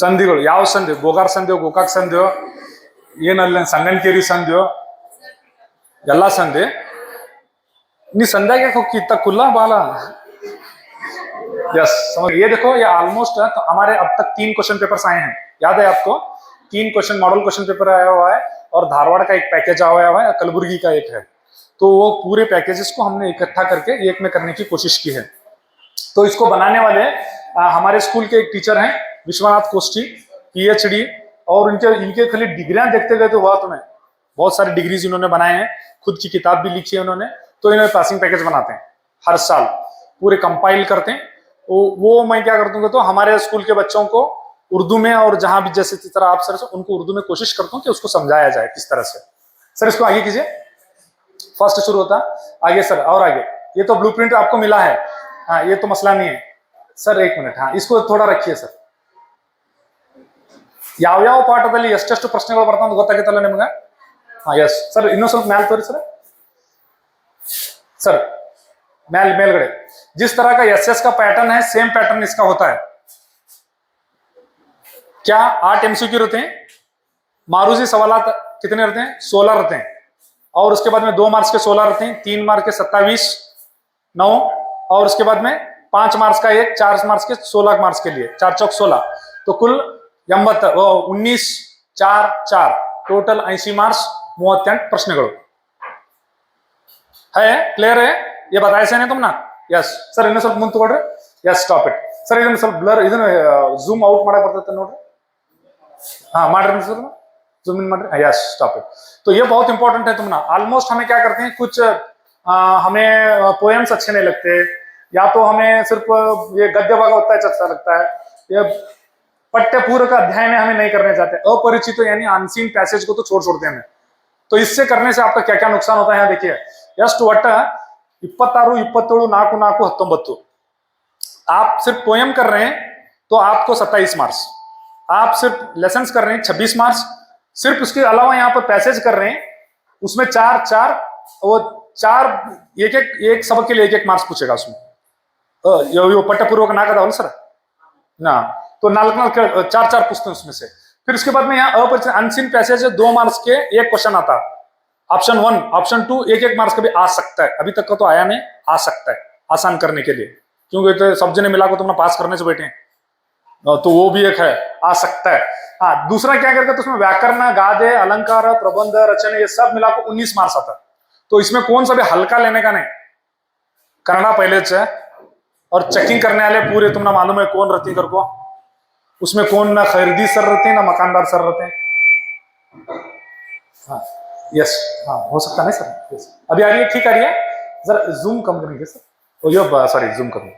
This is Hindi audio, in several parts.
ಸಂಧಿಗಳು ಯಾವ ಸಂಧಿ? ಗೋಗಾರ್ ಸಂಧಿಯೋ, ಗೋಕಾಕ್ ಸಂಧಿಯೋ, ಏನಲ್ಲ ಸಂಗನಕೇರಿ संधियो, ಎಲ್ಲ संधि नहीं संध्या के कितना खुला बाला। यस समझ, ये देखो ये ऑलमोस्ट है, तो हमारे अब तक 3 क्वेश्चन पेपर्स आए हैं, याद है आपको? 3 क्वेश्चन मॉडल क्वेश्चन पेपर आया हुआ है और धारवाड़ का एक पैकेज आया हुआ है, कलबुर्गी का एक है। तो वो पूरे पैकेजेस को हमने इकट्ठा करके एक में करने की कोशिश की है। तो इसको बनाने वाले हमारे स्कूल के एक टीचर हैं विश्वनाथ कोष्टी, PhD, और इनके खाली डिग्रियां देखते गए तो हुआ तुम्हें, बहुत सारी डिग्रीज इन्होंने बनाए हैं, खुद की किताब भी लिखी है उन्होंने। तो इन्होंने पासिंग पैकेज बनाते हैं हर साल, पूरे कंपाइल करते हैं। वो मैं क्या करता हूँ, तो हमारे स्कूल के बच्चों को उर्दू में, और जहां भी जैसे जिस तरह आप सर से उनको उर्दू में कोशिश करता हूँ कि उसको समझाया जाए किस तरह से। सर इसको आगे कीजिए, फर्स्ट शुरू होता है, आगे सर और आगे। ये तो ब्लूप्रिंट आपको मिला है, हाँ ये तो मसला नहीं है सर। 1 मिनट, हाँ इसको थोड़ा रखिए सर। ಯಾವ ಪಾಠದಲ್ಲಿ ಎಷ್ಟೆಷ್ಟು ಪ್ರಶ್ನೆಗಳು ಬರ್ತಾವ ಅಂತ ಗೊತ್ತಾಗಿತ್ತಲ್ಲ ನಿಮಗೆ? हाँ यस सर, ಇನ್ನೂ ಸ್ವಲ್ಪ ಮ್ಯಾಲ್ ತೋರಿ ಸರ್। सर मेलगड़े जिस तरह का एसएस का पैटर्न है, सेम पैटर्न इसका होता है। क्या 8 MCQ रहते हैं, मारूजी सवालात कितने रहते हैं? 16 रहते हैं, और उसके बाद में 2 मार्क्स के 16 रहते हैं, 3 मार्क्स के 27, 9, और उसके बाद में 5 मार्क्स का एक, 4 मार्क्स के 16 मार्क्स के लिए 4 चौक 16, तो कुल 19 4 4 टोटल 80 मार्क्स 38 ಪ್ರಶ್ನೆಗಳು है। क्लियर है? ये बताया से नहीं तुम ना? यस सर, इन्हें ಸ್ವಲ್ಪ ಮುಂದೆ ತಗೊಳ್ರಿ। यस स्टॉप इट सर, ಇದನ್ನ ಸ್ವಲ್ಪ ಬ್ಲರ್, ಇದನ್ನ ಝೂಮ್ ಔಟ್ ಮಾಡಕ ಬರ್ತೈತೆ ನೋಡ್ರಿ। हाँ ಮಾಡ್ರಿ सर, ಝೂಮ್ इन ಮಾಡ್ರಿ। Yes stop it. तो ये बहुत इंपॉर्टेंट है तुम ना। ऑलमोस्ट हमें क्या करते हैं, कुछ हमें पोएम्स अच्छे नहीं लगते, या तो हमें सिर्फ ये गद्य भाग होता है अच्छा लगता है, ये पट्टे पूर्व का अध्याय में हमें नहीं करने चाहते, अपरिचित यानी अनसीन पैसेज को तो छोड़ते हैं। तो इससे करने से आपका क्या क्या नुकसान होता है यहाँ देखिए। ಎಷ್ಟು ಒಟ್ಟ 26, 27, 4, 4, 19, आप सिर्फ पोएम कर रहे हैं तो आपको 27 मार्क्स, आप सिर्फ लेसन्स कर रहे हैं 26 मार्क्स, सिर्फ उसके अलावा यहाँ पर पैसेज कर रहे हैं उसमें 4 4, वो 4 एक सबक के लिए 1 मार्क्स पूछेगा उसमें। यो पट्टपूर्वक ना का सर ना, तो 4 4 पूछते हैं उसमें से। फिर उसके बाद में यहाँ अपरिचित अनसीन पैसेज 2 मार्क्स के 1 क्वेश्चन आता है, ऑप्शन 1 ऑप्शन 2 1 मार्क्स का भी आ सकता है, अभी तक का तो आया नहीं, आ सकता है आसान करने के लिए, क्योंकि तो सब जने मिला को तुमने पास करने से बैठे हैं, तो वो भी एक है, आ सकता है। हाँ दूसरा क्या करके, तो उसमें व्याकरण, गाद्य, अलंकार, प्रबंध, रचना, ये सब मिला को 19 मार्क्स आता है। तो इसमें कौन सा भी हल्का लेने का नहीं, कन्नड़ा पहले से, और चेकिंग करने वाले पूरे तुमने मालूम है कौन रहती कर को, उसमें कौन ना खरीदी सर रहते हैं ना मकानदार सर रहते हैं। हाँ यस, हाँ हो सकता नहीं सर, यस अभी आ रही है, ठीक आ रही है, जरा जूम कम करेंगे सर, ओ यो सॉरी जूम करेंगे,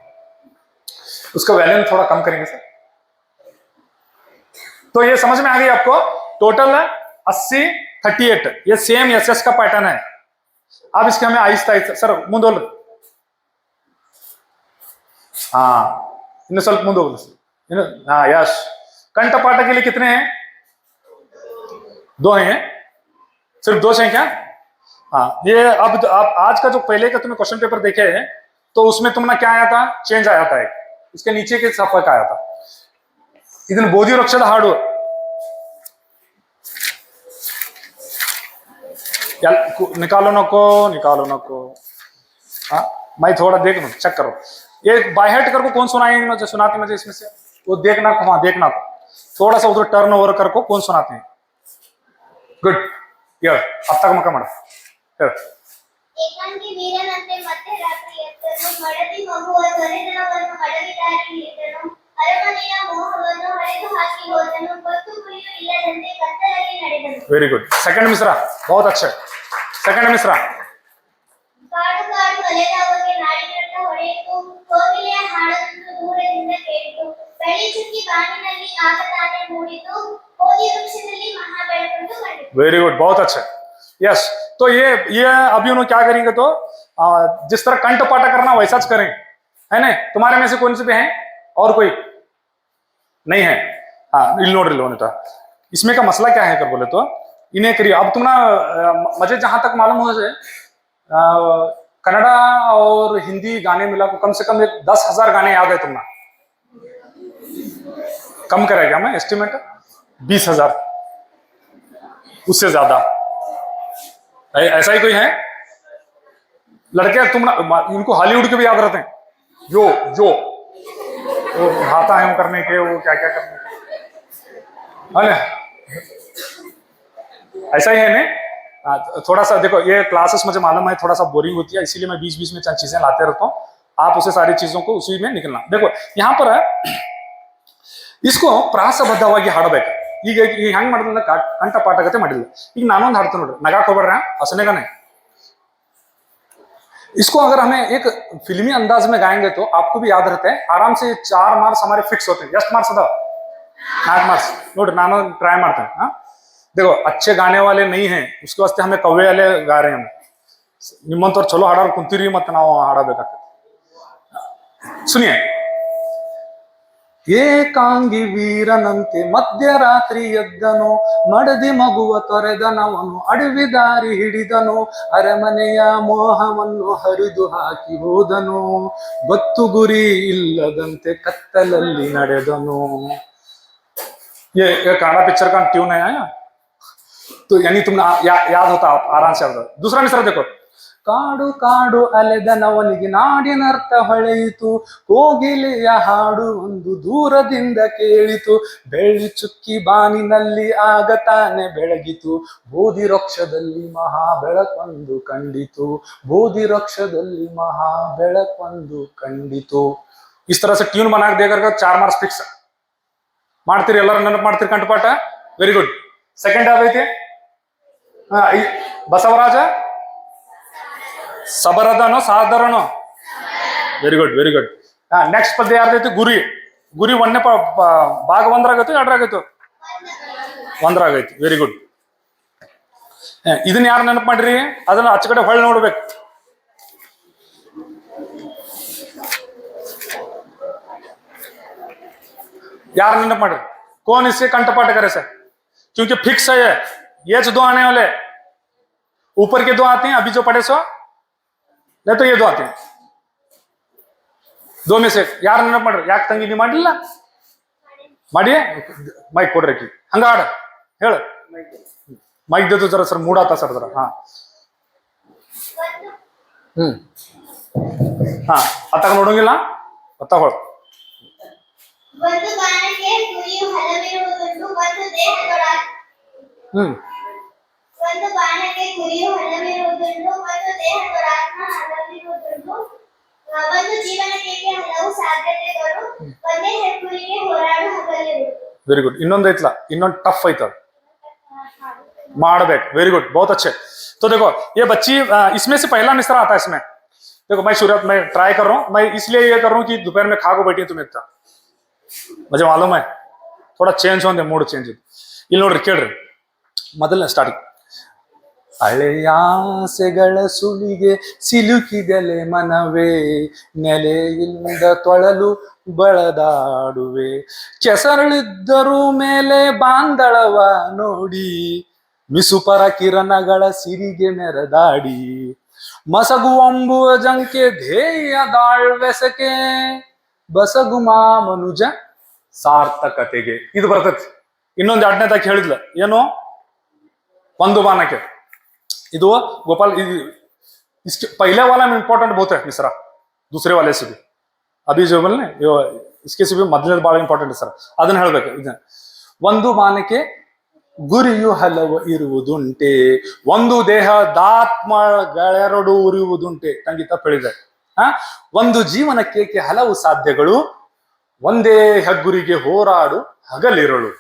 उसका वैल्यूम थोड़ा कम करेंगे सर। तो ये समझ में आ गई आपको, टोटल 80 38, ये सेम एसएस का पैटर्न है। अब इसके हमें आहिस्ता आहिस्ता सर मुंदोल, हाँ इन्हें ಸ್ವಲ್ಪ ಮುಂದೆ ಹೋಗಿ सर, हाँ यस। कंठपाठ के लिए कितने हैं? 2 हैं, सिर्फ 2 हैं क्या? हाँ ये अब आप आज का जो पहले का तुमने क्वेश्चन पेपर देखे हैं, तो उसमें तुमने क्या आया था, चेंज आया था, एक इसके नीचे के फर्क आया था। ಇದನ್ನ ಬೋಧಿ ವೃಕ್ಷದ ಹಾಡು निकालो नको। हाँ मैं थोड़ा देख लो, चेक करो, ये बाय हेड कर को कौन सुनाएंगे मुझे, सुनाते मुझे इसमें से, वो देखना को, हाँ देखना को, थोड़ा सा उधर टर्न ओवर कर को कौन सुनाते हैं। गुड, यार अब तक मका मड़ा ಏಕಾಂಗಿ ವೀರನಂತೆ ಮಧ್ಯರಾತ್ರಿ ಎತ್ತನು, ಮಡದಿ ಮಗುವ ತೊರೆತನವನ್ನು ಮಡವಿದಾರಿ ಹಿಡಿದನು, ಅರಮನೆಯ ಮೋಹವನ್ನು ಹರಿದು ಹಾಕಿ ಹೋದನು, ಗೊತ್ತು ಗುರಿಯು ಇಲ್ಲದಂತೆ ಕತ್ತಲಲ್ಲಿ ನಡೆದನು। वेरी गुड, सेकंड मिश्रा बहुत अच्छा है, सेकंड मिश्रा। ಕಾಡು ಕಾಡು ಅಲೆದವಗೆ ನಾಡಿಗಟ್ಟ ಹೊಡೆಯಿತು, ಕೋಗಿಲೆಯ ಹಾಡನ್ನು ದೂರದಿಂದ ಕೇಳಿತು, ಬೆಳ್ಳಿ ಚುಕ್ಕಿ ಬಾನಿನಲ್ಲಿ ಆಗತಾನೆ ಮೂಡಿತು, ಬೋಧಿ ವೃಕ್ಷದಲ್ಲಿ ಮಹಾ ಬೆಳಕನ್ನು ಕಂಡಿತು। वेरी गुड, बहुत अच्छा, यस। तो ये अभी उन्होंने क्या करेंगे, तो जिस तरह कंठपाठ करना वैसा करें, है ना? तुम्हारे में से कौन से भी हैं और कोई नहीं है? हाँ इल्लोने था। इसमें का मसला क्या है कर बोले तो इन्हें करिए। अब तुम ना मुझे जहां तक मालूम हो जाए, कन्नड़ा और हिंदी गाने मिला को कम से कम 10,000 गाने याद है तुम ना? कम करेगा मैं एस्टिमेट 20,000 उससे ज्यादा ऐसा ही कोई है लड़के तुम ना इनको हॉलीवुड के भी याद रहते हैं जो जो वो भाता है वो करने के वो क्या क्या करने के है ना? ऐसा ही है नहीं थोड़ा सा देखो ये क्लासेस मुझे मालूम है थोड़ा सा बोरिंग होती है इसीलिए मैं बीच बीच में चंद चीजें लाते रहता हूँ आप उसे सारी चीजों को उसी में निकलना देखो यहाँ पर इसको ಪ್ರಾಸಬದ್ಧವಾಗಿ ಹಾಡಬೇಕು ಈಗ ಈಗ ಹೆಂಗ್ ಮಾಡಿದ್ರೆ ಕಂಠಪಾಠಗತೆ ಮಾಡಿಲ್ಲ ಈಗ ನಾನೊಂದು ಹಾಡ್ತೀನಿ ನೋಡ್ರಿ ನಗಾಕ್ ಹೋಗ್ಬೇಡ್ರ ಹಸನೆಗಾನೆ इसको अगर हमें एक फिल्मी अंदाज में गाएंगे तो आपको भी याद रहते हैं आराम से 4 मार्क्स हमारे फिक्स होते हैं ಎಷ್ಟು मार्क्स अदा 4 मार्क्स ನೋಡ್ರಿ ನಾನು ट्राई ಮಾಡ್ತೇನೆ हाँ देखो अच्छे गाने वाले नहीं हैं उसके वास्ते हमें कव्वे वाले गा रहे हैं हम ನಿಮ್ಮಂತವ್ರು ಚಲೋ ಹಾಡೋರು ಕುಂತೀರಿ ಮತ್ತೆ ನಾವು ಹಾಡಬೇಕಾಗ್ತದೆ सुनिए ಏಕಾಂಗಿ ವೀರನಂತೆ ಮಧ್ಯರಾತ್ರಿ ಎದ್ದನು ಮಡದಿ ಮಗುವ ತೊರೆದನವನು ಅಡವಿ ದಾರಿ ಹಿಡಿದನು ಅರಮನೆಯ ಮೋಹವನ್ನು ಹರಿದು ಹಾಕಿ ಹೋದನು ಗೊತ್ತು ಗುರಿ ಇಲ್ಲದಂತೆ ಕತ್ತಲಲ್ಲಿ ನಡೆದನು ये कन्नड़ा पिक्चर का ट्यून है तो यानी तुमने याद होता आराम से याद दूसरा मिसरा देखो ಕಾಡು ಕಾಡು ಅಲೆದನವನಿಗೆ ನಾಡಿನರ್ಥ ಹೊಳೆಯಿತು ಕೋಗಿಲೆಯ ಹಾಡು ಒಂದು ದೂರದಿಂದ ಕೇಳಿತು ಬೆಳ್ಳಿ ಚುಕ್ಕಿ ಬಾನಿನಲ್ಲಿ ಆಗ ತಾನೆ ಬೆಳಗಿತು ಬೋಧಿ ವೃಕ್ಷದಲ್ಲಿ ಮಹಾ ಬೆಳಕೊಂದು ಕಂಡಿತು ಬೋಧಿ ವೃಕ್ಷದಲ್ಲಿ ಮಹಾ ಬೆಳಕೊಂದು ಕಂಡಿತು इस तरह से ट्यून बना के देकर 4 मार्क्स फिक्स ಮಾಡ್ತೀರಿ ಎಲ್ಲರೂ ನೆನಪು ಮಾಡ್ತೀರಿ ಕಂಠಪಾಠ ವೆರಿ ಗುಡ್ ಸೆಕೆಂಡ್ ಯಾವ್ದೈತಿ ಬಸವರಾಜ सबरदनो साधारण वेरी गुड नेक्स्ट पद्य यार्दೈತಿ ಗುರಿ ಗುರಿ ಒಂದನೇ ಭಾಗ 1ರಾಗೈತು 2ರಾಗೈತು 1ರಾಗೈತಿ ವೆರಿ ಗುಡ್ ಇದನ್ನ ಯಾರು ನೆನಪು ಮಾಡ್ರಿ ಅದನ್ನ ಆಚೆ ಕಡೆ ಹೊಳ್ಳಿ ನೋಡ್ಬೇಕು यार नेनप मारे कौन इससे कंठपाठ करे सर क्योंकि फिक्स है ये जो दो आने वाले ऊपर के दो आते हैं अभी जो पढ़े सो नहीं तो ये दो आते हैं दो में से यार नेनप मारे याक ತಂಗಿ ನೀವು ಮಾಡಿಲ್ಲ ಮಾಡಿ ಮೈಕ್ ಕೊಡ್ರಿ ಹಂಗಾಡ ಹೇಳ ಮೈಕ್ ದೇತು ಜರ ಸರ್ ಮೂಡಾತ ಸರ್ ಜರ ಹಾ ಹಾ ಅತ್ತಾಗ ನೋಡಂಗಿಲ್ಲ ಅತ್ತಾಗ ಹೊಳ ಒಂದು ಬಾಣಕ್ಕೆ ಗುರಿಯು ಹಲವಿರುವುದುಂಟು ಮತ್ತು ದೇಹದೊಳ ಒಂದು ಬಾಣಕ್ಕೆ ಗುರಿಯು ಹಲವಿರುವುದುಂಟು ಮತ್ತು ದೇಹದೊಳಾತ್ಮ ಹಲವಿರುವುದುಂಟು ಒಂದು ಜೀವನಕ್ಕೆ ಹಲವು ಸಾಧ್ಯತೆಗಳು ಒಂದೇ ಹೆಗ್ಗುರಿಗೆ ಹೋರಾಡು ಹಗಲಿರುವುದು वेरी गुड ಇನ್ನೊಂದು ಐತಲ್ಲ ಇನ್ನೊಂದು ಟಫ್ ಐತ ಮಾಡಬೇಕು वेरी गुड बहुत अच्छे तो देखो ये बच्ची इसमें से पहला मिसरा आता है इसमें देखो मैं शुरुआत में ट्राई कर रहा हूँ मैं इसलिए ये कर रहा हूँ कि दोपहर में खा को बैठी तुम इतना मुझे मालूम है थोड़ा चेंज होने मूड चेंज ಇಲ್ಲಿ ನೋಡ್ರಿ ಕೇಳ್ರಿ ಮೊದಲನೇ ಸ್ಟಾರ್ಟಿಂಗ್ ಹಳೆಯಾಸೆಗಳ ಸುಳಿಗೆ ಸಿಲುಕಿದಲೆ ಮನವೇ ನೆಲೆಯಿಂದ ತೊಳಲು ಬಳದಾಡುವೆ ಕೆಸರಳಿದ್ದರೂ ಮೇಲೆ ಬಾಂದಳವ ನೋಡಿ ಮಿಸುಪರ ಕಿರಣಗಳ ಸಿರಿಗೆ ಮೆರೆದಾಡಿ ಮಸಗುವಂಬುವ ಜಂಕೆ ಧ್ಯೇಯದಾಳ್ವೆಸಕೆ ಬಸಗುಮಾ ಮನುಜ ಸಾರ್ಥಕತೆಗೆ ಇದು ಬರ್ತೈತಿ ಇನ್ನೊಂದು ಎರಡನೇದಾಗಿ ಹೇಳಿದ್ಲ ಏನು ಒಂದು ಬಾಣಕ್ಕೆ ಇದು गोपाल इसके पहले वाला में इंपॉर्टेंट बहुत है मिश्रा दूसरे वाले से भी अभी जो बोले ना इसके से भी ಮೊದಲನೇ ಬಹಳ ಇಂಪಾರ್ಟೆಂಟ್ ಸರ್ ಅದನ್ನ ಹೇಳ್ಬೇಕು ಇದನ್ನ ಒಂದು ಬಾಣಕ್ಕೆ ಗುರಿಯು ಹಲವು ಇರುವುದುಂಟೆ ಒಂದು ದೇಹದಾತ್ಮಗಳೆರಡು ಉರಿಯುವುದುಂಟೆ ತಂಗಿ ತಪ್ಪು ಹೇಳಿದೆ ಒಂದು ಜೀವನಕ್ಕೆ ಹಲವು ಸಾಧ್ಯಗಳು ಒಂದೇ ಹೆಗ್ಗುರಿಗೆ ಹೋರಾಡು ಹಗಲಿರುಳು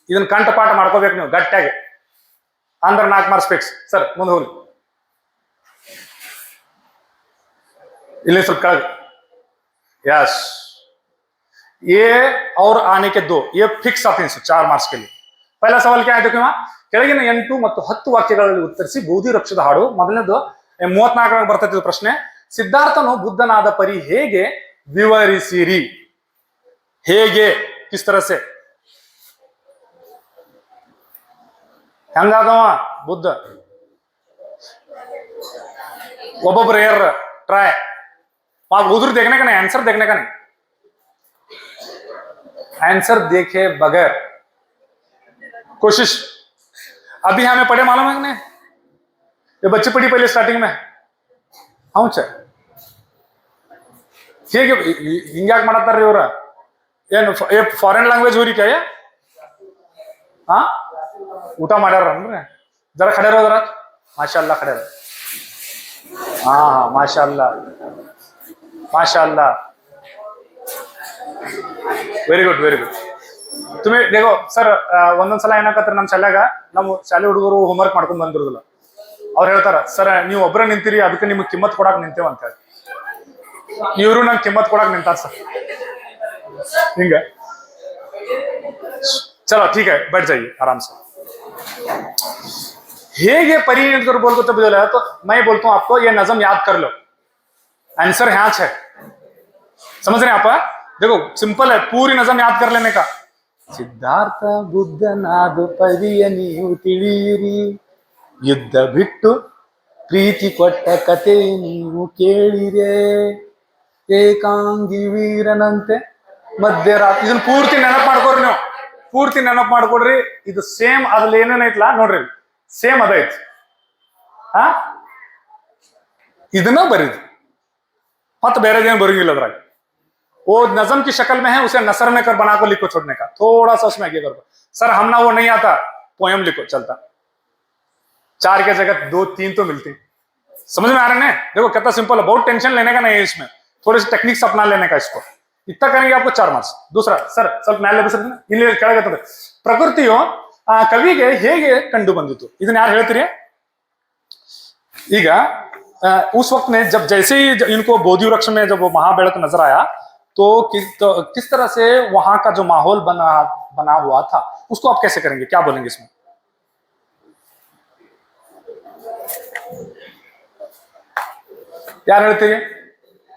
ಇದನ್ನ ಕಂಠಪಾಠ ಮಾಡ್ಕೋಬೇಕು ನೀವು ಗಟ್ಟಿಯಾಗಿ अंदर 4 मार्क्स फिक्स सर ಮುಂದೆ ಹೋಗಿ ಇಲ್ಲಿ ಸ್ವಲ್ಪ ಕೆಳಗೆ यस ये और आने के दो ये फिक्स आते हैं 4 मार्क्स के लिए पहला सवाल क्या है देखो वहां ಕೆಳಗಿನ 8 ಮತ್ತು 10 ವಾಕ್ಯಗಳಲ್ಲಿ ಉತ್ತರಿಸಿ ಬೋಧಿ ವೃಕ್ಷದ ಹಾಡು ಮೊದಲನೇದು 34ರಲ್ಲಿ ಬರ್ತೈತೆ ಪ್ರಶ್ನೆ ಸಿದ್ಧಾರ್ಥನು ಬುದ್ಧನಾದ ಪರಿ ಹೇಗೆ ವಿವರಿಸಿರಿ ಹೇಗೆ किस तरह से ಹೆಂಗಾದವ ಬುದ್ಧ ಒಬ್ಬೊಬ್ರು ಏರ್ ट्राई उधर देखने का नहीं आंसर देखने का नहीं आंसर देखे बगैर कोशिश। अभी हमें पढ़े मालूम है कि नहीं? ये बच्चे पढ़ी पहले स्टार्टिंग में हाँ चे ಹೇಗೆ ಹಿಂಗ್ಯಾಕ್ ಮಾಡತ್ತಾರ್ರಿ ಇವ್ರ? ಏನು ಫಾರಿನ್ ಲ್ಯಾಂಗ್ವೇಜ್ ಹೋರಿ क्या ಹಾ ಊಟ ಮಾಡ್ಯಾರನ್ರಿ? जरा खड़े रहो जरा, माशाअल्लाह खड़े रहो। हाँ हाँ माशाअल्लाह माशाअल्लाह, ವೆರಿ ಗುಡ್ ವೆರಿ ಗುಡ್। तुम्हें देखो सर ಒಂದೊಂದ್ಸಲ ಏನಾಕತ್ರಿ ನಮ್ಮ ಶಾಲ್ಯಾಗ ನಮ್ಮ ಶಾಲೆ ಹುಡುಗರು ಹೋಮ್ವರ್ಕ್ ಮಾಡ್ಕೊಂಡ್ ಬಂದಿರೋದಿಲ್ಲ, ಅವ್ರು ಹೇಳ್ತಾರ ಸರ್ ನೀವು ಒಬ್ರ ನಿಂತಿರಿ ಅದಕ್ಕೆ ನಿಮ್ಗೆ ಕಿಮ್ಮತ್ ಕೊಡಾಕ್ ನಿಂತೇವ ಅಂತ ಹೇಳಿ, ಇವರು ನಂಗೆ ಕಿಮ್ಮತ್ ಕೊಡಾಕ್ ನಿಂತಾರ ಸರ್ ಹಿಂಗ। चलो ठीक है बैठ जाइए आराम से। हेगे परिणत कर बोल तो बोला तो मैं बोलता हूं आपको ये नज़म याद कर लो, आंसर यहाँ है, समझ रहे हैं आप? देखो सिंपल है, पूरी नज़म याद कर लेने का। ಸಿದ್ಧಾರ್ಥ ಬುದ್ಧನಾದ ಪರಿಯ ನೀವು ತಿಳಿಯಿರಿ, ಯುದ್ಧ ಬಿಟ್ಟು ಪ್ರೀತಿ ಕೊಟ್ಟ ಕತೆ ನೀವು ಕೇಳಿರೆ, ಏಕಾಂಗಿ ವೀರನಂತೆ ಮಧ್ಯರಾತ್ರಿ। ಇದನ್ನ ಪೂರ್ತಿ ನೆನಪು ಮಾಡ್ಕೊಡ್ರಿ, ನೀವು ಪೂರ್ತಿ ನೆನಪು ಮಾಡ್ಕೊಡ್ರಿ। ಇದು ಸೇಮ್ ಅದ್ರಲ್ಲಿ ಏನೇನೈತ್ಲಾ ನೋಡ್ರಿ, ಸೇಮ್ ಅದೈತಿ ಹಾ, ಇದನ್ನ ಬರೀದು ಮತ್ತೆ ಬೇರೆದೇನು ಬರೋಂಗಿಲ್ಲ ಅದ್ರಾಗ। वो नजम की शक्ल में है, उसे नसर में कर बना को लिखो, छोड़ने का थोड़ा सा उसमें आगे करो। सर हमना वो नहीं आता, पोयम लिखो चलता, 4 के जगह 2 3 तो मिलती। समझ में आ रहे हैं? देखो कितना सिंपल है, बहुत टेंशन लेने का नहीं है इसमें, थोड़े से टेक्निक्स अपना लेने का। इसको इतना करेंगे आपको 4 मार्क्स। दूसरा सर ಸ್ವಲ್ಪ ಮೇಲೆ ಸರ್ ಇಲ್ಲಿ ಕೆಳಗತ್ತದೆ, ಪ್ರಕೃತಿಯು ಕವಿಗೆ ಹೇಗೆ ಕಂಡು ಬಂದಿತು ಇದನ್ನ ಯಾರು ಹೇಳ್ತೀರಿ? ಈಗ उस वक्त में जब जैसे ही इनको बोधि वृक्ष में जब वो महाबेड़क नजर आया तो किस तरह से वहां का जो माहौल बना हुआ था उसको आप कैसे करेंगे, क्या बोलेंगे इसमें? यार रहते हैं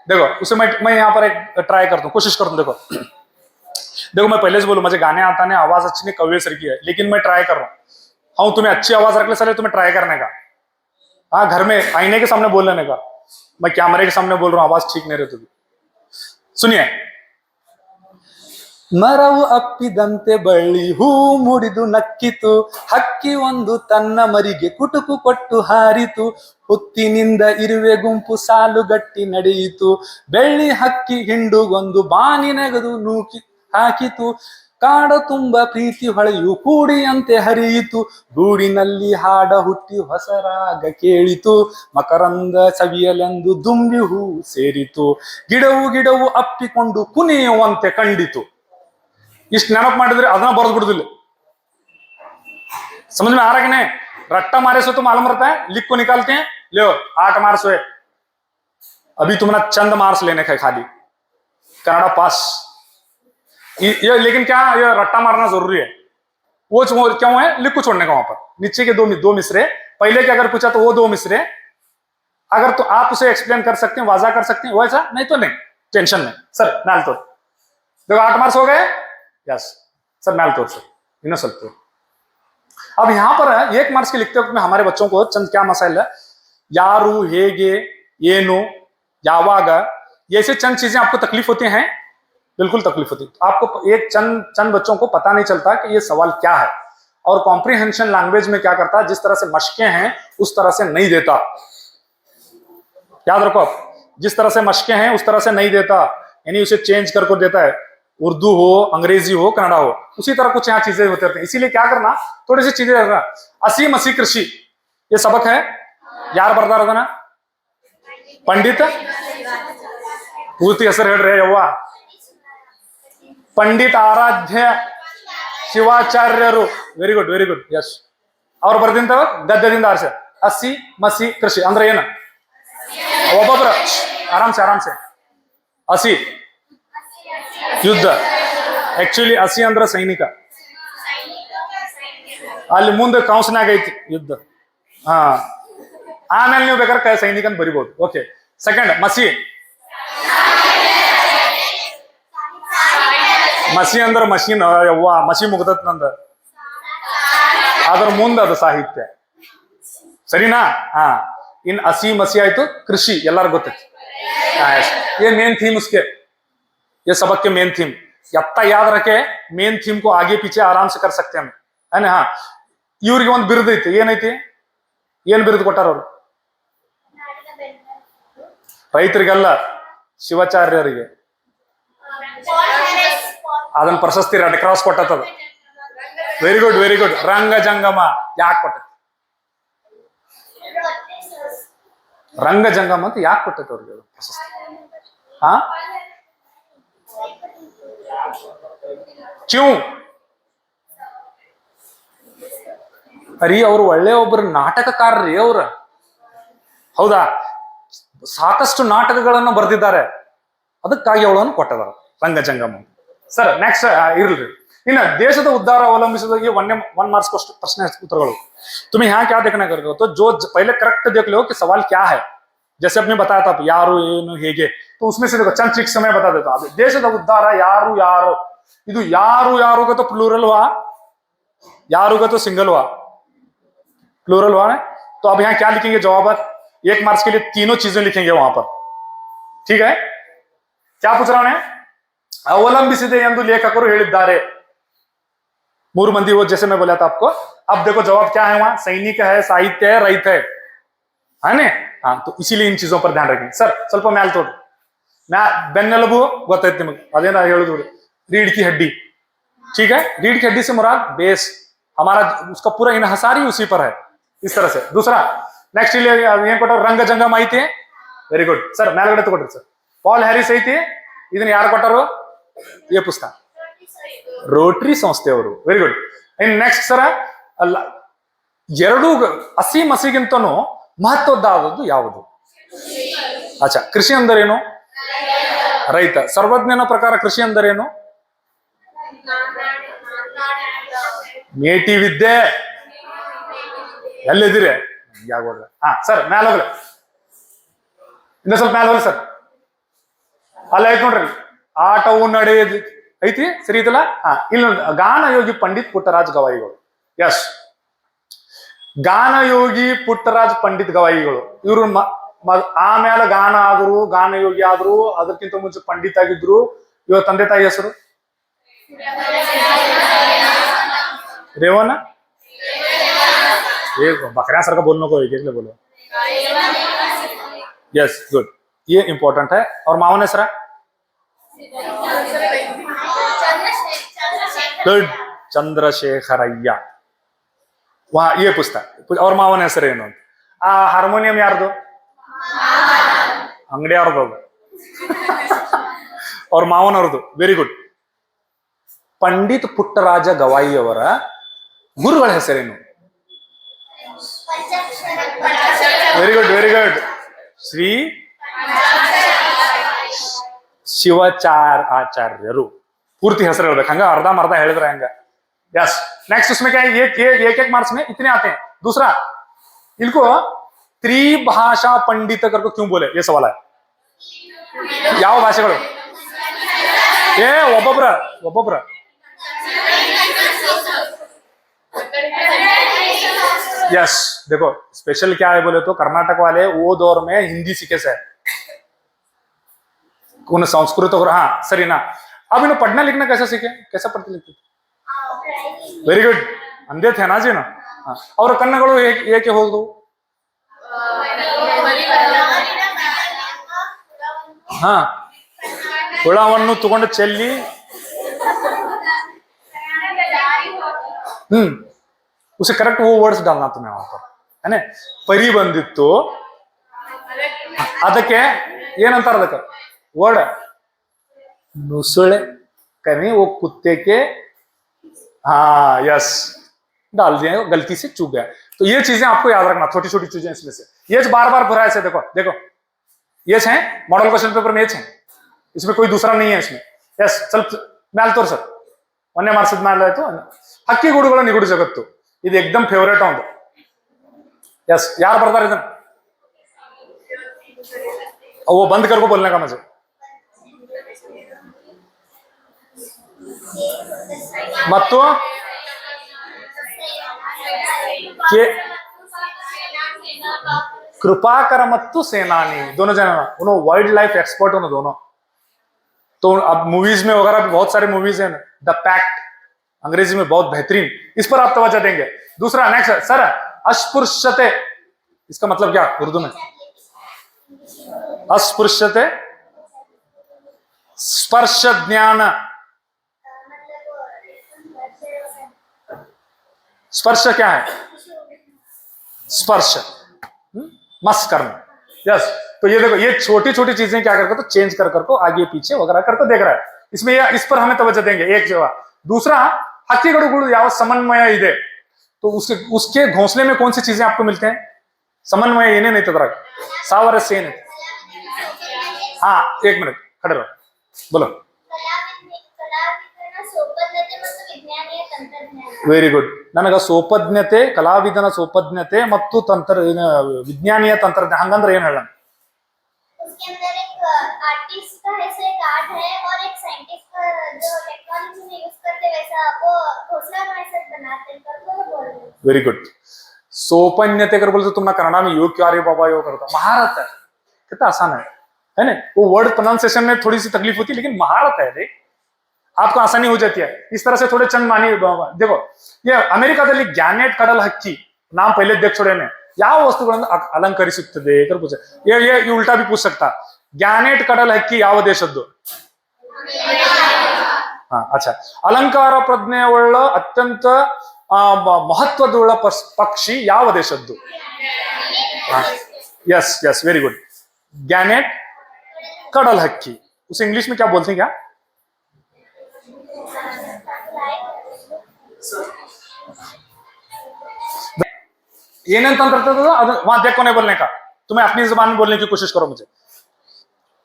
देखो उसे मैं यहाँ पर एक ट्राई करता हूँ, कोशिश करता हूँ। देखो मैं पहले से बोलूं मुझे गाने आता नहीं, आवाज अच्छी नहीं, कवि सर की है, लेकिन मैं ट्राई कर रहा हूँ। हाँ तुम्हें अच्छी आवाज रख ले सर, तुम्हें ट्राई करने का। हाँ घर में आईने के सामने बोल लेने का, मैं कैमरे के सामने बोल रहा हूँ, आवाज ठीक नहीं रहती। सुनिए, ಮರವು ಅಪ್ಪಿದಂತೆ ಬಳ್ಳಿ ಹೂ ಮುಡಿದು ನಕ್ಕಿತು, ಹಕ್ಕಿ ಒಂದು ತನ್ನ ಮರಿಗೆ ಕುಟುಕು ಕೊಟ್ಟು ಹಾರಿತು, ಹುತ್ತಿನಿಂದ ಇರುವೆ ಗುಂಪು ಸಾಲುಗಟ್ಟಿ ನಡೆಯಿತು, ಬೆಳ್ಳಿ ಹಕ್ಕಿ ಹಿಂಡುಗೊಂದು ಬಾನಿ ನೆಗೆದು ನೂಕಿ ಹಾಕಿತು, ಕಾಡ ತುಂಬ ಪ್ರೀತಿ ಹೊಳೆಯು ಕೂಡಿಯಂತೆ ಹರಿಯಿತು, ಗೂಡಿನಲ್ಲಿ ಹಾಡ ಹುಟ್ಟಿ ಹೊಸರಾಗ ಕೇಳಿತು, ಮಕರಂದ ಸವಿಯಲೆಂದು ದುಂಬಿ ಹೂ ಸೇರಿತು, ಗಿಡವು ಅಪ್ಪಿಕೊಂಡು ಕುಣಿಯುವಂತೆ ಕಂಡಿತು। इस नेनप ಮಾಡಿದ್ರೆ ಅದನ್ನ ಬರೆದು ಬಿಡುದಿಲ್ಲ। समझ में आ रहा कि नहीं? रट्टा मारे से तो मालूम रहता है, लिख को निकालते हैं, ले 8 मार्क्स हुए, अभी तुम्हारा चंद मार्क्स लेने का खाली, कनाडा पास। ये लेकिन क्या ये रट्टा मारना जरूरी है? वो क्यों है? लिख को छोड़ने का, वहां पर नीचे के दो मिसरे पहले के अगर पूछा तो वो 2 मिसरे अगर तो आप उसे एक्सप्लेन कर सकते हैं, वाजा कर सकते हैं, वैसा नहीं तो नहीं, टेंशन नहीं। सर नाल तो देखो 8 मार्क्स हो गए, यस सर नाल तोड़ सर इन्हें सकते। अब यहां पर 1 मार्क्स के लिखते वक्त में हमारे बच्चों को चंद क्या मसाइल है, यारू हेगे येनो यावाग, ये ऐसे चंद चीजें आपको तकलीफ होती हैं, बिल्कुल तकलीफ होती है। आपको एक चंद बच्चों को पता नहीं चलता कि ये सवाल क्या है, और कॉम्प्रिहेंशन लैंग्वेज में क्या करता है, जिस तरह से मशकें हैं उस तरह से नहीं देता। याद रखो आप, जिस तरह से मशकें हैं उस तरह से नहीं देता, यानी उसे चेंज करके देता है, उर्दू हो अंग्रेजी हो कन्नड़ा हो, उसी तरह कुछ यहाँ चीजें होते रहते हैं। इसीलिए क्या करना, थोड़ी सी चीजें रखना। असी मसी कृषि ये सबक है, यार बरदार होगा ना, पंडित पूर्ति असर हेड रहे यव्वा, पंडित आराध्य ಶಿವಾಚಾರ್ಯರು, ವೆರಿ ಗುಡ್ ಯಸ್, ಅವ್ರು ಬರ್ದಿಂತ ಗದ್ಯದಿಂದ ಆರಿಸ ಅಸಿ ಮಸಿ ಕೃಷಿ ಅಂದ್ರೆ ಏನು, ಒಬ್ಬೊಬ್ರು ಆರಾಮ್ಸೆ ಅಸಿ ಯುದ್ಧ, ಆಕ್ಚುಲಿ ಅಸಿ ಅಂದ್ರ ಸೈನಿಕ, ಅಲ್ಲಿ ಮುಂದೆ ಕೌನ್ಸ್ನಾಗ ಐತಿ ಯುದ್ಧ, ಹಾ ಆಮೇಲೆ ನೀವು ಬೇಕಾದ್ರೆ ಸೈನಿಕ ಅಂತ ಬರಿಬಹುದು। ಓಕೆ ಸೆಕೆಂಡ್ ಮಸಿ, ಮಸಿ ಅಂದ್ರ ಮಷೀನ್, ಯವ್ವ ಮಸಿ ಮುಗ್ದತ್ ನಂದ, ಅದ್ರ ಮುಂದೆ ಅದು ಸಾಹಿತ್ಯ, ಸರಿನಾ? ಹಾ ಇನ್ ಅಸಿ ಮಸಿ ಆಯ್ತು, ಕೃಷಿ ಎಲ್ಲಾರು ಗೊತ್ತೈತಿ, ये मेन थीम उसके, ये सबक के मेन थीम। ಎತ್ತ ಯಾದ್ ರखे ಮೇನ್ ಥೀಮ್ को आगे पीछे आराम से कर सकते हैं है ना. ಹಾ ಇವ್ರಿಗೆ ಒಂದು ಬಿರುದು ಐತಿ, ಏನೈತಿ, ಏನ್ ಬಿರುದು ಕೊಟ್ಟಾರ ಅವ್ರು? ನಾಡಿನ ಬೆನ್ನೆಲುಬು. ರೈತರಿಗಲ್ಲ, ಶಿವಾಚಾರ್ಯರಿಗೆ. ಅದನ್ನ ಪ್ರಶಸ್ತಿ ರೆಡ್ ಕ್ರಾಸ್ ಕೊಟ್ಟದ. Very good very good. ರಂಗ ಜಂಗಮ ಯಾಕೆ ಕೊಟ್ಟ? ರಂಗ ಜಂಗಮ ಅಂತ ಯಾಕೆ ಕೊಟ್ಟೈತೆ ಅವ್ರಿಗೆ ಪ್ರಶಸ್ತಿ? ಹಾ ಕ್ಯೂ? ಅರಿ ಅವ್ರು ಒಳ್ಳೆ ಒಬ್ಬರು ನಾಟಕಕಾರರಿ ಅವ್ರ, ಹೌದಾ? ಸಾಕಷ್ಟು ನಾಟಕಗಳನ್ನು ಬರೆದಿದ್ದಾರೆ, ಅದಕ್ಕಾಗಿ ಅವಳನ್ನು ಕೊಟ್ಟದಾರ ರಂಗ ಜಂಗಮ. ಸರ್ ನೆಕ್ಸ್ಟ್ ಇರ್ಲಿ. ಇನ್ನು ದೇಶದ ಉದ್ಧಾರ ಅವಲಂಬಿಸಿದ वन मार्क्स प्रश्न उत्तरಗಳು. तुम्हें यहाँ क्या देखना करेगा तो जो पहले करेक्ट देख लो कि सवाल क्या है. जैसे आपने बताया था यारू ಏನು ಹೇಗೆ, तो उसमें से देखो चंद ट्रिक्स मैं बता देता हूँ. ದೇಶದ ಉದ್ಧಾರ ಯಾರು ಯಾರು, ಇದು ಯಾರು ಯಾರುಗ तो प्लूरल हुआ, यारुग तो सिंगल हुआ, प्लूरल हुआ ना. तो अब यहाँ क्या लिखेंगे जवाब? 1 मार्क्स के लिए तीनों चीजें लिखेंगे वहां पर. ठीक है? क्या पूछ रहा हूं? ಅವಲಂಬಿಸಿದೆ ಎಂದು ಲೇಖಕರು ಹೇಳಿದ್ದಾರೆ. 3 मंदी वो जैसे मैं बोला था आपको. अब देखो जवाब क्या है वहां? सैनिक है, साहित्य है, रहित है ना. हाँ, तो इसीलिए इन चीजों पर ध्यान रखेंगे. सर ಸ್ವಲ್ಪ ಮ್ಯಾಲ್ ತೋಡಿ. ಬೆನ್ನೆಲುಬು ಗೊತ್ತಾಯ್ತು ನಿಮಗೆ, ಅದೇನ ಹೇಳಿದ್ರು, रीढ़ की हड्डी. ठीक है? रीढ़ की हड्डी से मुराद बेस, हमारा उसका पूरा इन्हसार ही उसी पर है, इस तरह से. दूसरा नेक्स्ट ಇಲ್ಲಿ ಏನ್ ಕೊಟ್ಟರು? ರಂಗ ಜಂಗಮ ಐತಿ. Very good sir. ಮೇಲ್ಗಡೆ ತಗೊಳ್ರಿ ಸರ್. ಪಾಲ್ ಹ್ಯಾರಿಸ್ ಐತಿ. ಇದನ್ನ ಯಾರು ಕೊಟ್ಟರು? ಈ ಪುಸ್ತಕ ರೋಟರಿ ಸಂಸ್ಥೆಯವರು. Very good. ಇನ್ ನೆಕ್ಸ್ಟ್ ಸರ ಅಲ್ಲ, ಎರಡು ಹಸಿ ಮಸಿಗಿಂತನೂ ಮಹತ್ವದ್ದಾದದ್ದು ಯಾವುದು? ಅಚ್ಚಾ, ಕೃಷಿ ಅಂದರೇನು? ರೈತ. ಸರ್ವಜ್ಞನ ಪ್ರಕಾರ ಕೃಷಿ ಅಂದರೇನು? ಮೇಟಿ ವಿದ್ಯೆ. ಎಲ್ಲಿದ್ದೀರಿ? ಯಾಗೋಡ್ರೆ. ಹಾ ಸರ್ ಮ್ಯಾಲ ಹೋಗ್ಲಿ, ಇನ್ನ ಸ್ವಲ್ಪ ಮ್ಯಾಲ ಹೋಗ್ಲಿ ಸರ್. ಅಲ್ಲ ಐತ್ ನೋಡ್ರಿ, ಆಟವು ನಡೆಯೋದು ಐತಿ, ಸರಿ ಐತಲ್ಲ. ಹಾ ಇಲ್ಲಿ ಗಾನ ಯೋಗಿ ಪಂಡಿತ್ ಪುಟ್ಟರಾಜ್ ಗವಾಯಿಗಳು. ಎಸ್, ಗಾನಯೋಗಿ ಪುಟ್ಟರಾಜ್ ಪಂಡಿತ್ ಗವಾಯಿಗಳು. ಇವರು ಆಮೇಲೆ ಗಾನ ಆದ್ರು, ಗಾನ ಯೋಗಿ ಆದ್ರು, ಅದಕ್ಕಿಂತ ಮುಂಚೆ ಪಂಡಿತ್ ಆಗಿದ್ರು. ಇವ ತಂದೆ ತಾಯಿ ಹೆಸರು रेवन. एक बकरा सर का बोलने को एक बोलो. यस गुड, ये इंपॉर्टेंट है. और मावन है सर? गुड, ಚಂದ್ರಶೇಖರಯ್ಯ. वहाँ ये पुस्तक. और ಮಾವನ ಹೆಸರು ಏನು? ಆ ಹಾರ್ಮೋನಿಯಂ ಯಾರ್ದು? ಅಂಗಡಿ ಯಾರ್ದು? ಅವ್ರ ಮಾವನವ್ರದ್ದು. Very good. ಪಂಡಿತ್ ಪುಟ್ಟರಾಜ ಗವಾಯಿ ಅವರ ಗುರುಗಳ ಹೆಸರೇನು? Very good very good. Shri ಶಿವಾಚಾರ್ಯರು. पूर्ति ಹೆಸರು ಹೇಳ್ಬೇಕು, ಹಂಗ अर्धा मर्दा ಹೇಳಿದ್ರೆ ಹಂಗ. यस नेक्स्ट उसमें क्या है? एक मार्क्स में इतने आते हैं. दूसरा, इनको त्रिभाषा पंडित करके क्यों बोले? ये सवाल है. ಯಾವ ಭಾಷೆಗಳು? ಒಬ್ಬೊಬ್ರ यस. देखो स्पेशल क्या है बोले तो कर्नाटक वाले वो दौर में हिंदी सीखे से, उन्हें संस्कृत और हाँ सरी ना. अब इन्हें पढ़ना लिखना कैसे सीखे? कैसे पढ़ते लिखते? Very good. ಅಂದೇ थे ना जी ना. ಅವರ ಕಣ್ಣುಗಳು ಏಕೆ ಹೋದವು? ಹಾ, ಹುಳವನ್ನು ತಗೊಂಡು ಚೆಲ್ಲಿ उसे करेक्ट वो वर्ड्स डालना तुम्हें वहां पर, है ना. ಪರಿ ಬಂದಿತ್ತು, ಅದಕ್ಕೆ ಏನಂತಾರ ಅದಕ್ಕೆ ವರ್ಡ್? ನುಸುಳೆ. कहीं वो कुत्ते के, हाँ यस, डाल दिए, गलती से चूक गया. तो ये चीजें आपको याद रखना, छोटी छोटी चीजें इसमें से. ये बार बार भरा ऐसे. देखो देखो ये है मॉडल क्वेश्चन पेपर में, ये है, इसमें कोई दूसरा नहीं है इसमें. यस ಸ್ವಲ್ಪ ಮ್ಯಾಲ್ ತೋರ್ಸರ್. ಮೊನ್ನೆ ಮಾರ್ಕ್ಸ್ ಮ್ಯಾಲ್ ಆಯ್ತು. ಹಕ್ಕಿಗೂಡುಗಳ ನಿಗೂಢ ಜಗತ್ತು, ಇದು ಎಕ್ದಮ್ ಫೇವರೇಟ್ ಒಂದು. यस ಯಾರು ಬರ್ದಾರ ಇದನ್ನ? वो बंद कर को बोलने का मुझे. ಮತ್ತು कृपाकर मत्तु सेनानी, दोनों जन वाइल्ड लाइफ एक्सपर्ट होना दोनों. तो तो अब मूवीज में वगैरह भी बहुत सारे मूवीज हैं, द पैक्ट, अंग्रेजी में बहुत बेहतरीन, इस पर आप तवज्जो देंगे। दूसरा नेक्स्ट सर, अस्पृश्यते, इसका मतलब क्या उर्दू में? अस्पृश्यते स्पर्श ज्ञान, स्पर्श क्या है? स्पर्श, मस करना। यस, तो ये देखो, ये छोटी छोटी चीजें क्या करके तो चेंज कर करको आगे पीछे वगैरह करके देख रहा है इसमें, ये इस पर हमें तवज्जो देंगे एक जवाब। दूसरा, हक्कीगड़ुगुड़ याव समन्वय इदे, तो उसके घोंसले में कौन सी चीजें आपको मिलते हैं? समन्वय इन्हें नहीं तो सावर सेन। हाँ एक मिनट खड़े रहो, बोलो। Very good. ನನಗ ಸೋಪಜ್ಞತೆ, ಕಲಾವಿದನ ಸೋಪಜ್ಞತೆ ಮತ್ತು ವಿಜ್ಞಾನೀಯ ತಂತ್ರಜ್ಞಾನ, ಹಂಗಂದ್ರೆ ಏನ್ ಹೇಳ? उसके अंदर एक आर्टिस्ट का ऐसे एक आर्ट है और एक साइंटिस्ट का जो टेक्नोलॉजी में यूज करते वैसा वो घोंसला ऐसे बनाते हैं, कर वो बोल रहे हैं। Very good. सोपन्यते कर बोलते तुम ना कन्नड़ा में योग क्या रे बाबा योग करता, महारत है, कितना आसान है ना? वो वर्ड प्रोनाउंसिएशन में थोड़ी सी तकलीफ होती है, लेकिन महारत है रे, आपको आसानी हो जाती है। इस तरह से थोड़े चंद मानी देखो, ये ಅಮೆರಿಕಾದಲ್ಲಿ ಗ್ಯಾನೆಟ್ ಕಡಲ ಹಕ್ಕಿ नाम पहले देख छोड़े ने, ಯಾವ ವಸ್ತುಗಳನ್ನು ಅಲಂಕರಿಸುತ್ತದೆ कर पूछे, ये उल्टा भी पूछ सकता, ಗ್ಯಾನೆಟ್ ಕಡಲ ಹಕ್ಕಿ ಯಾವ ದೇಶದ್ದು? हाँ अच्छा, अलंकार प्रज्ञೆ ಉಳ್ಳ ಅತ್ಯಂತ महत्वदुಳ್ಳ पक्षी ಯಾವ ದೇಶದ್ದು? यस यस वेरी गुड, ग्यानेट कड़ल हक्की, उसे इंग्लिश में क्या बोलते हैं क्या? वहां देखो नहीं बोलने का, तुम्हें अपनी जबान में बोलने की कोशिश करो मुझे।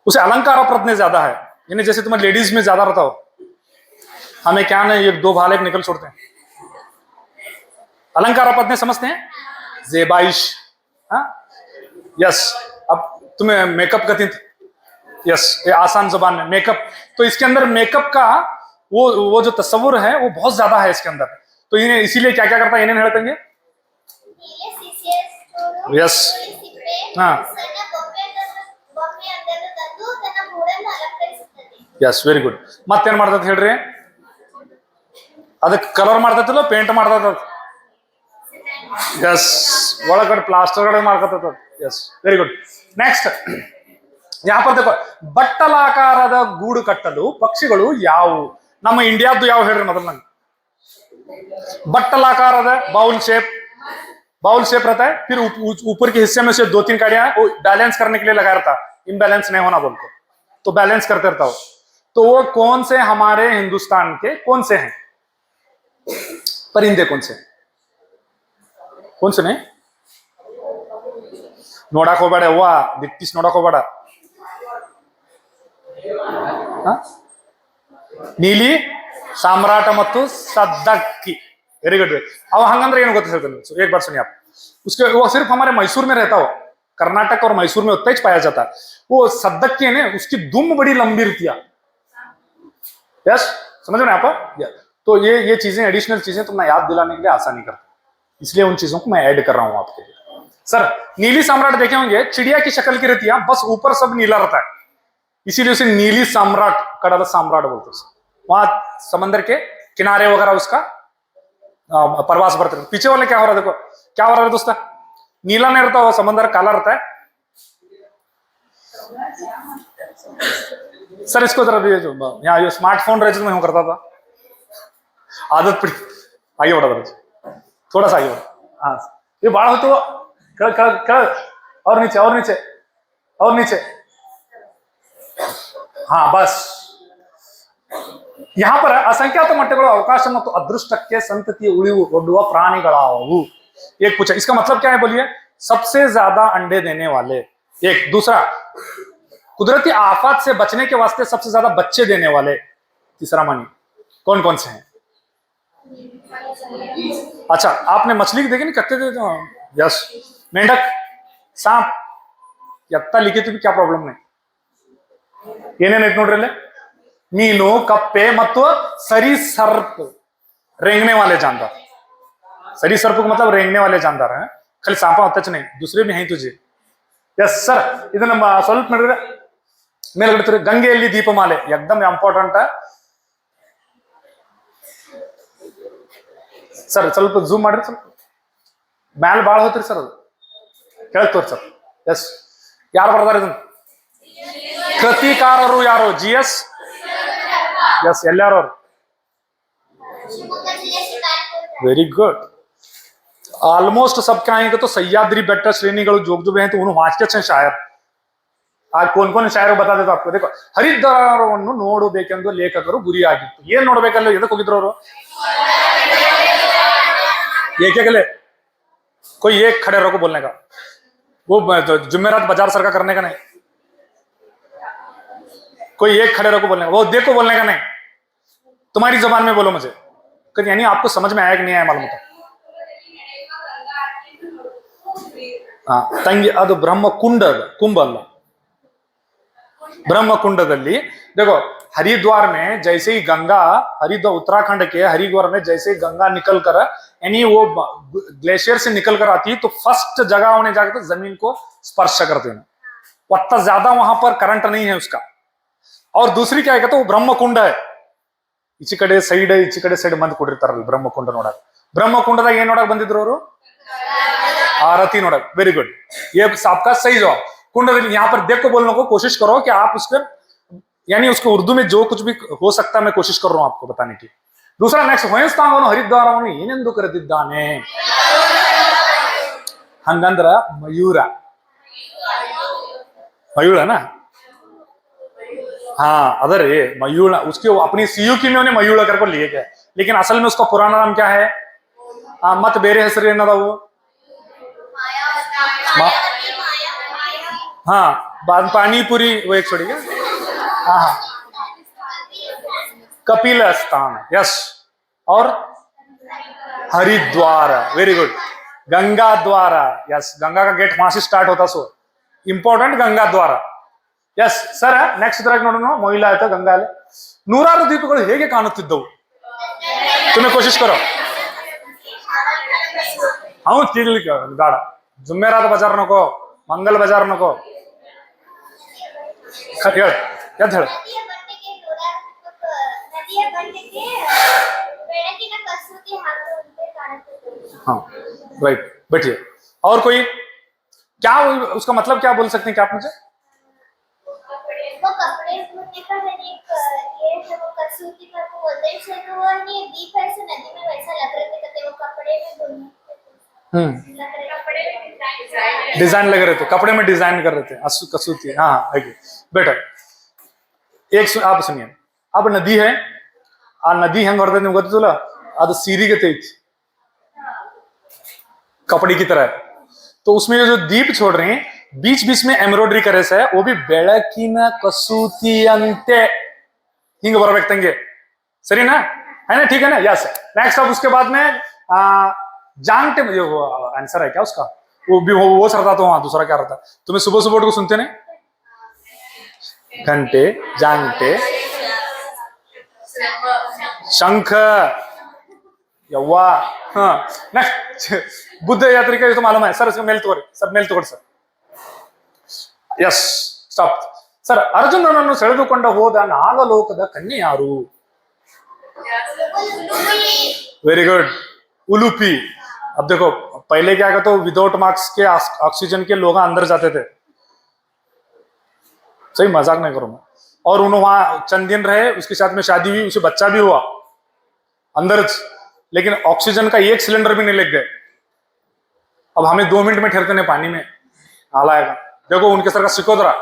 उसे अलंकार प्रज्ञे ज्यादा है, यानी जैसे तुम्हें लेडीज में ज्यादा रहता हो, हमें क्या नहीं, ये दो भाले निकल छोड़ते हैं। अलंकार प्रज्ञे समझते हैं, जेबाइश। हाँ यस, अब तुम्हें मेकअप कहती, यस ये आसान जबान में मेकअप, तो इसके अंदर मेकअप का वो जो तस्वुर है वो बहुत ज्यादा है इसके अंदर, तो इन्हें इसीलिए क्या क्या करता है इन्हें ಹೇಳ್ತಂಗೆ। यस हाँ यस वेरी गुड. ಮತ್ತೇನ್ ಮಾಡ್ತದ ಹೇಳ್ರಿ? ಅದಕ್ಕೆ ಕಲರ್ ಮಾಡ್ತೈತಿಲ್ಲ, ಪೇಂಟ್ ಮಾಡ್ತದ. यस ಒಳಗಡೆ ಪ್ಲಾಸ್ಟರ್ ಗಡೆ ಮಾಡ್ಕತ್ತದ. Yes very good. नेक्स्ट यहाँ पर देखो, ಬಟ್ಟಲಾಕಾರದ ಗೂಡು ಕಟ್ಟಲು ಪಕ್ಷಿಗಳು ಯಾವುವು? ನಮ್ಮ ಇಂಡಿಯಾದ್ದು ಯಾವ ಹೇಳ್ರಿ ಮೊದಲು ನಂಗೆ? बट्टलाकार बाउल शेप रहता है, फिर ऊपर के हिस्से में से दो तीन काड़ियां बैलेंस करने के लिए लगाया रहता, इम्बैलेंस नहीं होना बोल को, तो बैलेंस करते रहता हो। तो वो कौन से हमारे हिंदुस्तान के कौन से हैं परिंदे? कौन से नहीं ನೋಡಕ್ ಹೋಗಬೇಡ ಅವ್ವ, ದಿಟ್ಟಿಸ್ ನೋಡಕ್ ಹೋಗಬೇಡ. ನೀಲಿ ಸಾಮ್ರಾಟ ಮತ್ತು सद्दक्की, वेरी गुड. अब हंगंದ್ರೆ ಏನು ಗೊತ್ತಾ ಹೇಳ್ತೀನಿ, एक बार सुनिए आप. उसके वो सिर्फ हमारे मैसूर में रहता हो, कर्नाटक और मैसूर में उतना ही पाया जाता है. वो सद्दक्की है ना, उसकी दुम बड़ी लंबी रहती है. यस समझ रहे हैं आप? तो ये चीजें एडिशनल चीजें तुमने याद दिलाने के लिए आसानी करता, इसलिए उन चीजों को मैं ऐड कर रहा हूं आपके लिए. सर नीली सम्राट देखे होंगे, चिड़िया की शक्ल की रहती है, बस ऊपर सब नीला रहता है, इसीलिए उसे नीली सम्राट, कड़ल सम्राट बोलते हैं. वहां समंदर के किनारे वगैरह उसका प्रवास बढ़ते रहते. पीछे वाले क्या हो रहा है देखो, क्या हो रहा है दोस्तों? नीला नहीं रहता, वो समंदर काला रहता है. सर इसको जरा दिए, जो यहाँ ये स्मार्टफोन रहे जो मैं हूं करता था, आदत पड़ी. आगे बढ़ा थोड़ा सा आगे बढ़ा. हाँ ये बाढ़ हो तो और नीचे और नीचे और नीचे. हाँ बस यहाँ पर असंख्यात ಮೊಟ್ಟೆಗಳು ಅವಕಾಶ ಮತ್ತು ಅದೃಷ್ಟಕ್ಕೆ ಸಂತತಿಯ ಉಳಿವು ಒಡ್ಡುವ ಪ್ರಾಣಿಗಳಾವು. एक पूछा, इसका मतलब क्या है बोलिए? सबसे ज्यादा अंडे देने वाले. एक दूसरा, कुदरती आफत से बचने के वास्ते सबसे ज्यादा बच्चे देने वाले. तीसरा मानिए कौन कौन से हैं? अच्छा आपने मछली देखी नहीं कत्ते देते? यस मेंढक, सांप, ಎತ್ತ लिखित क्या प्रॉब्लम नहीं. ಏನೇನೈತೆ ನೋಡ್ರಿ, मीनू कप्पे ಮತ್ತು सरीसर्प, रेंगने वाले जानदार. सरीसर्प को मतलब रेंगने वाले जानदार हैं, खाली सांपा होता नहीं, दूसरे भी हैं तुझे. यस सर, ಇದನ್ನ ಸ್ವಲ್ಪ ನೋಡಿದ್ರೆ ಮೇಲ್ಗಡೆ ತೋರಿ ಗಂಗೆಯಲ್ಲಿ ದೀಪಮಾಲೆ ಎಕ್ದಮ್ ಇಂಪಾರ್ಟೆಂಟ್. ಸರ್ ಸ್ವಲ್ಪ ಜೂಮ್ ಮಾಡ್ರಿ, ಸ್ವಲ್ಪ ಮ್ಯಾಲ ಬಾಳ ಹೋತ್ರಿ ಸರ್, ಅದು ಕೆಳಗೆ ತೋರಿ ಸರ್. ಎಸ್, ಯಾರು ಬರ್ದಾರ ಇದನ್ನ? ಕೃತಿಕಾರರು ಯಾರು? GS. ಎಸ್, ಎಲ್ಲಾರು ಅವ್ರು. ಶಿವಮೊಗ್ಗ ಜಿಲ್ಲೆ ಶಿಕಾರಿಪುರ. Very good. ऑलमोस्ट सबके आएंगे तो सह्याद्री बेट श्रेणीಗಳು जोगजुबे हैं तो उन्होंने वाचके हैं शायर. आज कौन कौन शायर बता देता आपको. देखो, ಹರಿದ್ವಾರವನ್ನು ನೋಡಬೇಕೆಂದು ಲೇಖಕರು ಗುರಿಯಾಗಿತ್ತು. ಏನ್ ನೋಡ್ಬೇಕಲ್ಲ, ಎದಕ್ಕೆ ಹೋಗಿದ್ರು ಅವರು? ಏಕೆಗಲೆ कोई एक खड़े रहो को बोलने का, वो जुमेरात बाजार सर का करने का नहीं. कोई एक खड़े रहो को बोलने का, वो देखो बोलने का नहीं, तुम्हारी जबान में बोलो मुझे. यानी आपको समझ में आया कि नहीं आया मालूम होता. हाँ, ತಂಗಿ ಅದು ಬ್ರಹ್ಮಕುಂಡ, ಕುಂಭ ಅಲ್ಲ, ब्रह्मकुंडದಲ್ಲಿ. देखो, हरिद्वार में जैसे ही गंगा, हरिद्वार उत्तराखंड के हरिद्वार में जैसे ही गंगा निकल कर, यानी वो ग्लेशियर से निकल कर आती है, तो फर्स्ट जगह होने जाकर तो जमीन को स्पर्श करते हैं. उतना ज्यादा वहां पर करंट नहीं है उसका. और दूसरी क्या है तो वो ब्रह्मकुंड है. ಈಚೆ ಕಡೆ ಸೈಡ್, ಈಚೆ ಕಡೆ ಸೈಡ್ ಮಂದಿ ಕೊಟ್ಟಿರ್ತಾರಲ್ಲ ಬ್ರಹ್ಮಕುಂಡ ನೋಡಕ್. ಬ್ರಹ್ಮಕುಂಡದಾಗ ಏನ್ ನೋಡಕ್ ಬಂದಿದ್ರು ಅವರು? आरती नोड़क. वेरी गुड, ये आपका सही जवाब. कुंड यहाँ पर देख को बोलने को कोशिश करो कि आप उसके, यानी उसको उर्दू में जो कुछ भी हो सकता है मैं कोशिश कर रहा हूं आपको बताने की. दूसरा नेक्स्ट, ಹೊಯಸ್ತಾಂಗನು ಹರಿದ್ವಾರವನ್ನು ಏನೆಂದು ಕರೆದಿದ್ದಾನೆ? ಹಂಗಂದ್ರ ಮಯೂರ. मयूर है ना? हाँ, अदर ये मयूर, उसके अपनी सीयूकी में उन्हें मयूर करके लिए गए, लेकिन असल में उसका पुराना नाम क्या है? मत बेरे ಹೆಸರು ಏನದ वो? हाँ, पानीपुरी, वो एक छोड़ी. हाँ हाँ, कपिल स्थान. यस, और हरिद्वार. वेरी गुड, गंगा द्वारा. यस, गंगा का गेट वहां से स्टार्ट होता, सो इंपॉर्टेंट गंगा द्वारा. Yes sir. नेक्स्ट तरह ನೋಡೋಣ. ಮೊಯಿಲ ಆಯ್ತು, ಗಂಗಾ ಅಲ್ಲಿ ನೂರಾರು ದೀಪಗಳು ಹೇಗೆ ಕಾಣುತ್ತಿದ್ದವು? तुम्हें कोशिश करो. हाँ, ತಿರ್ಲಿಕ್ಕೆ ಗಾಢ. जुमेरात बाजार नको, मंगल बाजार नको. याद है? हाँ, राइट, बैठिए. और कोई क्या उसका मतलब क्या बोल सकते हैं क्या आप मुझे? वो कपड़े धोने का है, ये है वो कसूती का वो बोलते हैं. इसलिए तो वो नहीं दीप ऐसे नदी में वैसा लग रहे थे, कहते वो कपड़े में धोने. डिजाइन लग रहे थे, कपड़े में डिजाइन कर रहे थे. कसूती. हाँ, बेटर. एक आप सुनिए. अब नदी है, आ नदी ಹೆಂಗ್ ಹೊರತೈತಿ ನಿಮ್ಗೆ ಗೊತ್ತಿಲ್ಲ, ಅದು सीरीगते कपड़े की तरह. तो उसमें जो दीप छोड़ रहे हैं, बीच बीच में एम्ब्रॉयडरी करे से, वो भी ಬೆಳಕಿನ ಕಸೂತಿಯಂತೆ ಹಿಂಗ ಬರಬೇಕು ತಂಗೆ. सही ना, है ना? ठीक है ना? यस. नेक्स्ट अब उसके बाद में जानते, जो आंसर है क्या उसका, वो भी वो सरता तो. वहां दूसरा क्या रहता? तुम्हें सुबह सुबह को सुनते नहीं? घंटे, जानते, शंख, यव्वा. हाँ, नेक्स्ट बुद्ध यात्रिका, ये तो मालूम है सर. इसका मेल तोड़ सर, मेल तोड़ सर. Yes, stop sir. ಅರ್ಜುನನನ್ನು ಸೆಳೆದುಕೊಂಡ ಹೋದ ನಾಗಲೋಕದ ಕನ್ಯೆ ಯಾರು? Very good, Ulupi. अब देखो, पहले क्या कहते, विदाउट मार्क्स के ऑक्सीजन के लोग अंदर जाते थे. सही, मजाक नहीं करूंगा. और उन्होंने वहां चंद दिन रहे, उसके साथ में शादी हुई, उसे बच्चा भी हुआ अंदर, लेकिन ऑक्सीजन का एक सिलेंडर भी नहीं ले गए. अब हमें 2 मिनट में ठहरते नहीं पानी में आलाएगा. देखो उनके सर का सिकोदरा.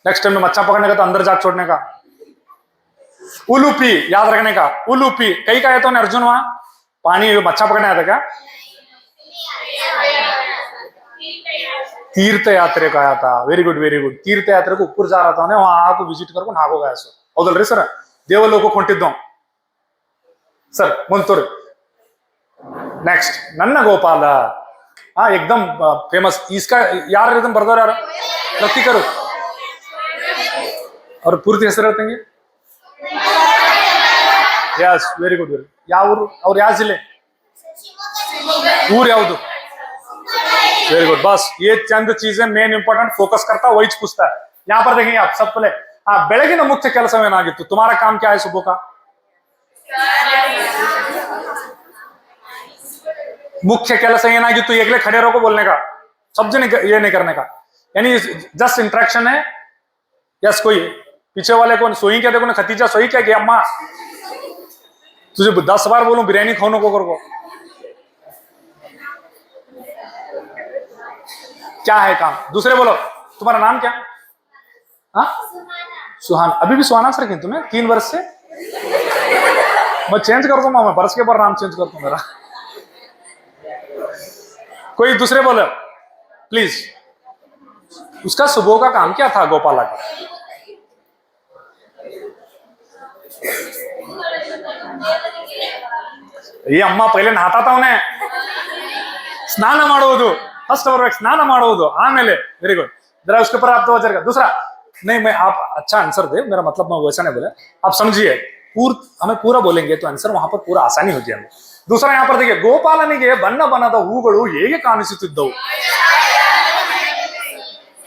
नेक्स्ट टाइम में मच्छा पकड़ने का तो अंदर जाग छोड़ने का. उलूपी याद रखने का. उलूपी कई का है तो अर्जुन वहां पानी मच्छा पकड़ने आया था क्या? तीर्थ यात्रे का आया था. Very good, very good. तीर्थ यात्रे को ऊपर जा रहा था, वहां आको विजिट करको नागो गया. सो ಹೌದಲ್ರಿ ಸರ್? ದೇವಲೋಕ ಕೊಂಡಿದ್ದೋ ಸರ್. ಮುಂತೋರಿ. नेक्स्ट ನನ್ನ ಗೋಪಾಲ. हाँ, एकदम फेमस. इसका यार एकदम ಬರ್ದವ್ರು ಯಾರು? ಪ್ರತಿಕರು. और पूर्ति ಹೆಸರು ಹೇಳ್ತಂಗೆ? Yes, very good. वेरी ಯಾವ ಊರು ಅವ್ರು? ಯಾವ ಜಿಲ್ಲೆ? ಊರು ಯಾವುದು? Very good. बस ये चंद चीजें मेन इंपॉर्टेंट फोकस करता, वही पूछता है. यहाँ पर देखेंगे आप सब पहले ಬೆಳಗಿನ ಮುಖ್ಯ ಕೆಲಸವೇನಾಗಿತ್ತು तुम्हारा काम क्या है सुबह का मुख्य ಕೆಲಸ ಏನಾಗಿತ್ತು एकले खड़े रहो को बोलने का सब जन ये नहीं करने का यानी जस्ट इंटरेक्शन है यस कोई पीछे वाले को सोई क्या देखो ना खतीजा सोई क्या कि अम्मा तुझे 10 बार बोलूं बिरयानी खाने को करो क्या है काम दूसरे बोलो तुम्हारा नाम क्या हाँ सुहाना अभी भी सुहाना सर रखें तुम्हें 3 वर्ष से मैं चेंज कर दूंगा मैं बरस के बाद नाम चेंज कर दूं मेरा कोई दूसरे बोलो प्लीज उसका सुबह का काम क्या था गोपाला का ये अम्मा पहले नहाता था उन्हें स्नान ಮಾಡೋದು फर्स्ट वर्क स्नान ಮಾಡೋದು आमेले वेरी गुड जरा उसके ऊपर आप तो वजह दूसरा नहीं मैं आप अच्छा आंसर दे मेरा मतलब मैं वैसा नहीं बोला आप समझिए हमें पूरा बोलेंगे तो आंसर वहां पर पूरा आसानी हो जाएगा दूसरा यहाँ पर देखिए ಗೋಪಾಲನಿಗೆ ಬಣ್ಣ ಬಣ್ಣದ ಹೂಗಳು ಹೇಗೆ ಕಾಣಿಸುತ್ತಿದ್ದವು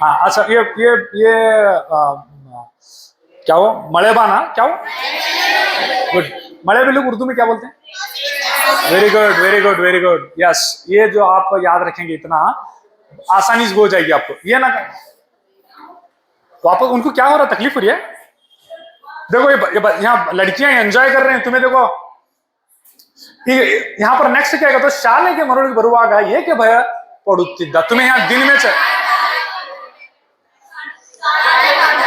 हाँ अच्छा ये क्या हो मलेबाना क्या हो गुड मले भी लोग उर्दू में क्या बोलते हैं very good very good very good yes ये जो आप याद रखेंगे इतना आसानी से हो जाएगी आपको ये ना वापस उनको क्या हो रहा तकलीफ हो रही है देखो ये यहाँ लड़कियां एंजॉय कर रहे हैं तुम्हें देखो यहाँ पर नेक्स्ट क्या कहते ಶಾಲೆಗೆ ಮರಳಿ ಬರುವಾಗ ಏಕೆ ಭಯ ಪಡುತ್ತಿದ್ದ तुम्हें यहाँ दिन में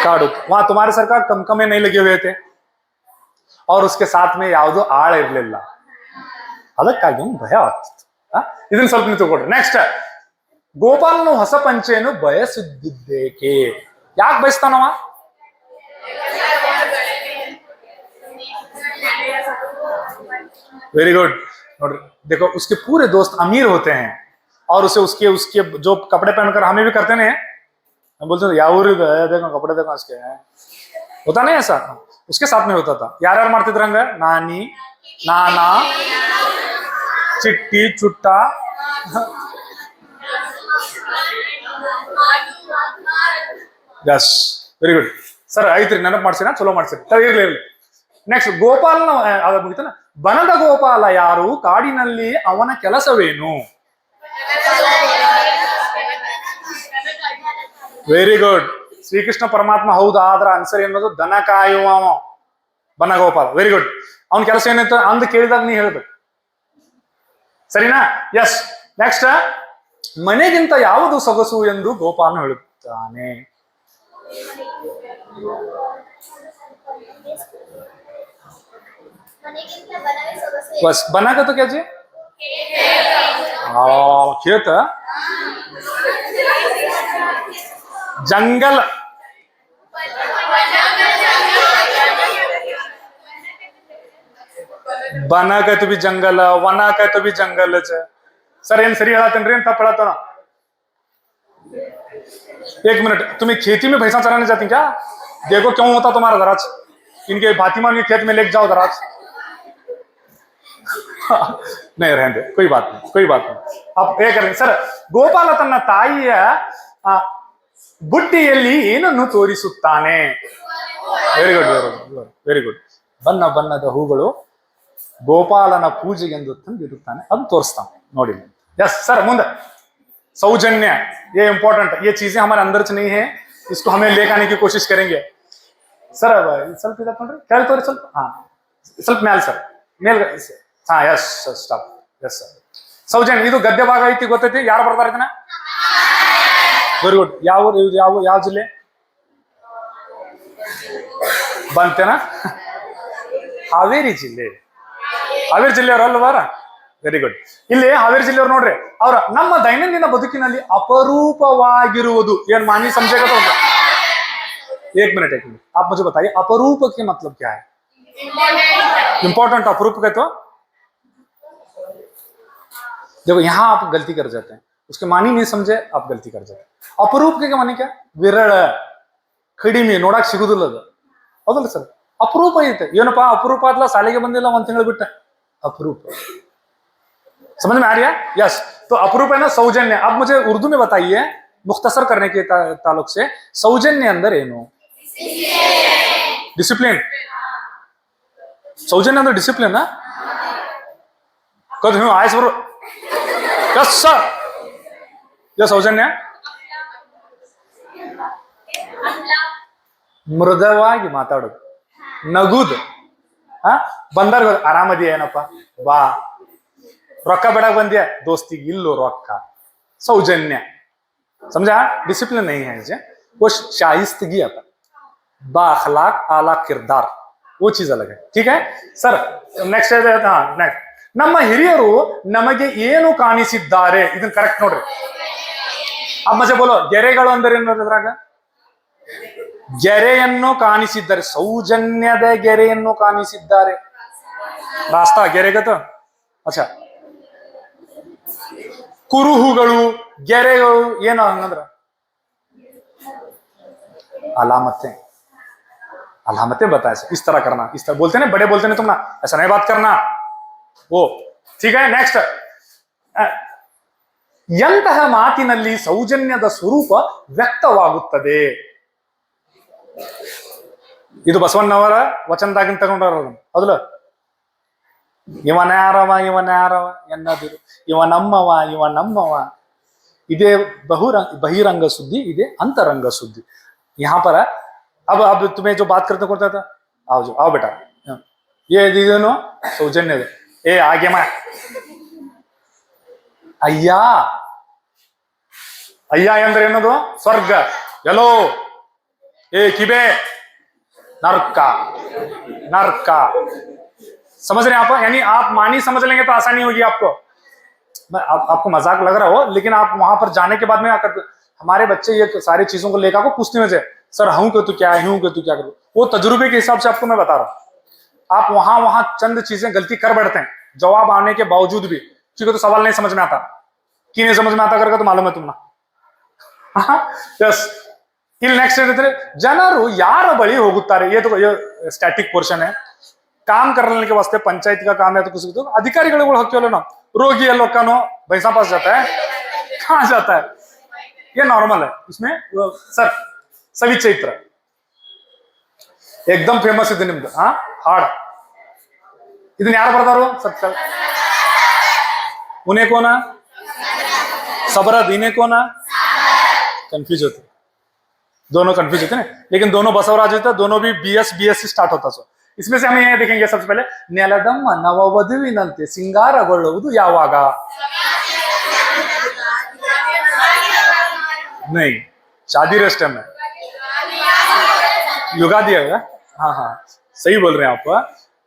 काड़ू वहां तुम्हारे सरकार कमकमे नहीं लगे हुए थे और उसके साथ में ಯಾವುದು ಆಳ ಇರಲಿಲ್ಲ ಅದಕ್ಕಾಗಿ ಭಯ ಆಗ್ತಿತ್ತು ಇದನ್ನ ಸ್ವಲ್ಪ ನೀವು ತಗೊಳ್ರಿ ನೆಕ್ಸ್ಟ್ ಗೋಪಾಲನು ಹೊಸ ಪಂಚೆಯನ್ನು ಬಯಸುತ್ತಿದ್ದೇಕೆ ಯಾಕೆ ಬಯಸ್ತಾನವ वेरी गुड देखो उसके पूरे दोस्त अमीर होते हैं और उसे उसके उसके जो कपड़े पहनकर हमें भी करते नहीं मैं बोलते यावर देखो कपड़े देखो उसके होता नहीं ऐसा उसके साथ में होता था यार यार मारते रंग नानी नाना चिट्टी चुट्टा यस वेरी गुड सर ಐತ್ರಿ ನೆನಪು ಮಾಡ್ಸಿನ ಚಲೋ ಮಾಡ್ಸಿರಿ ಇರ್ಲಿ ನೆಕ್ಸ್ಟ್ ಗೋಪಾಲನ ಅದು ಮುಗಿತನ ಬನದ ಗೋಪಾಲ ಯಾರು ಕಾಡಿನಲ್ಲಿ ಅವನ ಕೆಲಸವೇನು ವೆರಿ ಗುಡ್ ಶ್ರೀಕೃಷ್ಣ ಪರಮಾತ್ಮ ಹೌದಾ ಅದರ ಆನ್ಸರ್ ಏನದು ದನ ಕಾಯುವ ಬನ ಗೋಪಾಲ ವೆರಿ ಗುಡ್ ಅವನ ಕೆಲಸ ಏನಿತ್ತು ಅಂದ ಕೇಳಿದಾಗ ನೀ ಹೇಳ್ಬೇಕು ಸರಿನಾ ಎಸ್ ನೆಕ್ಸ್ಟ್ ಮನೆಗಿಂತ ಯಾವುದು ಸೊಗಸು ಎಂದು ಗೋಪಾಲನು ಹೇಳುತ್ತಾನೆ बस बना का तो क्या जी खेत जंगल बना का तो भी जंगल वना का तो भी जंगल सर ಏನ್ ಸರಿ ಹೇಳತ್ತೇನ್ರಿ ಅಂತ ತಪ್ಪು ಹೇಳತ್ತನ एक मिनट तुम्हें खेती में भैंसा चराने जाती क्या देखो क्यों होता तुम्हारा दराज इनके भातीमान के खेत में लेके जाओ दराज नहीं रहने कोई बात नहीं आप ये करें सर ಗೋಪಾಲ ತನ್ನ ತಾಯಿಯ ಬುಟ್ಟಿಯಲ್ಲಿ ಏನನ್ನು ತೋರಿಸುತ್ತಾನೆ ವೆರಿ ಗುಡ್ ಬಣ್ಣ ಬಣ್ಣದ ಹೂಗಳು ಗೋಪಾಲನ ಪೂಜೆಗೆಂದು ತಂದಿರುತ್ತಾನೆ ಅದು ತೋರಿಸ್ತಾನೆ ನೋಡಿ यस सर मुंद सौजन्य ये इंपॉर्टेंट ये चीजें हमारे अंदर से नहीं है इसको हमें लेकर आने की कोशिश करेंगे सर ಸ್ವಲ್ಪ ಇದಕ್ಕೆ ನೋಡ್ರಿ ಕೇಳಿ ತೋರಿ ಸ್ವಲ್ಪ ಸ್ವಲ್ಪ ಮೇಲ್ ಸರ್ ಮೇಲ್ ಎಸ್ ಸ್ಟಾಪ್ ಎಸ್ ಸರ್ ಸೌಜನ್ಯ ಇದು ಗದ್ಯ ಭಾಗ ಐತಿ ಗೊತ್ತೈತಿ ಯಾರು ಬರ್ತಾರ ಇದನ್ನ ವೆರಿ ಗುಡ್ ಯಾವ ಜಿಲ್ಲೆ ಬಂತೇನಾ ಹಾವೇರಿ ಜಿಲ್ಲೆಯವರಲ್ವಾರ ವೆರಿ ಗುಡ್ ಇಲ್ಲಿ ಹಾವೇರಿ ಜಿಲ್ಲೆಯವ್ರು ನೋಡ್ರಿ ಅವ್ರ ನಮ್ಮ ದೈನಂದಿನ ಬದುಕಿನಲ್ಲಿ ಅಪರೂಪವಾಗಿರುವುದು ಏನ್ ಮಾನಿ समझेगा तो एक मिनट आप मुझे बताइए अपरूप के मतलब क्या है इंपॉर्टेंट अपरूप का तो देखो यहां आप गलती कर जाते हैं उसके मानी नहीं समझे आप गलती कर जाते हैं अपरूप के मानी क्या विरल ಕಡಿಮೆ ನೋಡಕ್ ಸಿಗುದಿಲ್ಲ ಅದು ಹೌದಲ್ಲ ಸರ್ ಅಪರೂಪ ಐತೆ ಏನಪ್ಪಾ ಅಪರೂಪ ಆದ್ಲ ಶಾಲೆಗೆ ಬಂದಿಲ್ಲ ಒಂದ್ ತಿಂಗಳು ಬಿಟ್ಟ ಅಪरूप समझ में आ रही है यस तो अपरूप है ना सौजन्य अब मुझे उर्दू में बताइए मुख्तसर करने के ताल्लुक से सौजन्य अंदर ಏನು? डिसिप्लिन. सौजन्य अंदर डिसिप्लिन ना? कद हूँ आयस बरो यस सर ये सौजन्ಯ ಮೃದುವಾಗಿ ಮಾತಾಡೋದು, ನಗುದು, ಬಂದರ್ ಆರಾಮದಿ ಏನಪ್ಪ ಬಾ, ರೊಕ್ಕ ಬೇಡಕ್ ಬಂದ್ಯಾ दोस्ती इल्लो रॉक्का, सौजन्य. समझा? डिसिप्लिन नहीं है इसे, वो शाइस्तगी आता, बाखलाक आला किरदार, वो चीज अलग है. ठीक है सर. नेक्स्ट नेक्स्ट ನಮ್ಮ ಹಿರಿಯರು ನಮಗೆ ಏನು ಕಾಣಿಸಿದ್ದಾರೆ, ಇದನ್ನ ಕರೆಕ್ಟ್ ನೋಡ್ರಿ. अब मुझे बोलो ಗೆರೆಗಳು ಅಂದ್ರೆ ಏನು ಅದ್ರಾಗ? ಗೆರೆಯನ್ನು ಕಾಣಿಸಿದ್ದಾರೆ, ಸೌಜನ್ಯದ ಗೆರೆಯನ್ನು ಕಾಣಿಸಿದ್ದಾರೆ. ರಾಸ್ತಾ ಗೆರೆಗತ ಅಚ್ಚಾ. ಕುರುಹುಗಳು ಗೆರೆಗಳು ಏನು ಹಂಗಂದ್ರ अलामतें. अलामतें बताए इस तरह करना, इस तरह बोलते ना, बड़े बोलते ना, तुम ना ऐसा नहीं बात करना वो. ठीक है नेक्स्ट. ಎಂತಹ ಮಾತಿನಲ್ಲಿ ಸೌಜನ್ಯದ ಸ್ವರೂಪ ವ್ಯಕ್ತವಾಗುತ್ತದೆ? ಇದು ಬಸವಣ್ಣವರ ವಚನದಾಗಿಂದ ತಗೊಂಡವ್ರ. ಹೌದಲ್ಲ? ಇವನ್ಯಾರವ ಇವನ್ಯಾರವ ಎನ್ನದಿರು, ಇವ ನಮ್ಮವ. ಇದೇ बहिरंग सुद्धि, इधे अंतरंग सुद्धि. यहाँ पर अब तुम्हें जो बात करते करता था, आओ बेटा, ये इदेनो सौजन्य. ए आगे मा ಅಯ್ಯ ಅಯ್ಯ ಅಂದ್ರೆ ಏನದು? ಸ್ವರ್ಗ. ಎಲ್ಲೋ ए किबे नर्क नर्क. समझ रहे हैं आप? यानी आप मानी समझ लेंगे तो आसानी होगी आपको. आपको मजाक लग रहा हो, लेकिन आप वहां पर जाने के बाद में आकर हमारे बच्चे ये सारी चीजों को लेकर पूछते में से, सर हूं कि तू क्या है, हूं कि तू क्या करो. वो तजुर्बे के हिसाब से आपको मैं बता रहा हूं. आप वहां चंद चीजें गलती कर बैठते हैं जवाब आने के बावजूद भी, क्योंकि तो सवाल नहीं समझ में आता. कि नहीं समझ में आता करके तो मालूम है तुमना. यस. ಇಲ್ಲಿ ನೆಕ್ಸ್ಟ್ ಏನಿದ್ರೆ ಜನರು ಯಾರ ಬಳಿ ಹೋಗುತ್ತಾರೆ. ये तो ये स्टैटिक पोर्शन है. काम करने के वास्ते पंचायत का काम है तो किसी को अधिकारिಗಳು ಹೋಗ್ತೀವಲ್ಲ ನಾವು, रोगी है लोग का नो भैंसा पास जाता है, कहाँ जाता है, ये नॉर्मल है. इसमें सर सभी चैत्र एकदम फेमस ಇದೆ ನಿಮ್ದು ಹಾಡು. ಇದನ್ನ ಯಾರು ಬರ್ತಾರೋ ಸರ್? उन्हें कोना सबरद, इन्हें कोना कंफ्यूज होते, दोनों कंफ्यूज होते ना. लेकिन दोनों बसवराज होता, दोनों भी बीएससी स्टार्ट होता. सो इसमें से हम ये देखेंगे सबसे पहले, नेलदम्म नववधुविनಂತೆ ಸಿಂಗಾರಗೊಳ್ಳುವುದು ಯಾವಾಗ? नहीं, शादी रेस्ट टाइम है, युगादि है. हाँ सही बोल रहे हैं आप.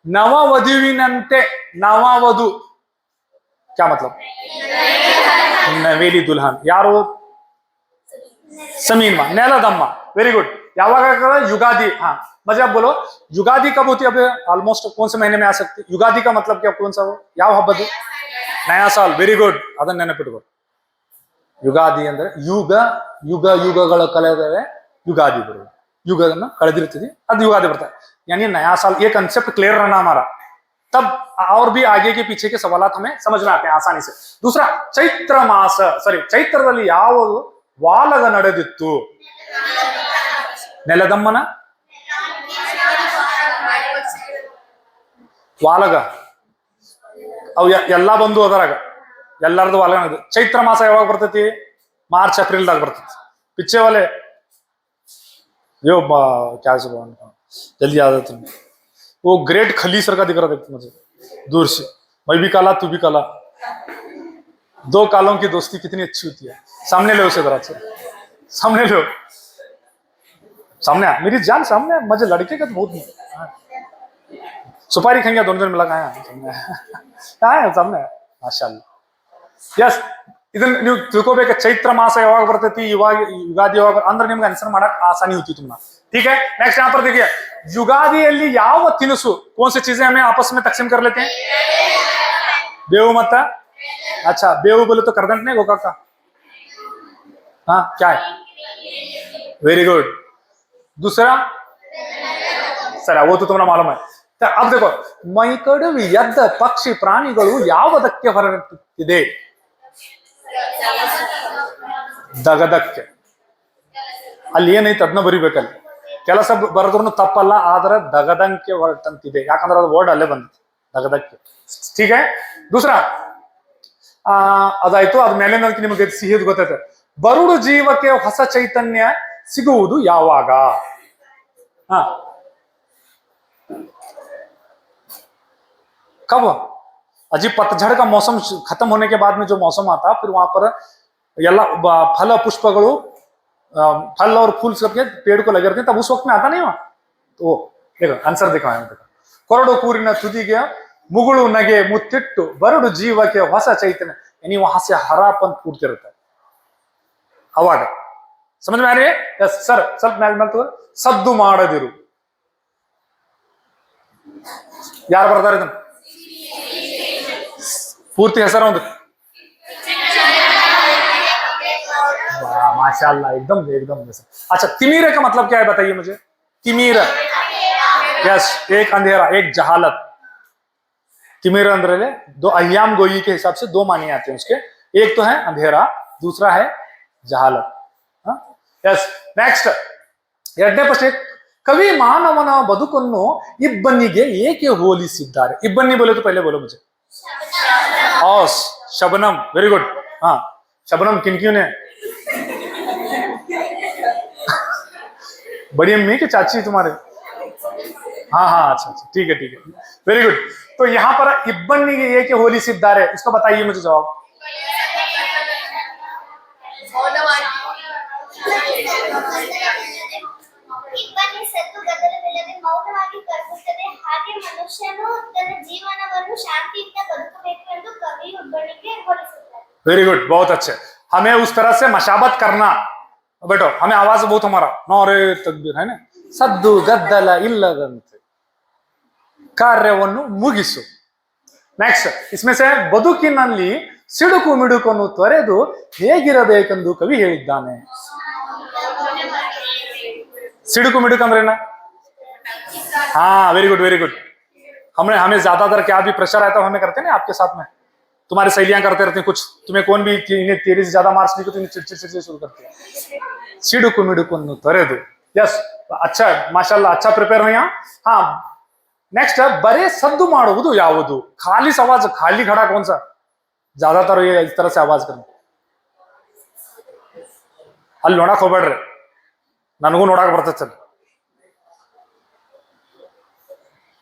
नववधुविनಂತೆ, नववधु क्या मतलब? नवेली दुल्हन. यारो समीन माँ, नेलदम्मा. Very good. यावागा युगादि. हाँ मजे आप बोलो युगादि कब होती है? अब ऑलमोस्ट कौन से महीने में आ सकती है युगादि का? मतलब क्या कौन सा हो? ಯಾವ ಹಬ್ಬದ್ದು? नया साल. Very good. ಅದನ್ನ ನೆನಪಿಟ್ಕೋ. ಯುಗಾದಿ ಅಂದ್ರೆ ಯುಗಗಳ ಕಳೆದರೆ ಯುಗಾದಿ ಬರೋದು. युगನ ಕಳೆದಿರ್ತೀವಿ ಅದು युगादि ಬರ್ತಾ है. यानी नया साल. ये कंसेप्ट क्लियर रहना हमारा, तब और भी आगे के पीछे के सवाल हमें समझ में आते हैं आसानी से. दूसरा चैत्र मास, सॉरी ಚೈತ್ರದಲ್ಲಿ ಯಾವುದು ವಾಲಗ ನಡೆದಿತ್ತು? ನೆಲದಮ್ಮನ ವಾಲಗ ಅವು ಎಲ್ಲಾ ಬಂದು ಅದರಾಗ ಎಲ್ಲರದು ವಾಲಗ. ಚೈತ್ರ ಮಾಸ ಯಾವಾಗ ಬರ್ತೈತಿ? ಮಾರ್ಚ್ ಏಪ್ರಿಲ್ದಾಗ ಬರ್ತೈತಿ. पिछे वाले यो क्या जल्दी याद आता. वो ग्रेट खली सर का दिख रहा था मुझे दूर से. मैं भी काला तू भी काला, दो कालों की दोस्ती कितनी अच्छी होती है. सामने लो उसे जरा से, सामने लो, सामने आ मेरी जान, सामने आ. मुझे लड़के का तो बहुत सुपारी खाएंगे दोनों जन मिला. कहाँ है सामने? माशाल्लाह. यस. ಇದನ್ನ ನೀವು ತಿಳ್ಕೋಬೇಕು. ಚೈತ್ರ ಮಾಸ ಯಾವಾಗ ಬರ್ತೈತಿ, ಯುಗಾದಿ ಯಾವಾಗ ಅಂದ್ರೆ ನಿಮ್ಗೆ ಆನ್ಸರ್ ಮಾಡಕ್ ಆಸಾನಿ होती तुमना. ठीक है नेक्स्ट यहाँ पर देखिए, युगादिಯಲ್ಲಿ ಯಾವ ತಿನಿಸು, कौन सी चीजें हमें आपस में तकसीम कर लेते हैं? बेहू मत. अच्छा बेहू बोले तो करदंट नहीं गोका का. हाँ क्या है? Very good. दूसरा सर वो तो तुम्हारा मालूम है. अब देखो, ಮೈಕಡು ಎದ್ದ ಪಕ್ಷಿ ಪ್ರಾಣಿಗಳು ಯಾವುದಕ್ಕೆ ಹೊರಟಿದೆ? ದಗದಕ್ಕೆ ಅಲ್ಲಿ ಏನೈತೆ ಅದನ್ನ ಬರಿಬೇಕಲ್ಲಿ. ಕೆಲಸ ಬರೆದ್ರು ತಪ್ಪಲ್ಲ, ಆದ್ರೆ ದಗದಂಕೆ ಹೊರಟಂತಿದೆ, ಯಾಕಂದ್ರೆ ಅದು ವರ್ಡ್ ಅಲ್ಲೇ ಬಂದಿದೆ ದಗದಕ್ಕೆ. ठीक है. दूसरा ಅದಾಯ್ತು. ಅದ್ ಮೇಲೆ ನಿಮಗೆ ಸಿಹಿದ್ ಗೊತ್ತೈತೆ. ಬರುಡು ಜೀವಕ್ಕೆ ಹೊಸ ಚೈತನ್ಯ ಸಿಗುವುದು ಯಾವಾಗ? हाँ कब? अजी पतझड़ का मौसम खत्म होने के बाद में जो मौसम आता, फिर वहां पर ಎಲ್ಲ फल पुष्पಗಳು फल और फूल सबके पेड़ को लगे रहते हैं, तब उस वक्त में आता नहीं हुआ. तो देखो आंसर देखो, ಕೊರಡು ಕೂರಿನ ತುದಿಗೆ ಮುಗುಳು ನಗೆ ಮುತ್ತಿಟ್ಟು ಬರಡು ಜೀವಕ್ಕೆ ಹೊಸ ಚೈತನ್ಯ, यानी वहां से हरापन फूटते ಅವಾಗ. समझ में आ रही है? Yes sir. ಸ್ವಲ್ಪ ಮೇಲೆ ಸದ್ದು ಮಾಡದಿರು. ಯಾರು ಬರ್ತಾರೆ ಇದನ್ನ? पूर्ति ಹೆಸರು ಒಂದು. माशाल्लाह, एकदम एकदम. अच्छा, तिमीरे का मतलब क्या है बताइए मुझे. तिमीर, यस, एक अंधेरा, एक जहालत. तिमीर अंदर दो अय्याम गोई के हिसाब से दो माने आते हैं उसके. एक तो है अंधेरा, दूसरा है जहालत. यस. नेक्स्ट, ಎರಡನೇ ಪ್ರಶ್ನೆ. कवि मानवನ ಬದುಕನ್ನು ಇಬ್ಬನಿಗೆ ಏಕೆ ಹೋಲಿಸಿದ್ದಾರೆ? ಇಬ್ಬನಿ बोले तो पहले बोलो मुझे. औस, शबनम, वेरी गुड. हाँ, शबनम किन क्यों ने? बड़ी अम्मी की चाची तुम्हारे? हाँ हाँ, अच्छा अच्छा, ठीक है ठीक है, वेरी गुड. तो यहाँ पर इब्बनिಗೆ ಏಕೆ ಹೋಲಿಸಿದ್ದಾರೆ, इसको बताइए मुझे जवाब. ಇಬ್ಬನಿ ಸತ್ತು ಗದ್ದಲವಿಲ್ಲದೆ ಮೌನವಾಗಿ ಕರಗುತ್ತದೆ, ಹಾಗೆ ಮನುಷ್ಯನು ತನ್ನ ಜೀವನವನ್ನು ಶಾಂತಿಯಿಂದ ಬದುಕಬೇಕು ಎಂದು ಕವಿ ಇಬ್ಬನಿಗೆ ಹೋಲಿಸುತ್ತಾರೆ. वेरी गुड, बहुत अच्छे. हमें उस तरह से मशाबत करना. बेटो, हमें आवाज बहुत हमारा नौरे तकबीर है ना. सद्दु गದ್ದಲ ಇಲ್ಲದಂತೆ ಕಾರ್ಯವನ್ನು ಮುಗಿಸು. ನೆಕ್ಸ್ಟ್, इसमें से ಬದುಕಿನಲ್ಲಿ ಸಿಡುಕು ಮಿಡುಕನ್ನು ತೊರೆದು ಹೇಗಿರಬೇಕೆಂದು ಕವಿ ಹೇಳಿದ್ದಾನೆ. सिडुकु मिडुक अंदर ना. हाँ, वेरी गुड वेरी गुड. हमें ज्यादातर क्या भी प्रेशर आता है हमें करते हैं ना आपके साथ में. तुम्हारी सहेलियां करते रहती हैं कुछ, तुम्हें कौन भी तेरी से ज्यादा मार्क्स नहीं, तो चिड़चिड़ शुरू करती है. सिडुकु मिडुकु ತೊರೆದು. यस, अच्छा, माशाल्लाह, अच्छा प्रिपेयर हो यहाँ. हाँ, नेक्स्ट, बरे सद्दु ಮಾಡುವುದು ಯಾವುದು? खाली आवाज, खाली खड़ा कौन सा? ज्यादातर ये इस तरह से आवाज करना. ಅಲ್ಲಿ ನೋಡಕ್ ಹೋಗ್ಬೇಡ್ರಿ, ನನಗೂ ನೋಡಕ್ ಬರ್ತದೆ ಸರ್.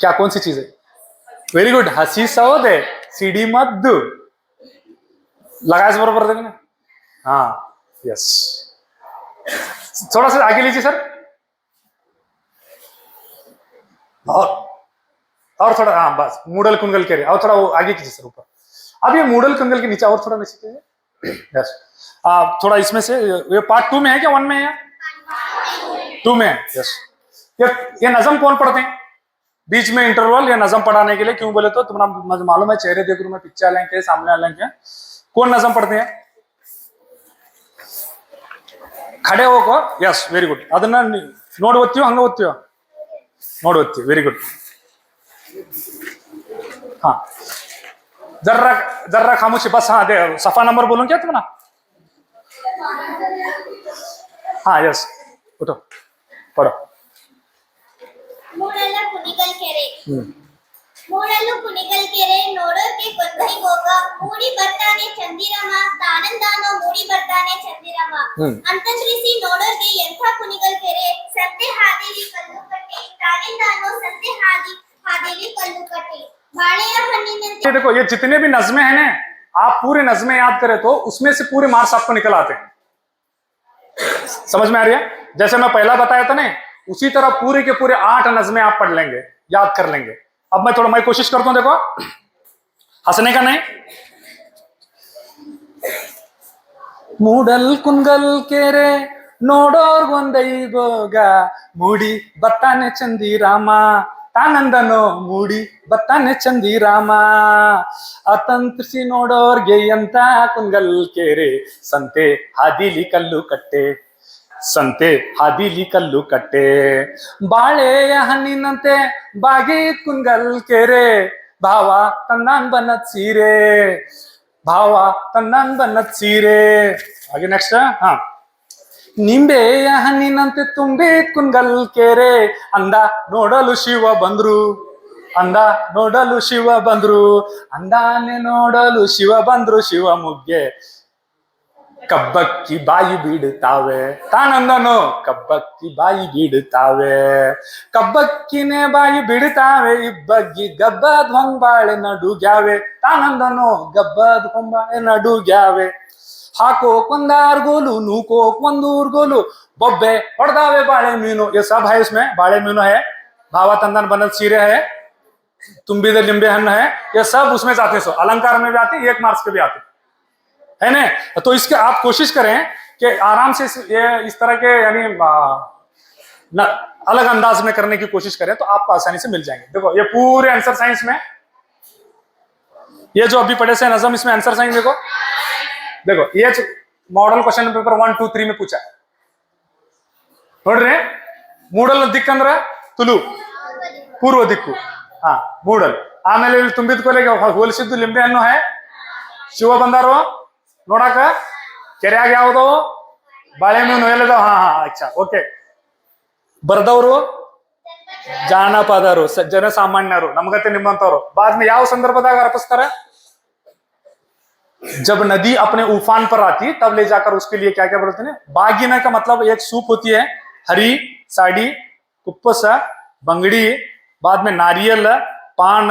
क्या कौन सी चीज है? Very good. हंसी सौदे सीढ़ी मद्दू लगाया से बराबर देंगे. हाँ, यस. थोड़ा सा आगे लीजिए सर. और थोड़ा, हाँ बस, मूडल कुंगल के और थोड़ा वो आगे कीजिए सर ऊपर. अब ये मूडल कुंगल के नीचे और थोड़ा नीचे कीजिए. यस. थोड़ा इसमें से, ये पार्ट 2 में है क्या 1 में है? 2 में. यस. ये नजम कौन पढ़ते हैं बीच में इंटरवल या नजम पढ़ाने के लिए? क्यों बोले तो तुम्हारा मालूम है, चेहरे देख मैं पिक्चर लेंगे सामने लेंगे. कौन नजम पढ़ते हैं? खड़े होकर. Yes, very good. ಅದನ್ನ ನೋಡಿ ಓದ್ತೀಯೋ ಹಂಗ ಓದ್ತೀಯೋ? ನೋಡಿ ಓದ್ತೀವಿ. Very good. हाँ, जर्रा जर्रा खामोशी बस. हाँ, दे सफा नंबर बोलूं क्या तुम्हारा? हाँ, यस, उठो पढ़ो. ಮೂಡಲ ಕುಣಿಗಲ್ ಕೆರೆ. ಮೂಡಲು ಕುಣಿಗಲ್ ಕೆರೆ ನೋಡೋಕೆ ಗೊಂದೈಗೋಗ, ಮೂಡಿ ಬರ್ತಾನೆ ಚಂದಿರಮ, ತಾನಂದಾನೋ ಮೂಡಿ ಬರ್ತಾನೆ ಚಂದಿರಮ. ಅಂತಂದ್ರಿಸಿ ನೋಡೋರ್ಗೆ ಎಂಥ ಕುಣಿಗಲ್ ಕೆರೆ, ಸಂತೆ ಹಾದಿಲಿ ಕಲ್ಲು ಕಟ್ಟೆ, ತಾನಂದಾನೋ ಸಂತೆ ಹಾದಿಲಿ ಕಲ್ಲು ಕಟ್ಟೆ, ಬಾಳೆಯ ಹಣ್ಣಿನಂತೆ. देखो, ये जितने भी नज़में हैं ना, आप पूरे नज़में याद करें तो उसमें से पूरे मार्क्स आपको निकल आते हैं. समझ में आ रही है? जैसे मैं पहला बताया था ना, उसी तरह पूरे के पूरे 8 नज़में आप पढ़ लेंगे, याद कर लेंगे. अब मैं कोशिश करता हूं, देखो हंसने का नहीं. ಮೂಡಲ್ ಕುಂಗಲ್ ಕೆರೆ ನೋಡೋರ್ ಗೊಂದೈಗೋಗ, ಮೂಡಿ ಬತ್ತಾನೆ ಚಂದಿರಾಮ, ತಾನಂದನೋ ಮೂಡಿ ಬತ್ತಾನೆ ಚಂದಿರಾಮ, ಅತಂತ್ರಿಸಿ ನೋಡೋರ್ಗೆ ಎಂತ ಕುಂಗಲ್ ಕೆರೆ, ಸಂತೆ ಹಾದಿಲಿ ಕಲ್ಲು ಕಟ್ಟೆ, ಸಂತೆ ಹಾದಿಲಿ ಕಲ್ಲು ಕಟ್ಟೆ, ಬಾಳೆಯ ಹಣ್ಣಿನಂತೆ ಬಾಗಿ ಕುಂಗಲ್ ಕೆರೆ, ಭಾವ ತನ್ನಾನ್ ಬನ್ನತ್ ಸೀರೆ, ಭಾವ ತನ್ನಂದನ್ನ ಸೀರೆ. ಹಾಗೆ ನೆಕ್ಸ್ಟ್ ಹಾ, ನಿಂಬೆಯ ಹಣ್ಣಿನಂತೆ ತುಂಬಿ ಕುನ್ಗಲ್ ಕೆರೆ, ಅಂದ ನೋಡಲು ಶಿವ ಬಂದ್ರು, ಅಂದ ನೋಡಲು ಶಿವ ಬಂದ್ರು, ಅಂದಾನೆ ನೋಡಲು ಶಿವ ಬಂದ್ರು ಶಿವಮೊಗ್ಗೆ. ಕಬ್ಬಕ್ಕಿ ಬಾಯಿ ಬಿಡುತ್ತಾವೆ, ತಾನಂದನು ಕಬ್ಬಕ್ಕಿ ಬಾಯಿ ಬಿಡುತ್ತಾವೆ, ಕಬ್ಬಕ್ಕಿನೇ ಬಾಯಿ ಬಿಡುತ್ತಾವೆ, ಇಬ್ಬಗ್ಗಿ ಗಬ್ಬದ ಹೊಂಬಾಳೆ ನಡುಗ್ಯಾವೆ, ತಾನಂದನು ಗಬ್ಬದ ಹೊಂಬಾಳೆ ನಡುಗ್ಯಾವೆ. ಹಾಕೋಕ್ ಒಂದಾರ್ಗೋಲು ನೂಕೋಕ್ ಒಂದೂರ್ಗೋಲು, ಬೊಬ್ಬೆ ಹೊಡೆದಾವೆ ಬಾಳೆ ಮೀನು. ये सब है, इसमें बाड़े मीनू है, भावा तंदन बनल सीरे है, तुम्बिदे लिंबे हन है, ये सब उसमें जाते हैं. अलंकार में भी आते, 1 मार्क्स के भी आते है ना. तो इसके आप कोशिश करें कि आराम से ये इस तरह के यानी अलग अंदाज में करने की कोशिश करें तो आपको आसानी से मिल जाएंगे. देखो ये पूरे आंसर साइंस में, ये जो अभी पढ़े से नजम, इसमें आंसर साइंस देखो ये मॉडल क्वेश्चन पेपर 1, 2, 3 में पूछा. ನೋಡ್ರಿ ಮೂಡಲ್ ದಿಕ್ಕು ಅಂದ್ರೆ ತುಳು, ಪೂರ್ವ ದಿಕ್ಕು. ಹಾ ಮೂಡಲ್. ಆಮೇಲೆ ಇಲ್ಲಿ ತುಂಬಿದ ಕೊಲೆಗೆ ಹೋಲಿಸಿದ್ದು ಲಿಂಬೆ ಹಣ್ಣು ಹೇ, ಶಿವ ಬಂದಾರು ನೋಡಾಕ, ಕೆರೆಯಾಗ ಯಾವ್ದವು ಬಾಳೆಮೀನು ಎಲ್ಲದಾವ. ಹಾ ಹಾ ಅಚ್ಚಾ ಓಕೆ. ಬರ್ದವ್ರು ಜಾನಪದರು, ಜನಸಾಮಾನ್ಯರು, ನಮ್ಗತ್ತೆ ನಿಮ್ಮಂತವ್ರು. ಬಾದ್ಮೆ ಯಾವ ಸಂದರ್ಭದಾಗ ಅರ್ಪಿಸ್ತಾರ? जब नदी अपने उफान पर आती तब ले जाकर उसके लिए क्या क्या बोलते हैं, बागीना का मतलब एक सूप होती है, हरी साड़ी, कुप्पस, बंगड़ी, बाद में नारियल, पान,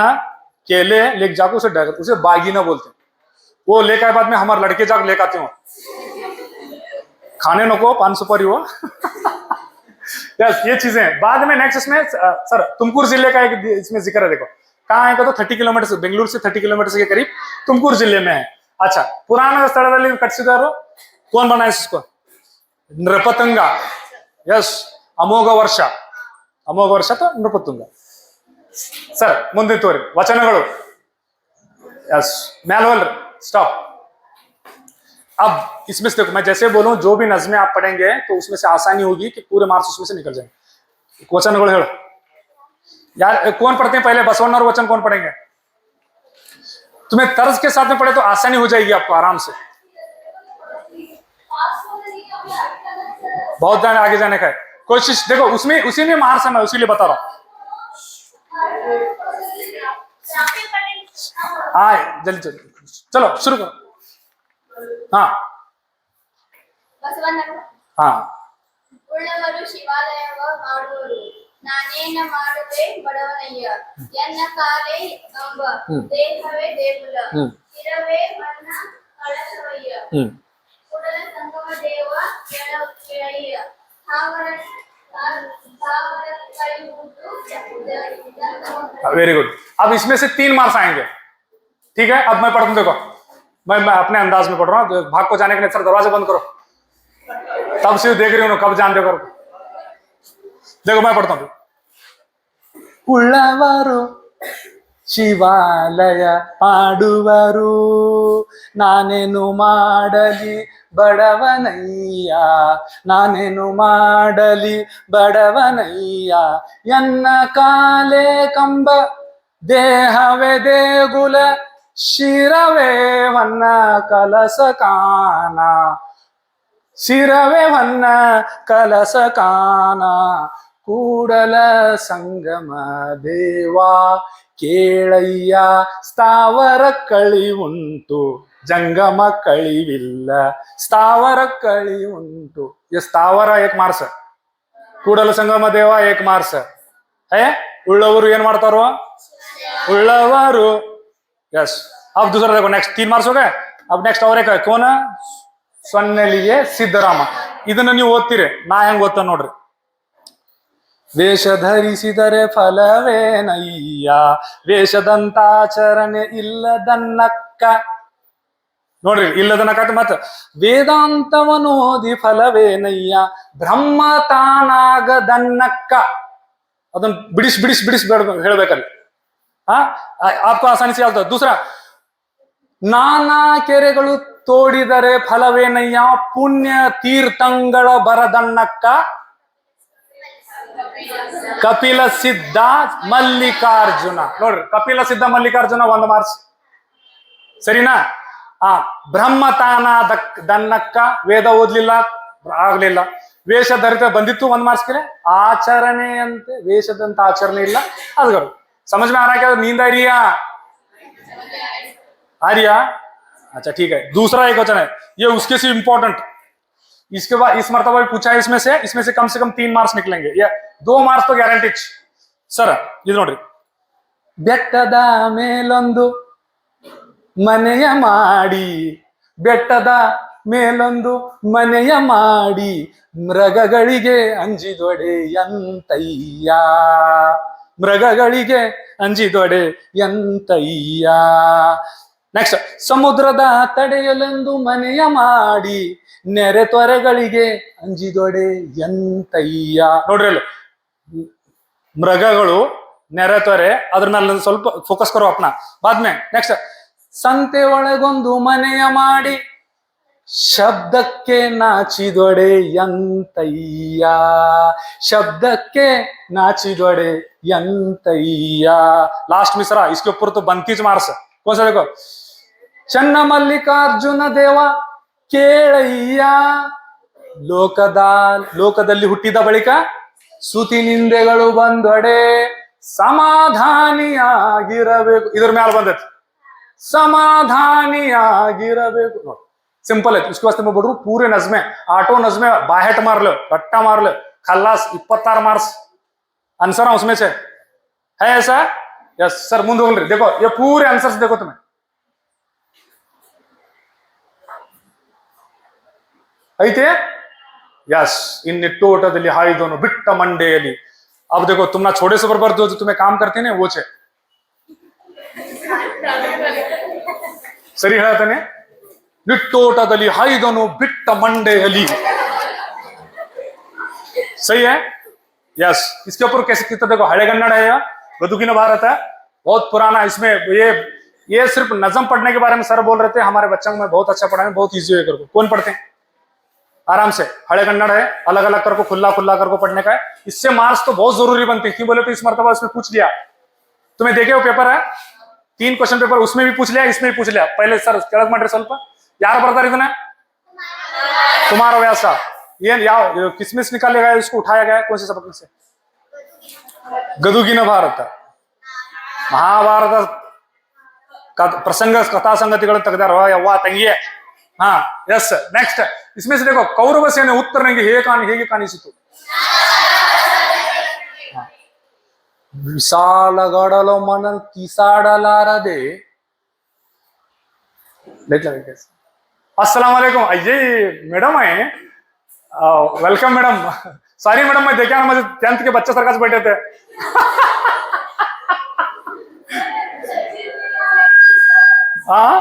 केले लेके जाकर उसे डर, उसे बागीना बोलते हैं. वो लेकर बाद में हमारे लड़के जाकर लेकर आते हो, खाने नको पान सुपारी हो. यस ये चीजें बाद में. नेक्स्ट इसमें सर तुमकुर जिले का एक इसमें जिक्र है. देखो कहाँ है, तो 30 किलोमीटर, बेंगलुरु से 30 किलोमीटर के करीब तुमकुर जिले में है. अच्छा पुराण ಸ್ಥಳದಲ್ಲಿ ಕಟ್ಟಿಸಿದಾರು कौन बनाया इसको? ನೃಪತುಂಗ. यस ಅಮೋಘ ವರ್ಷ, ಅಮೋಘ ವರ್ಷ तो ನೃಪತುಂಗ. ಸರ್ ಮುಂದೆ ತೋರಿ ವಚನಗಳು. Yes manual stop. अब इसमें से देखो मैं जैसे बोलूं जो भी नज़में आप पढ़ेंगे तो उसमें से आसानी होगी कि पूरे मार्क्स उसमें से निकल जाएंगे. वचनಗಳು ಹೇಳು यार. कौन पढ़ते हैं पहले बसवन और वचन कौन पढ़ेंगे? तुम्हें तर्ज के साथ में पढ़े तो आसानी हो जाएगी आपको आराम से. बहुत ध्यान आगे जाने का है, कोशिश. देखो उसमें उसी में मार्क्स है, मैं उसीलिए बता रहा हूं. हाँ जल्दी जल्दी चलो शुरू करो. हाँ हाँ ಉಳ್ಳವರು ಶಿವಾಲಯವ ಮಾಡುವರು, ನಾನೇನ ಮಾಡುವೆ ಬಡವನಯ್ಯ, ಎನ್ನ ಕಾಲೇ ಅಂಬ ದೇಹವೇ ದೇಗುಲ, ಇರವೇ ಮನ್ನ ಕಳಸವಯ್ಯ, ಕುಡಲ ಸಂಗಮ ದೇವ ಕೆಳಯ್ಯ, ಸಾವರ वेरी गुड. अब इसमें से 3 मार्क्स आएंगे. ठीक है अब मैं पढ़ता हूं. देखो मैं अपने अंदाज में पढ़ रहा हूँ. भाग को जाने के लिए सर दरवाजा बंद करो, तब से देख रही हूँ कब जान दे करो. देखो मैं पढ़ता हूँ. ಉಳ್ಳವರು ಶಿವಾಲಯ ಮಾಡುವರು, ನಾನೇನು ಮಾಡಲಿ ಬಡವನಯ್ಯ, ನಾನೇನು ಮಾಡಲಿ ಬಡವನಯ್ಯ, ಎನ್ನ ಕಾಲೇ ಕಂಬ ದೇಹವೇ ದೇಗುಲ, ಶಿರವೇ ವನ್ನ ಕಲಸ ಕಾನ, ಶಿರವೇ ವನ್ನ ಕಲಸ ಕಾನ, ಕೂಡಲ ಸಂಗಮ ದೇವಾ ಕೇಳಯ್ಯ, ಸ್ಥಾವರ ಕಳಿ ಉಂಟು जंगम कळिविल्ल, स्थावर कळि उंटु. ये स्थावर 1 मार्क्स, ಕೂಡಲ ಸಂಗಮ ದೇವ 1 ಮಾರ್ಕ್ಸ್. ಉಳ್ಳವರು ಏನ್ ಮಾಡ್ತಾರೋ ಉಳ್ಳವರು. यस अब दूसरा देखो नेक्स्ट 3 मार्क्स हो गए. अब नेक्स्ट और एक कौन ಸೊನ್ನೆಲಿಗೆ ಸಿದ್ದರಾಮ. ಇದನ್ನ ನೀವು ಓದ್ತೀರಿ, ನಾ ಹೆಂಗ್ ಓದ್ತ ನೋಡ್ರಿ. ವೇಷ ಧರಿಸಿದರೆ ಫಲವೇನಯ್ಯ, ವೇಷದಂತಾಚರಣೆ ಇಲ್ಲದನ್ನಕ್ಕ. ನೋಡ್ರಿ ಇಲ್ಲದನ್ನಕ್ಕ. ಮತ್ತ ವೇದಾಂತವನು ಓದಿ ಫಲವೇನಯ್ಯ, ಬ್ರಹ್ಮ ತಾನಾಗದನ್ನಕ್ಕ. ಅದನ್ನ ಬಿಡಿಸ್ ಬಿಡಿಸ್ ಬಿಡಿಸ್ ಹೇಳ್ಬೇಕಲ್ಲಿ. आपको आसानी से आता. दूसरा ನಾನಾ ಕೆರೆಗಳು ತೋಡಿದರೆ ಫಲವೇನಯ್ಯ, ಪುಣ್ಯ ತೀರ್ಥಂಗಳ ಬರದನ್ನಕ್ಕ. ಕಪಿಲ ಸಿದ್ಧ ಮಲ್ಲಿಕಾರ್ಜುನ. ನೋಡ್ರಿ ಕಪಿಲ ಸಿದ್ಧ ಮಲ್ಲಿಕಾರ್ಜುನ 1 ಮಾರ್ಕ್ಸ್ ಸರಿನಾ. ಆ ಬ್ರಹ್ಮತಾನ ದನ್ನಕ್ಕ ವೇದ ಓದ್ಲಿಲ್ಲ ಆಗ್ಲಿಲ್ಲ, ವೇಷ ಧರಿತ ಬಂದಿತ್ತು 1 ಮಾರ್ಕ್ಸ್ के लिए, ಆಚರಣೆ ಅಂತೆ ವೇಷದಂತ ಆಚರಣೆ ಇಲ್ಲ ಅದು करो। समझ में आ रहा है क्या? नींद आ रही है? आ रही है? अच्छा ठीक है। दूसरा एक वचन है, ये उसके से इंपॉर्टेंट, इसके बाद इस मर्तबा भी पूछा है, इसमें से कम 3 मार्क्स निकलेंगे, या 2 मार्क्स तो गारंटी सर। ಇದು ನೋಡ್ರಿ, ಬೆಟ್ಟದ ಮೇಲೊಂದು ಮನೆಯ ಮಾಡಿ, ಬೆಟ್ಟದ ಮೇಲೊಂದು ಮನೆಯ ಮಾಡಿ, ಮೃಗಗಳಿಗೆ ಅಂಜಿದೊಡೆಯಂತಯ್ಯ, ಮೃಗಗಳಿಗೆ ಅಂಜಿದೊಡೆಯಂತಯ್ಯ। ನೆಕ್ಸ್ಟ್, ಸಮುದ್ರದ ತಡೆಯಲೆಂದು ಮನೆಯ ಮಾಡಿ, ನೆರೆ ತೊರೆಗಳಿಗೆ ಅಂಜಿದೊಡೆಯಂತಯ್ಯ। ನೋಡ್ರಿ ಅಲ್ಲಿ ಮೃಗಗಳು, ನೆರೆ ತೊರೆ, ಅದ್ರ ಮೇಲೆ ಸ್ವಲ್ಪ ಫೋಕಸ್ ಕರೋ ಅಪ್ನ ಬಾದ್ ಮೇ। ನೆಕ್ಸ್ಟ್, ಸಂತೆ ಒಳಗೊಂದು ಮನೆಯ ಮಾಡಿ, ಶಬ್ದಕ್ಕೆ ನಾಚಿದೊಡೆಯಂತಯ್ಯ, ಶಬ್ದಕ್ಕೆ ನಾಚಿದೊಡೆಯಂತಯ್ಯ। लास्ट मिसरा, इसके ऊपर तो 32 मार्क्स। कौन सा देखो, ಚನ್ನ ಮಲ್ಲಿಕಾರ್ಜುನ ದೇವ ಕೇಳಯ್ಯ, ಲೋಕದಲ್ಲಿ ಹುಟ್ಟಿದ ಬಳಿಕ ಸುತಿ ನಿಂದೆಗಳು ಬಂದೊಡೆ ಸಮಾಧಾನಿಯಾಗಿರಬೇಕು। ಇದ್ರ ಮೇಲೆ ಬಂದೈತಿ, समाधानियागिरಬೇಕು। सिंपल है, उसके वास्ते मैं बोल रहा हूँ पूरे नज़्मे, आठों नज़्मे बाहेट मार लो, रट्टा मार लो, खल्लास 26 मार्क्स आंसर है उसमें से, है ऐसा? Yes sir. मुंद होगल्री, देखो ये पूरे आंसर्स देखो तुम्हें, ಐತೆ? यस। इन निट्टोटದಲ್ಲಿ ಹಾಯ್ದೋನು ಬಿಟ್ಟ ಮಂಡೆಯಲ್ಲಿ। अब देखो तुम ना छोटे से बरबर जो तुम्हें काम करते हैं वो छे सरी ಹೇಳ್ತಾನೆ, ನಿಟ್ಟೋಟದಲ್ಲಿ ಹಾಯ್ದನು ಬಿಟ್ಟ ಮಂಡೆಯಲ್ಲಿ। सही है? यस। इसके ऊपर कैसे कितना देखो, हड़ेगन्नड़ है या गदुगिन भारत है, बहुत पुराना। इसमें ये सिर्फ नज़म पढ़ने के बारे में सर बोल रहे थे, हमारे बच्चों में बहुत अच्छा पढ़ा है, बहुत ईजी है करको। कौन पढ़ते हैं आराम से? हड़ेगन्नड़ है, अलग अलग करको खुला करको पढ़ने का है। इससे मार्क्स तो बहुत जरूरी बनते हैं। क्यों बोले तो इस मर्तबा इसमें पूछ लिया, तुम्हें देखे वो पेपर है 3 क्वेश्चन पेपर, उसमें भी पूछ लिया, इसमें भी पूछ लिया। पहले सर ಕೆಳಗೆ ಮಾಡ್ರಿ ಸ್ವಲ್ಪ, ಯಾರು ಬರ್ತಾರೆ ಇದನ್ನ? कुमार व्यास। ये ಯಾವ किसमिस निकाले गया, इसको उठाया गया कौन से सबक में से? गदुगिन भारत, महाभारत प्रसंग कथा संगतिಗಳನ್ನು ತೆಗೆದಾರೋ ಯವ್ವ ತಂಗಿಯೇ। ಹಾ ಎಸ್। ನೆಕ್ಸ್ಟ್, इसमें से देखो, कौरव सेने ಉತ್ತರನಿಗೆ ಹೇಗೆ ಕಾಣಿಸಿತು? ವಿಶಾಲ ಗಡಲು ಮನ ಕಿಸಾಡಲಾರದೆ। अस्सलाम वालेकुम। ये मैडम है, वेलकम मैडम। सॉरी मैडम, मैं देखा ना, मुझे 10th के बच्चे सरकार से बैठे थे। हाँ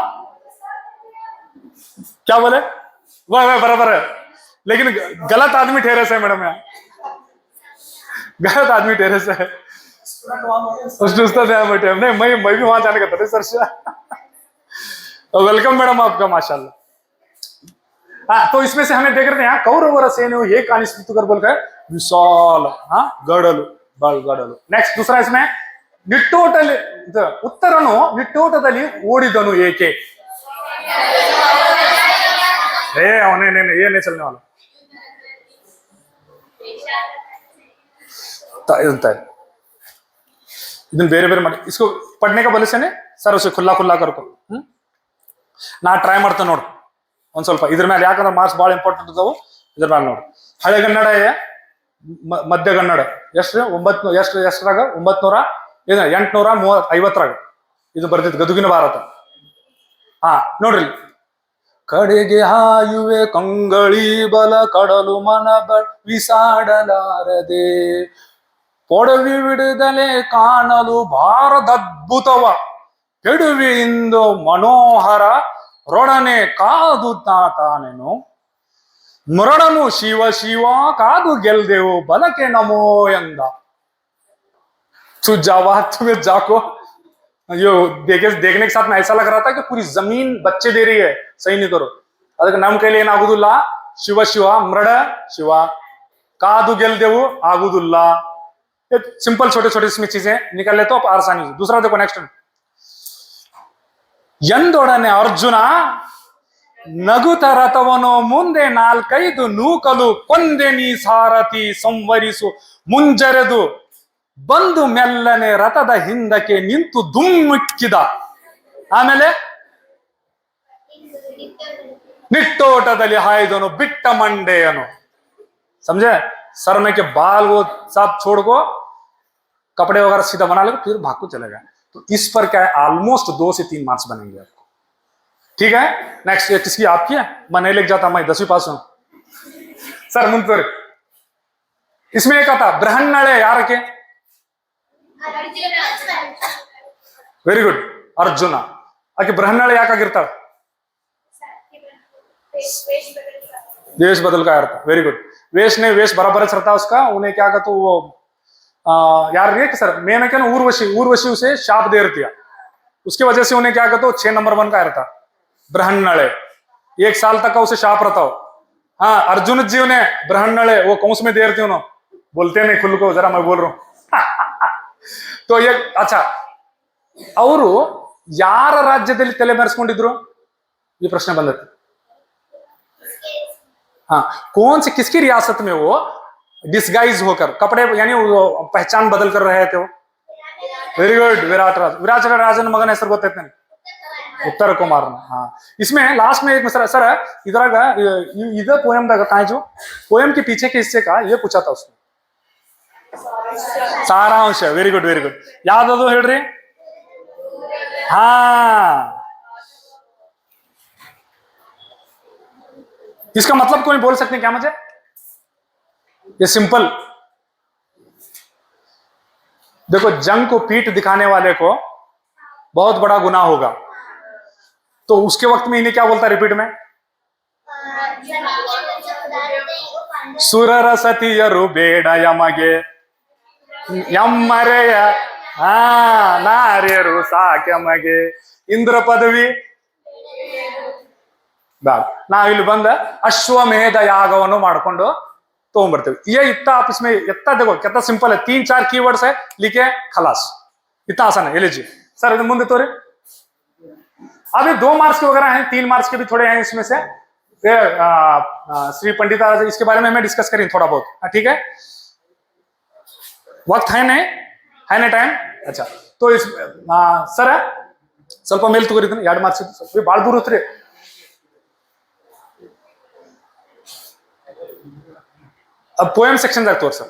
क्या बोले? वह बराबर है, लेकिन गलत आदमी ठहरे से मैडम, यहाँ गलत आदमी ठहरे से उस्ताद यहाँ बैठे। नहीं, मैं भी वहां जाने का था सर से। वेलकम मैडम आपका, माशाल्लाह। हाँ, तो इसमें से हमें देख रहे हैं कौरवर सेने ये कानिस्मित कर बोल कर विशाल, हाँ गडलु गडलु। नेक्स्ट, दूसरा इसमें निट्टोटली उत्तरनु निट्टोटದಲ್ಲಿ ಓಡಿದನು ಏಕೆ? ये नहीं चलने वाला ಇದನ್ನ ಬೇರೆ ಬೇರೆ ಮಾಡಿ। इसको पढ़ने का बोले से सर उसे खुला करको ನಾ ಟ್ರೈ ಮಾಡ್ತೇನೆ ನೋಡು ಒಂದ್ ಸ್ವಲ್ಪ ಇದ್ರ ಮೇಲೆ, ಯಾಕಂದ್ರೆ ಮಾರ್ಕ್ಸ್ ಬಹಳ ಇಂಪಾರ್ಟೆಂಟ್ ಇದಾವು ಇದ್ರ ಮೇಲೆ ನೋಡು। ಹಳೆಗನ್ನಡ ಮಧ್ಯಗನ್ನಡ ಎಷ್ಟು 900 ಎಷ್ಟರಾಗ 850 ಇದು ಬರ್ತಿತ್ತು ಗದುಗಿನ ಭಾರತ। ಹಾ ನೋಡ್ರಿ, ಕಡೆಗೆ ಹಾಯುವೆ ಕಂಗಳಿ ಬಲ ಕಡಲು ಮನ ವಿಸಾಡಲಾರದೆ, ಪೊಡವಿ ಬಿಡದಲೆ ಕಾಣಲು ಭಾರದದ್ಭುತವ, ಕೆಡುವಿಂದು ಮನೋಹರ ರೊಡನೆ ಕಾದು ತಾನೇನು, ಮರಡನು ಶಿವ ಶಿವ ಕಾದು ಗೆಲ್ದೆವು ಬಲಕೆ ನಮೋ ಎಂದ। सुजावा तुम्हें जाको, यो देखने के साथ में ऐसा लग रहा था कि पूरी जमीन बच्चे दे रही है। सही नहीं करो, ಅದಕ್ಕೆ ನಮ್ಮ ಕೈಲಿ ಏನಾಗುದಿಲ್ಲ, ಶಿವ ಶಿವ ಮೃಡ ಶಿವ ಕಾದು ಗೆಲ್ದೆವು ಆಗುದಿಲ್ಲ। सिंपल छोटे छोटे इसमें चीजें निकल ले तो आप आसानी से। दूसरा देखो नेक्स्ट, ಎಂದೊಡನೆ ಅರ್ಜುನ ನಗುತ ರಥವನು ಮುಂದೆ ನಾಲ್ಕೈದು ನೂಕಲು ಕೊಂದೆ ನೀ ಸಾರಥಿ ಸಂವರಿಸು ಮುಂಜರೆದು ಬಂದು ಮೆಲ್ಲನೆ ರಥದ ಹಿಂದಕ್ಕೆ ನಿಂತು ದುಮ್ಮಿಕ್ಕಿದ. ಆಮೇಲೆ निट्टोटदली हायदोनो बिट्ट मंडेयनो. समझे? सरने के बाल वो सब छोड़ को कपड़े वगैरह सीधा बना लो फिर भाग को चलेगा. तो इस पर क्या है, ऑलमोस्ट 2 से 3 मार्क्स बनेंगे आपको. ठीक है. नेक्स्ट ये किसकी? आपकी है. मैं नहीं लिख जाता, मैं 10वीं पास हूं सर. मुंतर इसमें एक आता ब्रह्मण्य यार के. Very good. अर्जुन आके ब्रह्मण्य याकागिर्ताಳೆ? वेश बदल का अर्थ. Very good. वेश ने वेश बराबर रहता उसका. उन्हें क्या कहते वो यार ये सर मैंने क्या ना उर्वशी उसे शाप दे रही. उसकी वजह से उन्हें क्या कहते 6 नंबर 1 का रहता ब्रह्मण्य. 1 साल तक का उसे शाप रहता हो. हाँ अर्जुन जी ने ब्रह्मण्य वो कौन में दे रही उन्होंने बोलते नहीं खुल को, जरा मैं बोल रहा हूं. तो ये अच्छा ಅವರು ಯಾರ ರಾಜ್ಯದಲ್ಲಿ ತಲೆ ಮರೆಸ್ಕೊಂಡಿದ್ರು? ये प्रश्न ಬಂದತ್ತೆ. हाँ कौन से किसकी रियासत में वो डिस्गाइज होकर कपड़े यानी वो पहचान बदल कर रहे थे वो? Very good. विराट राजन मगन ಹೆಸರು ಗೊತ್ತೈತೆ? उत्तर कुमार. हाँ इसमें लास्ट में एक सर इधर इधर पोएम का जो पोएम के पीछे के हिस्से का ये पूछा था उसने सारांश. वेरी गुड ಯಾವ್ದದು ಹೇಳ್ರಿ? हाँ इसका मतलब कोई बोल सकते हैं क्या मुझे? ये सिंपल. देखो जंग को पीठ दिखाने वाले को बहुत बड़ा गुनाह होगा. तो उसके वक्त में इन्हें क्या बोलता है रिपीट में? सुरर सतियरु ಬೇಡ ಯಮಗೆ ಯಮ್ಮರೆಯ ನಾರ್ಯರು ಸಾಕೆಮಗೆ ಇಂದ್ರ ಪದವಿ. ನಾವಿಲ್ಲಿ ಬಂದ ಅಶ್ವಮೇಧ ಯಾಗವನ್ನು ಮಾಡ್ಕೊಂಡು तोड़बर्ते. ये इतना आप इसमें इतना देखो कितना सिंपल है. 3-4 कीवर्ड्स है लिखे खलास. इतना आसान है. ये लीजिए सर इधर मुंदे तोरे. अभी 2 मार्क्स के वगैरह हैं, 3 मार्क्स के भी थोड़े हैं इसमें से. श्री पंडिता इसके बारे में हमें डिस्कस करें थोड़ा बहुत. ठीक है. वक्त है नहीं टाइम. अच्छा तो इस सर ಸ್ವಲ್ಪ ಮೇಲ್ ತಗೋರಿದ್ದೀನಿ 2 ಮಾರ್ಕ್ಸ್ ಸ್ವಲ್ಪ ಭಾಳ ದೂರ ಹೋತ್ರಿ. अब पोएम सेक्शन तक तो सर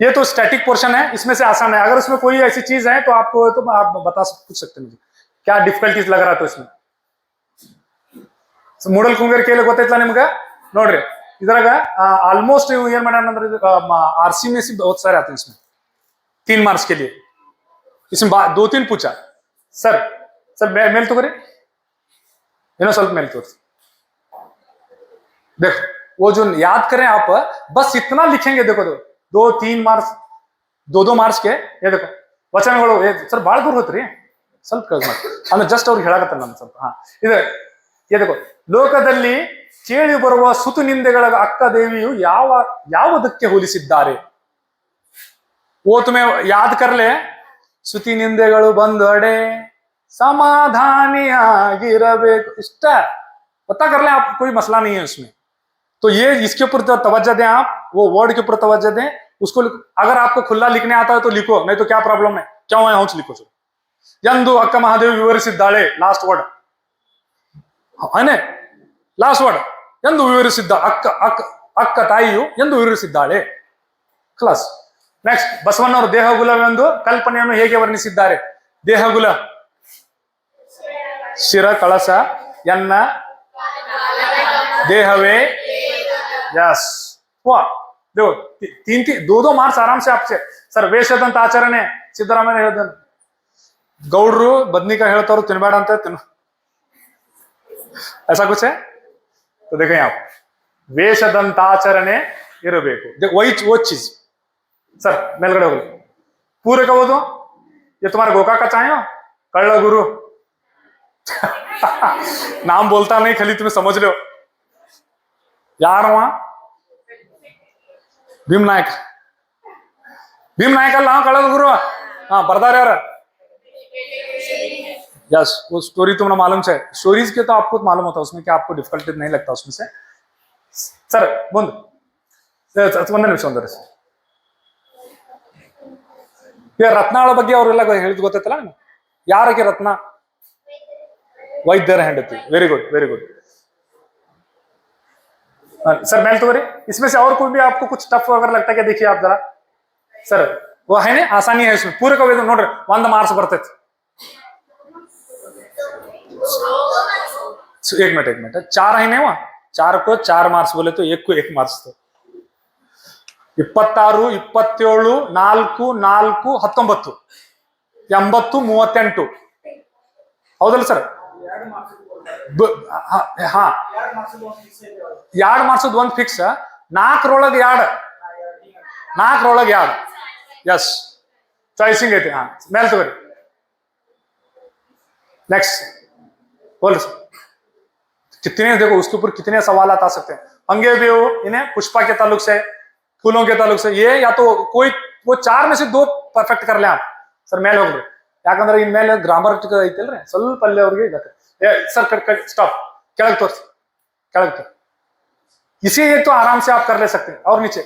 ये तो स्टैटिक पोर्शन है, इसमें से आसान है. अगर उसमें कोई ऐसी चीज है तो आपको तो आप पूछ सकते हैं मुझे क्या डिफिकल्टीज लग रहा था इसमें. ಮೂಡಲ್ ಕುಂಗರ್ ಕೇಳಿ ಗೊತ್ತೈತಲ್ಲ ನಿಮ್ಗೆ? ನೋಡ್ರಿ ಇದ್ರಾಗ ಆಲ್मोस्ट ಏನ್ ಮಾಡ್ಯಾನ ಅಂದ್ರೆ आरसी में से बहुत सारे आते हैं इसमें 3 मार्क्स के लिए. इसमें 2-3 पूछा. सर मेल तो करे ಏನೋ ಸ್ವಲ್ಪ मेल तो देखो वो जो याद करें आप बस इतना लिखेंगे. देखो 2-3 मार्क्स 2 मार्क्स के ये देखो ವಚನಗಳು ಸರ್ ಭಾಳ ದೂರ ಹೋತ್ರಿ ಸ್ವಲ್ಪ ಕಳ್ಸಿ ಮಾಡಿ ಅಂದ್ರೆ ಜಸ್ಟ್ ಅವ್ರಿಗೆ ಹೇಳಾಕತ್ತಲ್ಲ ನಾನು ಸ್ವಲ್ಪ. ಹಾ ಇದೆ ये देखो ಲೋಕದಲ್ಲಿ ಕೇಳಿ ಬರುವ ಸುತು ನಿಂದೆಗಳ ಅಕ್ಕ ದೇವಿಯು ಯಾವುದಕ್ಕೆ ಹೋಲಿಸಿದ್ದಾರೆ? वो तुम्हें याद कर ले. ಸುತಿ ನಿಂದೆಗಳು ಬಂದೊಡೆ समाधानियागिरಬೇಕು इष्ट पता कर ले आप. कोई मसला नहीं है उसमें. तो ये इसके ऊपर तवज्जो दें आप. वो वर्ड के ऊपर तवज्जो दें. उसको अगर आपको खुला लिखने आता है तो लिखो, नहीं तो क्या प्रॉब्लम है? क्यों है होंच लिखो. ಎಂದು ಅಕ್ಕ ಮಹಾದೇವಿ ವಿವರಿಸಿದ್ದಾಳೆ. ಲಾಸ್ಟ್ ವರ್ಡ್ है ಲಾಸ್ಟ್ ವರ್ಡ್ ಎಂದು ವಿವರಿಸಿದ್ದ ಅಕ್ಕ ತಾಯಿಯು ಎಂದು ವಿವರಿಸಿದ್ದಾಳೆ. ಕ್ಲಾಸ್. ನೆಕ್ಸ್ಟ್ ಬಸವಣ್ಣವರು ದೇಹಗುಲವೆಂದು ಕಲ್ಪನೆಯನ್ನು ಹೇಗೆ ವರ್ಣಿಸಿದ್ದಾರೆ? ದೇಹಗುಲ ಶಿರ ಕಳಸ ಎನ್ನ देहवे. यस वाह देखो 2 मार्क्स आराम से आपसे. सर ವೇಷದಂತ ಆಚರಣೆ ಸಿದ್ದರಾಮಯ್ಯ ಹೇಳಿದ ಗೌಡ್ರು ಬದ್ನಿಕಾಯಿ ಹೇಳ್ತಾರು ತಿನ್ಬೇಡ ಅಂತ ತಿನ್ನು. ऐसा कुछ है तो देखें आप ವೇಷದಂತ ಆಚರಣೆ ಇರಬೇಕು. वो चीज सर मेलगड़े होगी पूरे का वो दो. ये तुम्हारे गोका का चाहे हो कள்ள गुरु नाम बोलता नहीं खाली तुम्हें समझ लो. यार वहां भीम नायक अल्ल कळद गुरु. हाँ ಬರ್ದಾರ ಯಾರ? यस वो स्टोरी तुम्हें मालूम है, स्टोरीज के तो आपको मालूम होता है उसमें क्या आपको डिफिकल्टी नहीं लगता उसमें से. सर बंद ಒಂದೇ ನಿಮಿಷ ಒಂದರೆ ರತ್ನಾಳ ಬಗ್ಗೆ ಅವರೆಲ್ಲ ಹೇಳಿದ್ ಗೊತ್ತೈತಲ್ಲ ನಿಮ್ಗೆ? ಯಾರಿಗೆ ರತ್ನ? वैद्यर हेंडती. Very good very good. Sir मेल तो इसमें से और कोई भी आपको कुछ टफ अगर लगता है क्या देखिए आप जरा सर वो है ना आसानी है इसमें पूरे कविता नोड्री 1 मार्क्स बरते. एक मिनट 4 है वहां 4 को 4 मार्क्स बोले तो 1 को 1 मार्क्स तो 26 27 4 4 19 80 38 ಹೌದಲ್ಲ ಸರ್? ಹಾ 2 ಮಾರ್ಕ್ಸ್ ಒಂದು ಫಿಕ್ಸ್ 4 4 यस ಚಾಯ್ಸಿಂಗ್ ಐತೆ. ಹಾ ಮೇಲ್ ತಗೋರಿ. नेक्स्ट बोल कितने देखो उसके ऊपर कितने सवाल आ सकते हैं. अंगे भी हो इन्हें पुष्पा के ताल्लुक से फूलों के ताल्लुक से ये या तो कोई वो 4 में से 2 परफेक्ट कर ले आप सर मेल ಹೋಗ್ರಿ. ಯಾಕಂದ್ರೆ ಇನ್ ಮೇಲೆ ಗ್ರಾಮರ್ ಐತಿಲ್ರಿ ಸ್ವಲ್ಪ ಅಲ್ಲೇ ಅವ್ರಿಗೆ ಇರುತ್ತೆ. सर स्टॉप ಕೆಳಗೆ ತೋರಿಸಿ ಕೆಳಗೆ ತೋರಿಸಿ. इसी एक तो आराम से आप कर ले सकते हैं. और नीचे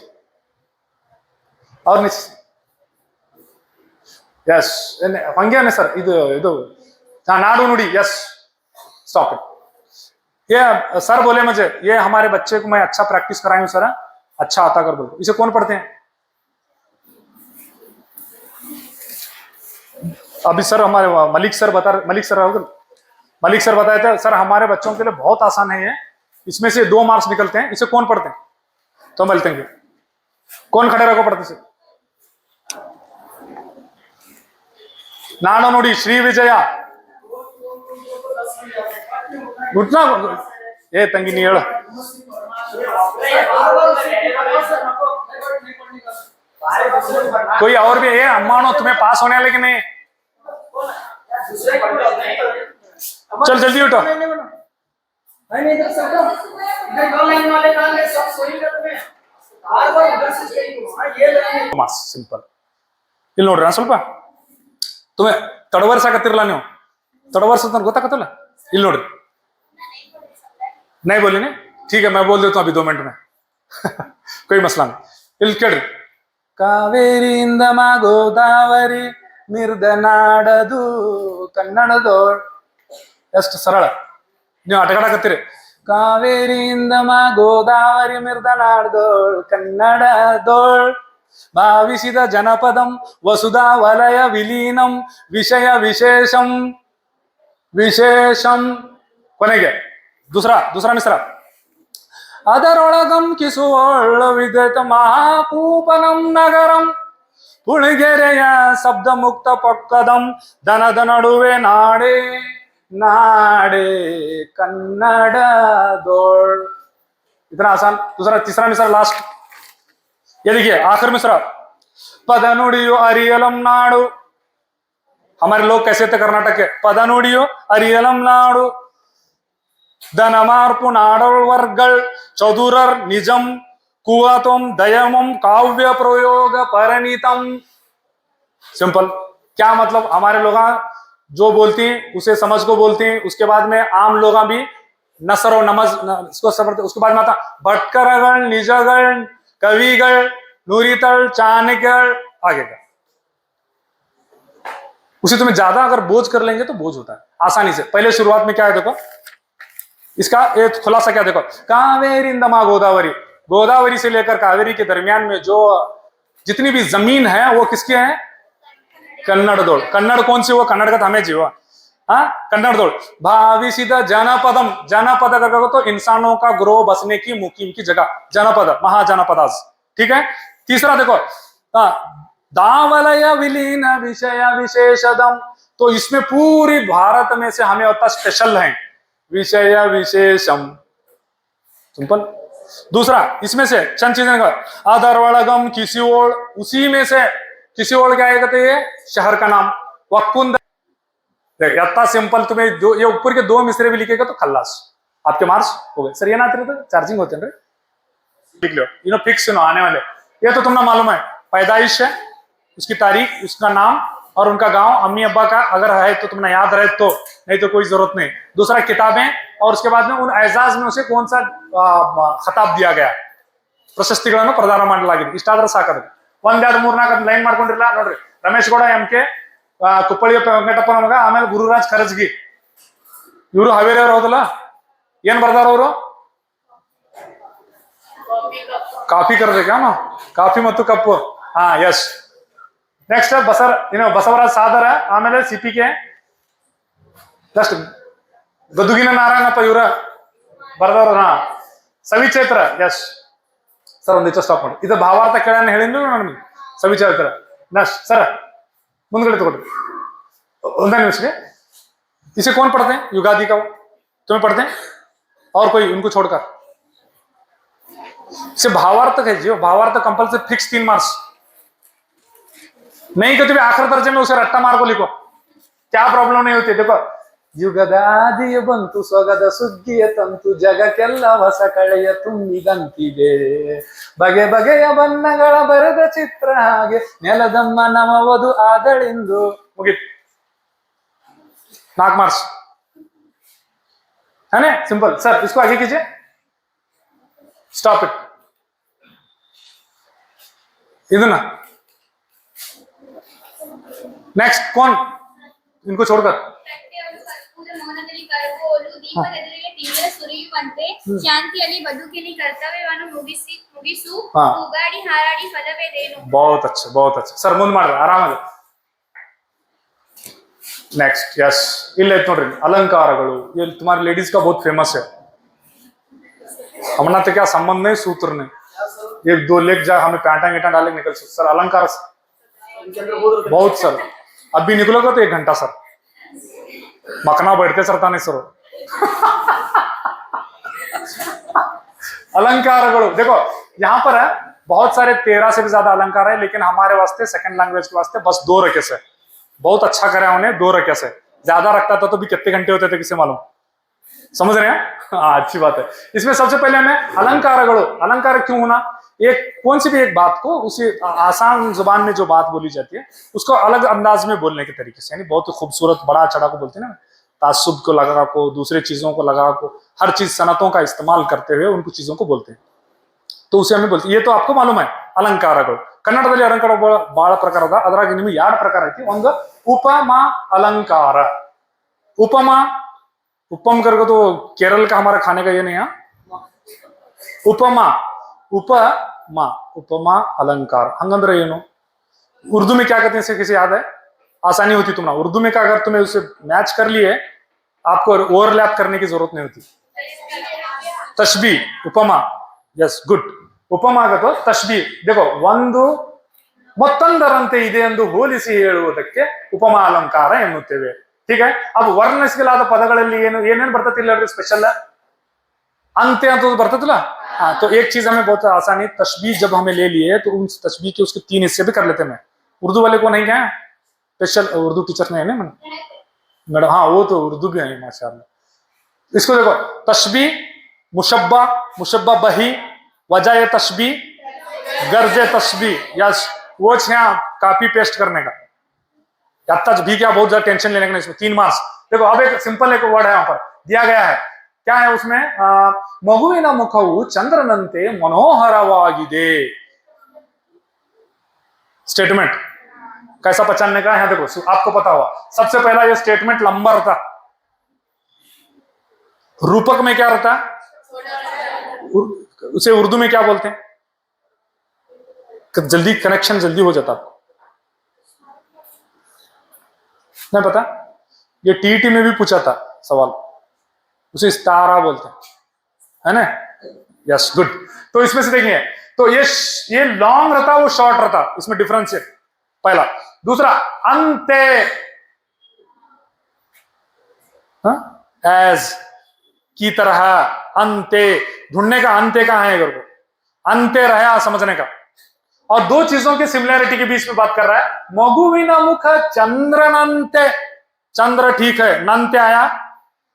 यस हंगे सर ಇದು नाडू नुड़ी. Yes stop it. ये सर बोले मुझे ये हमारे बच्चे को मैं अच्छा प्रैक्टिस कराई हूं सर. अच्छा आता कर बोल. इसे कौन पढ़ते हैं अभी? सर हमारे मलिक सर बताए थे सर हमारे बच्चों के लिए बहुत आसान है ये. इसमें से 2 मार्क्स निकलते हैं. इसे कौन पढ़ते हैं? तो मिलते हैं. कौन खड़े रखो पढ़ते से? नाडू नुड़ी श्री विजय घुटना ए तंगी नहीं हेಳ. कोई और भी है अम्मानो तुम्हें पास होने वाले कि नहीं? चल जल्दी उठो. सिंपल ಇಲ್ಲಿ ನೋಡ್ರಿ ಸ್ವಲ್ಪ तुम्हें तड़वर्साकತ್ತಿರಲ್ಲ ನೀವು तड़वर्स ಅಂತ ಗೊತ್ತಾಗತ್ತಲ್ಲ ಇಲ್ಲಿ ನೋಡ್ರಿ. नहीं बोली नहीं ठीक है मैं बोल देता हूँ अभी 2 मिनट में कोई मसला नहीं. ಇಲ್ಲಿ ಕೇಳ್ರಿ. ಕಾವೇರಿಯಿಂದ ಮಾ ಗೋದಾವರಿ ಮಿರ್ದನಾಡದು ಕನ್ನಡದೋಳ್. ಎಷ್ಟು ಸರಳ ನೀವು ಆಟಗಾಡಕತ್ತೀರಿ. ಕಾವೇರಿಯಿಂದ ಮಾ ಗೋದಾವರಿ ಮಿರ್ದನಾಡದೋಳ್ ಕನ್ನಡದೋಳ್ ಭಾವಿಸಿದ ಜನಪದಂ ವಸುಧಾ ವಲಯ ವಿಲೀನಂ ವಿಷಯ ವಿಶೇಷಂ ಕೊನೆಗೆ दूसरा मिश्रा ಅದರೊಳಗಂ ಕಿಸುವೊಳ್ಳ ವಿದ್ಯುತ್ ಮಹಾಕೂಪನಂ ನಗರಂ ಪುಳಿಗೆರೆಯ ಶಬ್ದ ಮುಕ್ತ ಪಕ್ಕದಂ ದನದ ನಡುವೆ नाड़े कन्नड़दोळ. इतना आसान. तीसरा मिश्रा लास्ट. ये देखिए आखिर मिश्रा पदनुडियो अरियलम नाडु. हमारे लोग कैसे थे कर्नाटक के? पदनुडियो अरियलम नाडु दनमार्पु नाडोळ वर्गल चौदुरर निजम कुआतम दयमम काव्य प्रयोग परिणीतम. सिंपल. क्या मतलब? हमारे लोग जो बोलती हैं उसे समझ को बोलती हैं. उसके बाद में आम लोग भी नसर और नमज इसको समझते. उसके बाद में आता भटकरगण निजगण कविगण नूरीतल चाणक्य आगे का. उसे तुम्हें ज्यादा अगर बोझ कर लेंगे तो बोझ होता है आसानी से. पहले शुरुआत में क्या है देखो इसका एक खुलासा क्या देखो. कावेरी मा गोदावरी से लेकर कावेरी के दरमियान में जो जितनी भी जमीन है वो किसकी है? कन्नड़दोळ. कन्नड़ कौन सी हुआ? कन्नड़ का हमें जीवा. हाँ कन्नड़दोळ. भाविसिद जनपदम. जनपद का तो इंसानों का ग्रोह बसने की मुकीम की जगह जनपद महाजनपदास. ठीक है. तीसरा देखो दावलय विलीन विषय विशेषदम. तो इसमें पूरी भारत में से हमें होता स्पेशल है विषय विशेषम. सिंपल. दूसरा इसमें से चंद चीजें अदरवड़गम किसिओल. उसी में से किसिओल क्या है कहते हैं? शहर का नाम. वकुंद. इतना सिंपल. तुम्हें जो ये ऊपर के 2 मिसरे भी लिखेगा तो खल्लास. आपके मार्क्स हो गए. सर ये ना तो चार्जिंग होते हैं लिख लो. फिक्स आने वाले. ये तो तुमने मालूम है पैदाइश है उसकी तारीख उसका नाम और उनका गांव, अम्मी अब्बा का अगर है तो तुमने याद रहे तो, नहीं तो कोई जरूरत नहीं। दूसरा किताबें, और उसके बाद में उन एजाज में उसे कौन सा खिताब दिया गया, ಪ್ರಶಸ್ತಿಗಳನ್ನು ಪ್ರದಾನ ಮಾಡಲಾಗಿದೆ, ಇಷ್ಟಾದ್ರೆ ಸಾಕಾದ್ರೆ ಒಂದೆರಡು ಮೂರ್ನಾಲ್ಕು ಲೈನ್ ಮಾಡ್ಕೊಂಡಿರಲ್ಲ ನೋಡ್ರಿ. ರಮೇಶ್ ಗೌಡ ಎಂ ಕೆ, ಕುಪ್ಪಳಿಯಪ್ಪ ವೆಂಕಟಪ್ಪನ ಮಗ, ಆಮೇಲೆ ಗುರುರಾಜ್ ಕರಜ್ಗಿ, ಇವರು ಹಾವೇರಿ ಅವ್ರು ಹೌದಲ್ಲ. ಏನ್ ಬರ್ದಾರ ಅವರು? ಕಾಫಿ ಕರ್ಬೇಕಾ, ಕಾಫಿ ಮತ್ತು ಕಪ್ಪು. ಹಾ ಎಸ್. ನೆಕ್ಸ್ಟ್ ಬಸವರಾಜ್ ಸಾದರ, ಆಮೇಲೆ ಸಿಪಿಕೆ ಜಸ್ಟ್ ಗದುಗಿನ ನಾರಾಯಣಪ್ಪ ಇವರ ಬರ್ದವ್ರ. ಹಾ ಸವಿಚೈತ್ರ, ಎಸ್ ಸರ್. ಒಂದಿಷ್ಟು ಸ್ಟಾಪ್ ಮಾಡಿ. ಇದು ಭಾವಾರ್ಥ ಕೇಳೋಣ ಹೇಳಿದ್ರು ನಮ್ಗೆ, ಸವಿಚೈತ್ರ. ನೆಕ್ಸ್ಟ್ ಸರ್ ಮುಂದ್ಗಡೆ ತಗೊಳ್ರಿ. ಒಂದೇ निमिष इसे कौन पढ़ते हैं? युगादि का तुम्हें पढ़ते हैं और कोई उनको छोड़कर? इसे भावार्थ है जी, भावार्थ कंपल्सरी फिक्स 3 मार्क्स नहीं कि तुम्हें आखिर दर्जे में उसे रट्टा मार को लिखो, क्या प्रॉब्लम नहीं होती. देखो, ಯುಗದಾದಿಯ ಬಂತು ಸೊಗದ ಸುಗ್ಗಿಯ ತಂತು, ಜಗಕ್ಕೆಲ್ಲ ಹೊಸ ಕಳೆಯ ತುಂಬಿದಂತಿದೆ, ಬಗೆ ಬಗೆಯ ಬಣ್ಣಗಳ ಬರೆದ ಚಿತ್ರ ಹಾಗೆ, ನೆಲದಮ್ಮ ನಮವದು ಆದಳಿಂದು. ಮುಗೀತು, 4 मार्क्स है ना, सिंपल. सर इसको आगे कीजिए, स्टॉप इट. इधर नेक्स्ट कौन, इनको छोड़कर? ಮೌನದಲ್ಲಿ ಕರಗೋಲು, ದೀಪದೆದುರಿಗೆ ತೀವ್ರ ಸುರಿಯುವಂತೆ, ಶಾಂತಿಯಲ್ಲಿ ಬದುಕಿನ ಕರ್ತವ್ಯವನ್ನು ಮುಗಿಸು, ಉಗಾಡಿ ಹಾರಾಡಿ ಫಲವೇದೇನು. बहुत अच्छा, बहुत अच्छा. सर ಮುಂದೆ ಮಾಡ್ರಿ ಆರಾಮಾಗಿ. नेक्स्ट यस, इल्ले नोड्री अलंकारಗಳು. ये तुम्हारे लेडीज का बहुत फेमस है. हमारा तो क्या संबंध नहीं, सूत्र नहीं. एक दो लेख जा हमें पैंटा गिटा डाले निकल सकते. सर अलंकार बहुत सर, अभी निकलोगे तो 1 घंटा सर. मखना बैठते सरता नहीं सर. अलंकारಗಳು देखो यहाँ पर है बहुत सारे, 13 से भी ज्यादा अलंकार है, लेकिन हमारे वास्ते सेकंड लैंग्वेज के वास्ते बस 2 रखे से. बहुत अच्छा करे उन्हें, 2 रखे से. ज्यादा रखता था तो भी कितने घंटे होते थे किसे मालूम. समझ रहे हैं? हाँ अच्छी बात है. इसमें सबसे पहले हमें अलंकारಗಳು, अलंकार क्यों होना, एक कौन सी भी एक बात को उसी आसान जुबान में जो बात बोली जाती है उसको अलग अंदाज में बोलने के तरीके से, यानी बहुत खूबसूरत बड़ा चढ़ा को बोलते हैं ना, तासुब को लगा को, दूसरे चीजों को लगा को, हर चीज सनतों का इस्तेमाल करते हुए उनको चीजों को बोलते हैं, तो उसे हमें बोलते. ये तो आपको मालूम है अलंकारಗಳು. ಕನ್ನಡದಲ್ಲಿ ಅಲಂಕಾರ ಬಹಳ ಪ್ರಕಾರ ಅದ. ಅದರಾಗಿ ನಿಮಗೆ 2 ಪ್ರಕಾರ ಐತಿ. ಒಂದು उपमा अलंकार. उपमा उपम करके तो केरल का हमारा खाने का ये नहीं है. उपमा उपमा उपमा अलंकार हंगंद्र ಏನು, उर्दू में क्या कहते हैं इसे किसी याद है? आसानी होती तुम्हारा. उर्दू में क्या, अगर तुम्हें उसे मैच कर लिए आपको ओवरलैप करने की जरूरत नहीं होती. तशबी उपमा, यस गुड. ಉಪಮಾ ಆಗतो ತಶ್ಬಿ. देखो ಒಂದು ಮತ್ತೊಂದರಂತೆ ಇದೆ ಎಂದು ಹೋಲಿಸಿ ಹೇಳುವುದಕ್ಕೆ ಉಪಮಾ ಅಲಂಕಾರ ಎನ್ನುತ್ತೇವೆ. ठीक है. अब ವರ್ಣಿಸಲಾದ ಪದಗಳಲ್ಲಿ ಏನೇನು ಬರ್ತದೆ ಇಲ್ಲ ಸ್ಪೆಷಲ್ अंत्य तो बरतला. हाँ, तो एक चीज हमें बहुत आसानी, तशबीह जब हमें ले लिए तो उन तशबीह के उसके 3 हिस्से भी कर लेते हैं. उर्दू वाले को नहीं क्या स्पेशल उर्दू टीचर नहीं है ना मैडम? हाँ वो तो उर्दू भी है माशाल्लाह. इसको देखो, तशबीह मुशब्बा, मुशब्बा बही, वजह तशबीह, गर्ज तशबीह. यस, वो यहाँ कॉपी पेस्ट करने का यात्रा भी क्या, बहुत ज्यादा टेंशन लेने का नहीं. इसमें 3 मार्क्स. देखो अब एक सिंपल एक वर्ड है यहाँ पर दिया गया है. क्या है उसमें? मगुविನ ಮುಖವು ಚಂದ್ರನಂತೆ मनोहरवाಗಿದೆ. स्टेटमेंट कैसा पहचानने का है? देखो आपको पता हुआ, सबसे पहला ये स्टेटमेंट लंबा रहता. रूपक में क्या रहता है? उसे उर्दू में क्या बोलते हैं? जल्दी कनेक्शन जल्दी हो जाता आपको नहीं पता? ये टीटी में भी पूछा था सवाल, उसे इस्तारा बोलते हैं, है ना? Yes good. तो इसमें से देखिए, तो ये लॉन्ग रहता, वो शॉर्ट रहता. इसमें डिफरेंस है पहला. दूसरा अंते, एज की तरह. अंते ढूंढने का, अंते कहाँ है अगर को अंते रहा समझने का. और 2 चीजों की सिमिलैरिटी के बीच में बात कर रहा है. मगुविನ मुख चंद्रनंते, चंद्र ठीक है, नंते आया.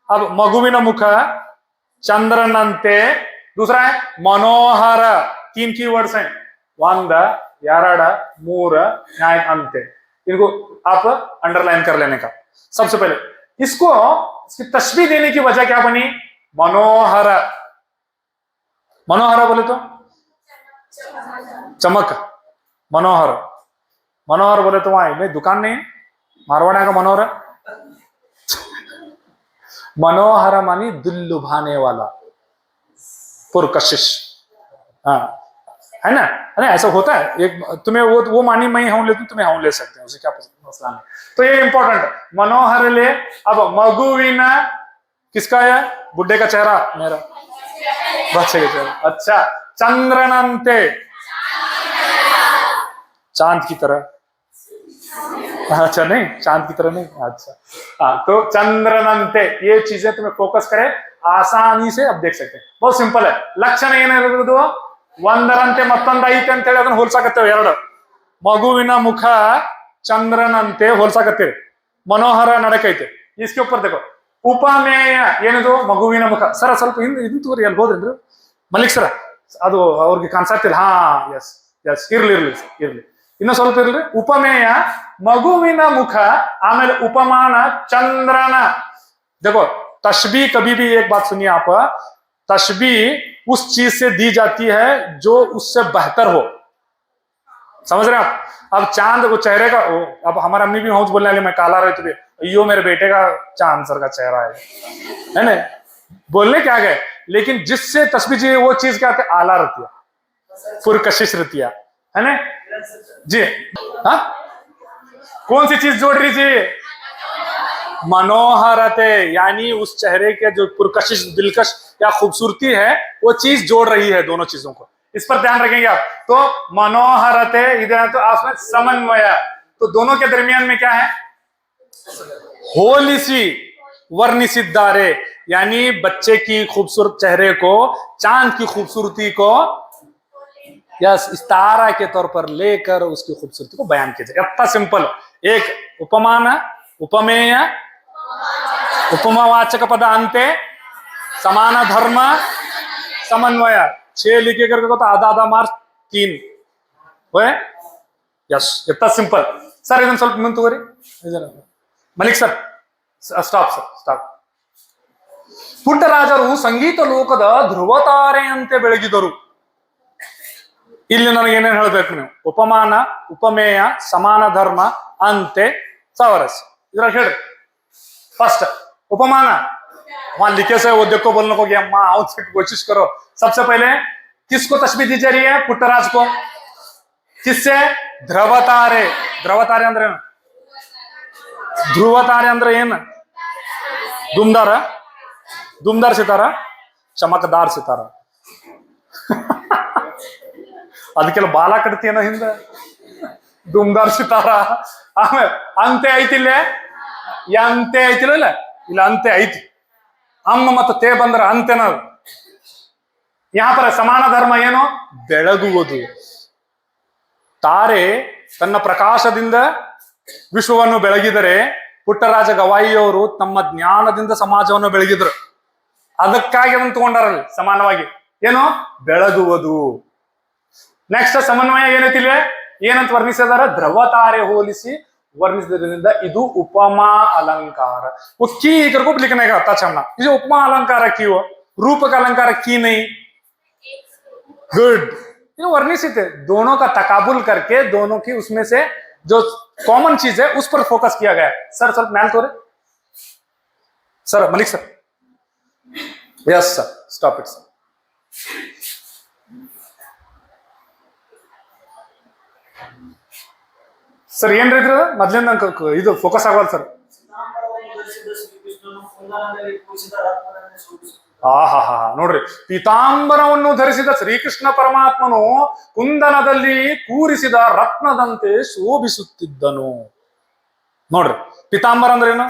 अब मगुविನ मुख चंद्रनंते. दूसरा है मनोहर. 3 की वर्ड्स हैं, 1 2 3 अंते. इनको आप अंडरलाइन कर लेने का। सबसे पहले इसको इसकी तस्वीर देने की वजह क्या बनी? मनोहर। मनोहर बोले तो चमक। मनोहर, मनोहर बोले तो वहां नहीं दुकान नहीं है मारवाड़ा का मनोहर। मनोहर मानी दिल लुभाने वाला, पुरकशिश। हाँ है ना? अरे ऐसा होता है, एक तुम्हें वो मानी मैं हूं ले तुम्हें हूं ले सकते हैं, उसे क्या मसला नहीं। तो ये इंपॉर्टेंट, मनोहर ले। अब मगुविना किसका है? बुड्ढे का चेहरा, मेरा बच्चे का चेहरा। अच्छा, चंद्रनंते चांद की तरह। अच्छा नहीं, चांद की तरह नहीं। अच्छा हाँ, तो चंद्रनंते ये चीजें तुम्हें फोकस करे आसानी से अब देख सकते हैं। बहुत सिंपल है। लक्षण ಏನಿರೋದು? ಒಂದರಂತೆ ಮತ್ತೊಂದೈತೆ ಅಂತ ಹೇಳಿ ಅದನ್ನ ಹೋಲ್ಸಾಕತ್ತೇವೆ ಎರಡು. ಮಗುವಿನ ಮುಖ ಚಂದ್ರನಂತೆ ಹೋಲ್ಸಾಕತ್ತೇವೆ. ಮನೋಹರ ನಡಕೈತೆ. इसके ऊपर देखो ಉಪಮೇಯ ಏನಿದು? ಮಗುವಿನ ಮುಖ. ಸರ ಸ್ವಲ್ಪ ಹಿಂದೆ ಇದು ತೋರಿ ಅಲ್ಲಿ ಹೋದ್ರಿ ಮಲ್ಲಿಕ್ ಸರ, ಅದು ಅವ್ರಿಗೆ ಕಾನ್ಸೆಪ್ಟ್ ಇಲ್ಲ. ಹಾ ಎಸ್ ಎಸ್, ಇರ್ಲಿ ಇರ್ಲಿ ಇರ್ಲಿ, ಇನ್ನು ಸ್ವಲ್ಪ ಇರ್ಲಿ. ಉಪಮೇಯ ಮಗುವಿನ ಮುಖ, ಆಮೇಲೆ ಉಪಮಾನ ಚಂದ್ರನ. देखो तशबी कभी भी, एक बात सुनिए आप, तशबी उस चीज से दी जाती है जो उससे बेहतर हो। समझ रहे हैं आप? अब चांद वो चेहरे का, अब हमारा अम्मी भी हौज बोलने वाली मैं काला रहे थे, यो मेरे बेटे का चांद सर का चेहरा है ना? बोलने क्या गए, लेकिन जिससे तस्वीर चाहिए वो चीज क्या होती है? आला रहती है, पुरकशिश रहती है ना जी? हाँ, कौन सी चीज जोड़ रही थी? मनोहरते, यानी उस चेहरे के जो पुरकशिश, दिलकश या खूबसूरती है, वो चीज जोड़ रही है दोनों चीजों को। इस पर ध्यान रखेंगे आप। तो मनोहरते इधर तो आपने समन्वय, तो दोनों के दरमियान में क्या है? होलिसी वर्णिसिद्धारे, यानी बच्चे की खूबसूरत चेहरे को, चांद की खूबसूरती को यस इस तारा के तौर पर लेकर उसकी खूबसूरती को बयान किया जाए। इतना सिंपल। एक उपमान, उपमेय, उपमावाचक पद अंते, समान धर्म, समन्वय। 6 लिखे करके तो आधा आधा मार्क्स 3 हुए। यस, इतना सिंपल। सर ಇದನ್ನ ಸ್ವಲ್ಪ ಮುಂದುವರಿ Malik sir, stop sir, stop. ಪುಟ್ಟರಾಜರು ಸಂಗೀತ ಲೋಕದ ಧ್ರುವತಾರೆಯಂತೆ ಬೆಳಗಿದರು. ಇಲ್ಲಿ ನನಗೆ ಏನೇನು ಹೇಳ್ಬೇಕು ನೀವು? ಉಪಮಾನ, ಉಪಮೇಯ, ಸಮಾನ ಧರ್ಮ, ಅಂತೆ, सावरस। इधर हेड फर्स्ट उपमान, वहां लिखे से वो देखो बोलने को गया माँ आओ से कोशिश करो। सबसे पहले किसको तस्वीर दी जा रही है? पुट्टराज को। किससे? ध्रुवतारे। ध्रुवतारे अंदर ध्रुवतारे अंदर ಏನ್? दुमदार, दुमदार सितारा, चमकदार सितारा। ಅದಕ್ಕೆಲ್ಲ ಬಾಲ ಕಟ್ತೀಯನ ಹಿಂದೆ, दुमदार सितारा। ಆಮೇಲೆ ಅಂತೆ ಐತಿಲ್ಲ, ಅಂತೆ ಐತಿಲ್ಲ, ಇಲ್ಲ ಅಂತೆ ಐತಿ. ಅಮ್ಮ ಮತ್ತು ತೇ ಬಂದ್ರೆ ಅಂತೆನ. यहाँ पर ಸಮಾನ ಧರ್ಮ ಏನು? ಬೆಳಗುವುದು. ತಾರೆ ತನ್ನ ಪ್ರಕಾಶದಿಂದ ವಿಶ್ವವನ್ನು ಬೆಳಗಿದರೆ, ಪುಟ್ಟರಾಜ ಗವಾಯಿಯವರು ತಮ್ಮ ಜ್ಞಾನದಿಂದ ಸಮಾಜವನ್ನು ಬೆಳಗಿದ್ರು. ಅದಕ್ಕಾಗಿ ಅದನ್ನು ತಗೊಂಡಾರಲ್ಲಿ ಸಮಾನವಾಗಿ. ಏನು? ಬೆಳಗುವುದು. ನೆಕ್ಸ್ಟ್ ಸಮನ್ವಯ ಏನೈತಿಲ್ಲ, ಏನಂತ ವರ್ಣಿಸಿದಾರೆ? ಧ್ರುವತಾರೆ ಹೋಲಿಸಿ ವರ್ಣಿಸಿದ್ರಿಂದ ಇದು ಉಪಮಾ अलंकार। वो की इधर को लिखने का आता चमना, ये उपमा अलंकार की हो, रूप का अलंकार की नहीं। गुड, ये वर्णित है। दोनों का तकाबुल करके दोनों की उसमें से जो कॉमन चीज है उस पर फोकस किया गया है। सर सर मैल तो sir Malik sir, yes sir, stop it sir. Sir ಏನ್ ರೈತರ ಮೊದ್ಲಿಂದ ಇದು ಫೋಕಸ್ ಆಗಲ್ಲ ಸರ್. ಆಹಾ ನೋಡ್ರಿ, ಪೀತಾಂಬರವನ್ನು ಧರಿಸಿದ ಶ್ರೀಕೃಷ್ಣ ಪರಮಾತ್ಮನು ಕುಂದನದಲ್ಲಿ ಕೂರಿಸಿದ ರತ್ನದಂತೆ ಶೋಭಿಸುತ್ತಿದ್ದನು. ನೋಡ್ರಿ, ಪೀತಾಂಬರ ಅಂದ್ರೆ ಏನು?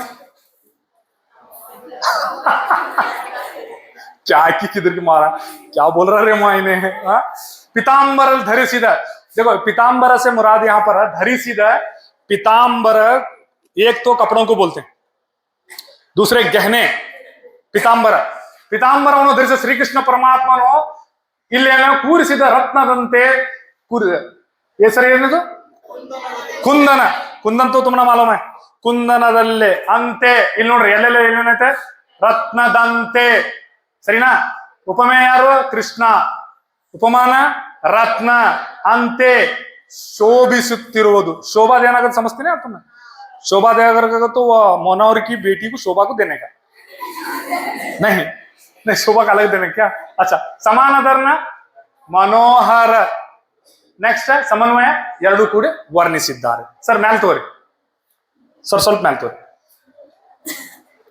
क्या किधर की मारा, क्या बोल रहा रे मायने? पीतांबर धरिसिद। देखो पीतांबर से मुराद यहाँ पर धरिसिद। पीतांबर एक तो कपड़ों को बोलते हैं, दूसरे गहने। पीतांबर पीतांबरವನ್ನು ಧರಿಸಿದ ಶ್ರೀಕೃಷ್ಣ ಪರಮಾತ್ಮನು ಇಲ್ಲಿ ಕೂರಿಸಿದ ರತ್ನದಂತೆ ಹೆಸರು ಏನದು? ಕುಂದನ. कुंदन तो तुमने मालूम है कुंदनदल्ले अंते ಇಲ್ಲಿ ನೋಡ್ರಿ ಎಲ್ಲೆಲ್ಲ ಏನೇನೈತೆ ರತ್ನದಂತೆ ಸರಿನಾ ಉಪಮೇಯ ಯಾರು ಕೃಷ್ಣ ಉಪಮಾನ ರತ್ನ ಅಂತೆ शोभिಸುತ್ತಿರುವುದು शोभा देना अगर समझते नहीं आप तुम्हें शोभा देगा तो मनोहर की बेटी को शोभा को देने का नहीं नहीं शोभा का अलग देने क्या अच्छा समान धर्म मनोहर नेक्स्ट समन्वय ಎರಡು ಕೂಡಿ ವರ್ಣಿಸಿದ್ದಾರೆ सर मैल तोरी सर ಸ್ವಲ್ಪ मैल तोरी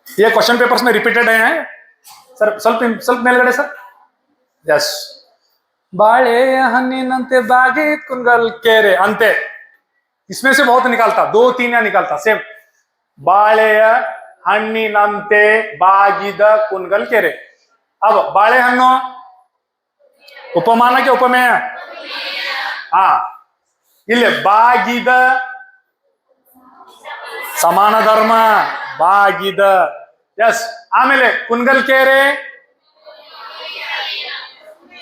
ये क्वेश्चन पेपर्स में रिपीटेड है सर ಸ್ವಲ್ಪ ಮೇಲ್ಗಡೆ सर यस बाळे हन्निनंते बागेत कुंगल केरे अंते इसमें से बहुत निकालता 2-3 या निकालता सेम बाळेय हन्निनंते बागिद कुंगल केरे अब बाळेहಣ್ಣು ಉಪಮಾನಕ್ಕೆ ಉಪಮೇಯ ಹಾ ಇಲ್ಲಿ ಬಾಗಿದ ಸಮಾನ ಧರ್ಮ ಬಾಗಿದ ಎಸ್ ಆಮೇಲೆ ಕುಂಗಲ್ ಕೇರೆ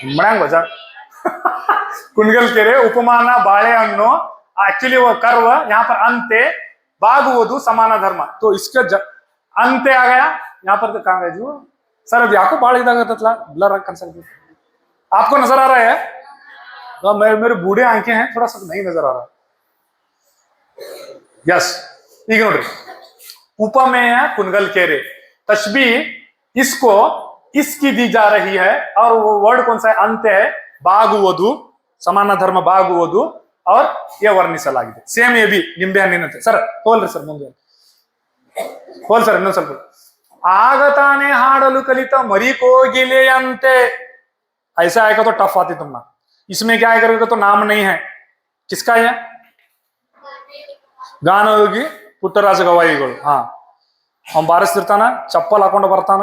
मड़ांग बजा कुंडगल केरे उपमान बाळेहಣ್ಣು एक्चुअली वो कर्व यहाँ पर अंते बागुವುದು समान धर्म तो इसका अंते आ गया यहाँ पर तो कहाँ गए जी सर अब याको बाळ इदागतला ब्लर कंसल्ट आपको नजर आ रहा है तो मेरे बूढ़े आंखें हैं थोड़ा सा नहीं नजर आ रहा यस ಈಗ ನೋಡ್ರಿ उपमेय कुंडगल केरे तशबीह इसको इसकी दी जा रही है और वो वर्ड कौन सा है अंत्य है बागुವುದು समान धर्म बागुವುದು और ये ವರ್ಣಿಸಲಾಗಿದೆ ಸೇಮ್ ये भी ನಿಂಬೆ ಹಣ್ಣಿನಂತೆ ಸರ್ ಹೋಲ್ರಿ ಸರ್ ಮುಂದೆ ಹೋಲ್ ಸರ್ ಇನ್ನೊಂದು ಸ್ವಲ್ಪ ಆಗತಾನೆ ಹಾಡಲು ಕಲಿತ ಮರಿ ಕೋಗಿಲೆಯಂತೆ ऐसा आएगा तो टफ आती तुमना इसमें क्या आएगा तो नाम नहीं है किसका है ಗಾನಯೋಗಿ ಪುಟ್ಟರಾಜ ಗವಾಯಿಗಳು ಹಾ ಅವ್ನು ಬಾರಿಸ್ತಿರ್ತಾನ ಚಪ್ಪಲ್ ಹಾಕೊಂಡು ಬರ್ತಾನ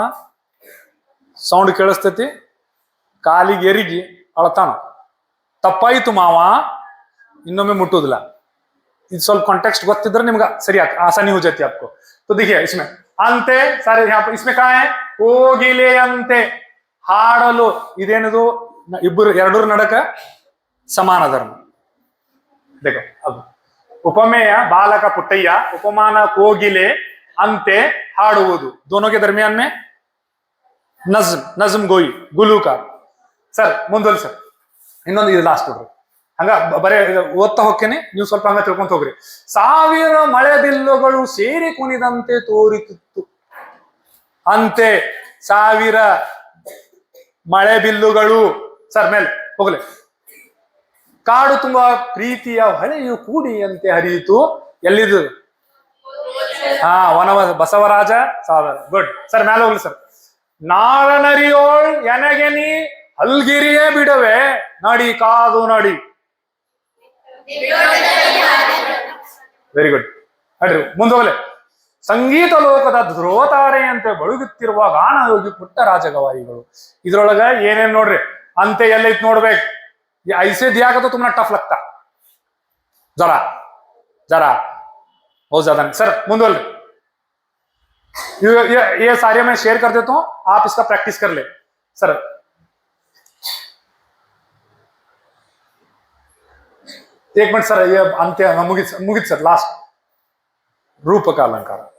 ಸೌಂಡ್ ಕೇಳಿಸ್ತೈತಿ ಕಾಲಿಗೆ ಎರಿಗಿ ಅಳತಾನ ತಪ್ಪಾಯಿತು ಮಾವ ಇನ್ನೊಮ್ಮೆ ಮುಟ್ಟುದಿಲ್ಲ ಇದು ಸ್ವಲ್ಪ ಕಾಂटेक्स्ट ಗೊತ್ತಿದ್ರೆ ನಿಮ್ಗೆ ಸರಿ आसानी हो जाती है आपको तो देखिए इसमें अंते सारे यहाँ पर इसमें कहा है ಕೋಗಿಲೆ ಅಂತೆ ಹಾಡಲು ಇದೇನದು ಇಬ್ಬರು ಎರಡರ ನಡಕ ಸಮಾನ ಧರ್ಮ देखो अब उपमेय बालक पुट्टಯ್ಯ उपमान ಕೋಗಿಲೆ अंते ಹಾಡುವುದು दोनों के दरमियान में नज्म नज्म गोई गुलूकार सर ಮುಂದೊಲ್ಲಿ ಸರ್ ಇನ್ನೊಂದು ಇದು ಲಾಸ್ಟ್ ನೋಡ್ರಿ ಹಂಗ ಬರೇ ಓದ್ತಾ ಹೋಗ್ತೇನೆ ನೀವು ಸ್ವಲ್ಪ ಹಂಗ ತಿಳ್ಕೊಂತ ಹೋಗ್ರಿ ಸಾವಿರ ಮಳೆ ಬಿಲ್ಲುಗಳು ಸೇರಿ ಕುಣಿದಂತೆ ತೋರಿತಿತ್ತು ಅಂತೆ ಸಾವಿರ ಮಳೆ ಬಿಲ್ಲುಗಳು ಸರ್ ಮೇಲೆ ಹೋಗ್ಲಿ ಕಾಡು ತುಂಬಾ ಪ್ರೀತಿಯ ಹೊಳೆಯು ಕೂಡಿಯಂತೆ ಹರಿಯಿತು ಎಲ್ಲಿದು ಹಾ ವನವ ಬಸವರಾಜ ಸಾದರ ಗುಡ್ ಸರ್ ಮೇಲೆ ಹೋಗ್ಲಿ ಸರ್ ನಾಳನರಿಯೋಳ್ ಎನಗೆ ನೀ ಹಲ್ಗಿರಿಯೇ ಬಿಡವೆ ನಡಿ ಕಾದು ನಡಿ ವೆರಿ ಗುಡ್ ನಡ್ರಿ ಮುಂದೋಗ್ಲೆ ಸಂಗೀತ ಲೋಕದ ಧ್ರುವತಾರೆಯಂತೆ ಬಳುಗುತ್ತಿರುವ ಗಾನಯೋಗಿ ಪುಟ್ಟರಾಜ ಗವಾಯಿಗಳು ಇದ್ರೊಳಗ ಏನೇನ್ ನೋಡ್ರಿ ಅಂತೆ ಎಲ್ಲ ಇತ್ ನೋಡ್ಬೇಕು ऐसे दिया का तो तुम्हें टफ लगता जरा जरा बहुत ज्यादा नहीं सर मुंदोल ये सारे मैं शेयर कर देता हूं आप इसका प्रैक्टिस कर ले सर एक मिनट सर ये अंत्य मुगित सर लास्ट रूप का अलंकार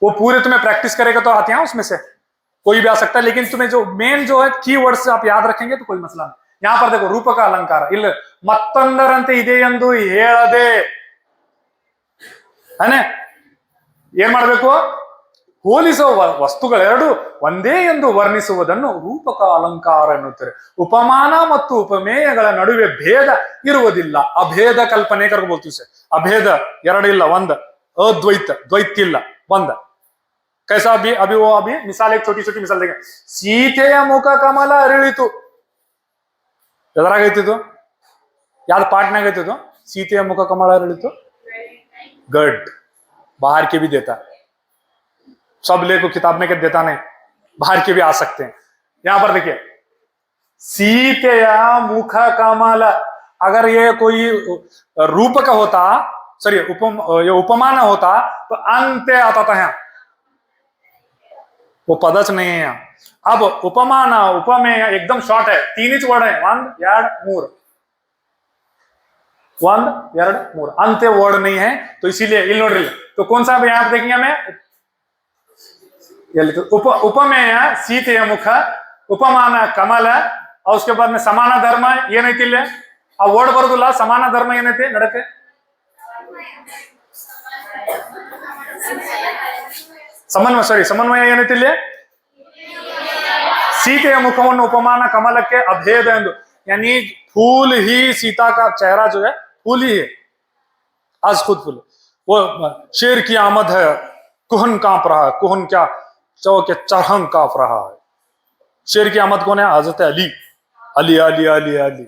वो पूरे तुम्हें प्रैक्टिस करेगा तो आते हैं उसमें से कोई भी आ सकता है लेकिन तुम्हें जो मेन जो है की वर्ड्स आप याद रखेंगे तो कोई मसला नहीं यहाँ पर देखो रूपक अलंकार ಇಲ್ಲ ಮತ್ತೊಂದರಂತೆ ಇದೆ ಎಂದು ಹೇಳದೆ ಅನೆ ಏನ್ ಮಾಡಬೇಕು ಹೋಲಿಸುವ ವಸ್ತುಗಳೆರಡು ಒಂದೇ ಎಂದು ವರ್ಣಿಸುವುದನ್ನು ರೂಪಕ ಅಲಂಕಾರ ಎನ್ನುತ್ತಾರೆ ಉಪಮಾನ ಮತ್ತು ಉಪಮೇಯಗಳ ನಡುವೆ ಭೇದ ಇರುವುದಿಲ್ಲ ಅಭೇದ ಕಲ್ಪನೆ ಕರ್ಕೊ ಬೋಲ್ತೀವಿ ಸರ್ ಅಭೇದ ಎರಡಿಲ್ಲ ಒಂದ ಅದ್ವೈತ ದ್ವೈತ ಇಲ್ಲ ಒಂದ कैसा अभी वो अभी मिसाल एक छोटी छोटी मिसाल देखें सीತೆಯ ಮುಖ ಕಮಲ ಅರಳಿತು ಎದರಾಗೈತಿದು ಯಾವ್ದು ಪಾಟ್ನಾಗೈತಿದು सीತೆಯ मुख कमल अरಳಿತು गुड बाहर के भी देता सब ले को किताब में क्या देता नहीं बाहर के भी आ सकते हैं यहां पर देखिए सीತೆಯ मुख कमल अगर ये कोई रूप का होता सॉरी ये उपमान होता तो अंत्य आता था यहाँ वो पदच नहीं है यहाँ अब उपमान उपमेय एकदम शॉर्ट है तीन ही वर्ड है 1 2 3 ಒಂದ್ ಎರಡು ಮೂರು ಅಂತೆ वर्ड नहीं है तो इसीलिए ಇಲ್ಲಿ ನೋಡ್ರಿ तो कौन सा यहाँ पे देखेंगे हमें उपमेय सीತೆಯ मुख उपमान कमल और उसके बाद में समान धर्म ಏನೈತಿ ಇಲ್ಲಿ ಆ ವರ್ಡ್ ಬರೋದಿಲ್ಲ ಸಮಾನ ಧರ್ಮ ಏನೈತಿ ನಡಕ್ಕೆ ಸಮನ್ವಯ ಏನೈತಿ ಇಲ್ಲಿ सीತೆಯ मुखವನ್ನು उपमान कमलಕ್ಕೆ अभेद ಎಂದು यानी फूल ही सीता का चेहरा जो है फूल ही है आज खुद फूल वो शेर की आमद है कुहन कांप रहा है कुहन क्या के चरहंग कांप रहा है शेर की आमद कौन है हजरत अली अली अली अली अली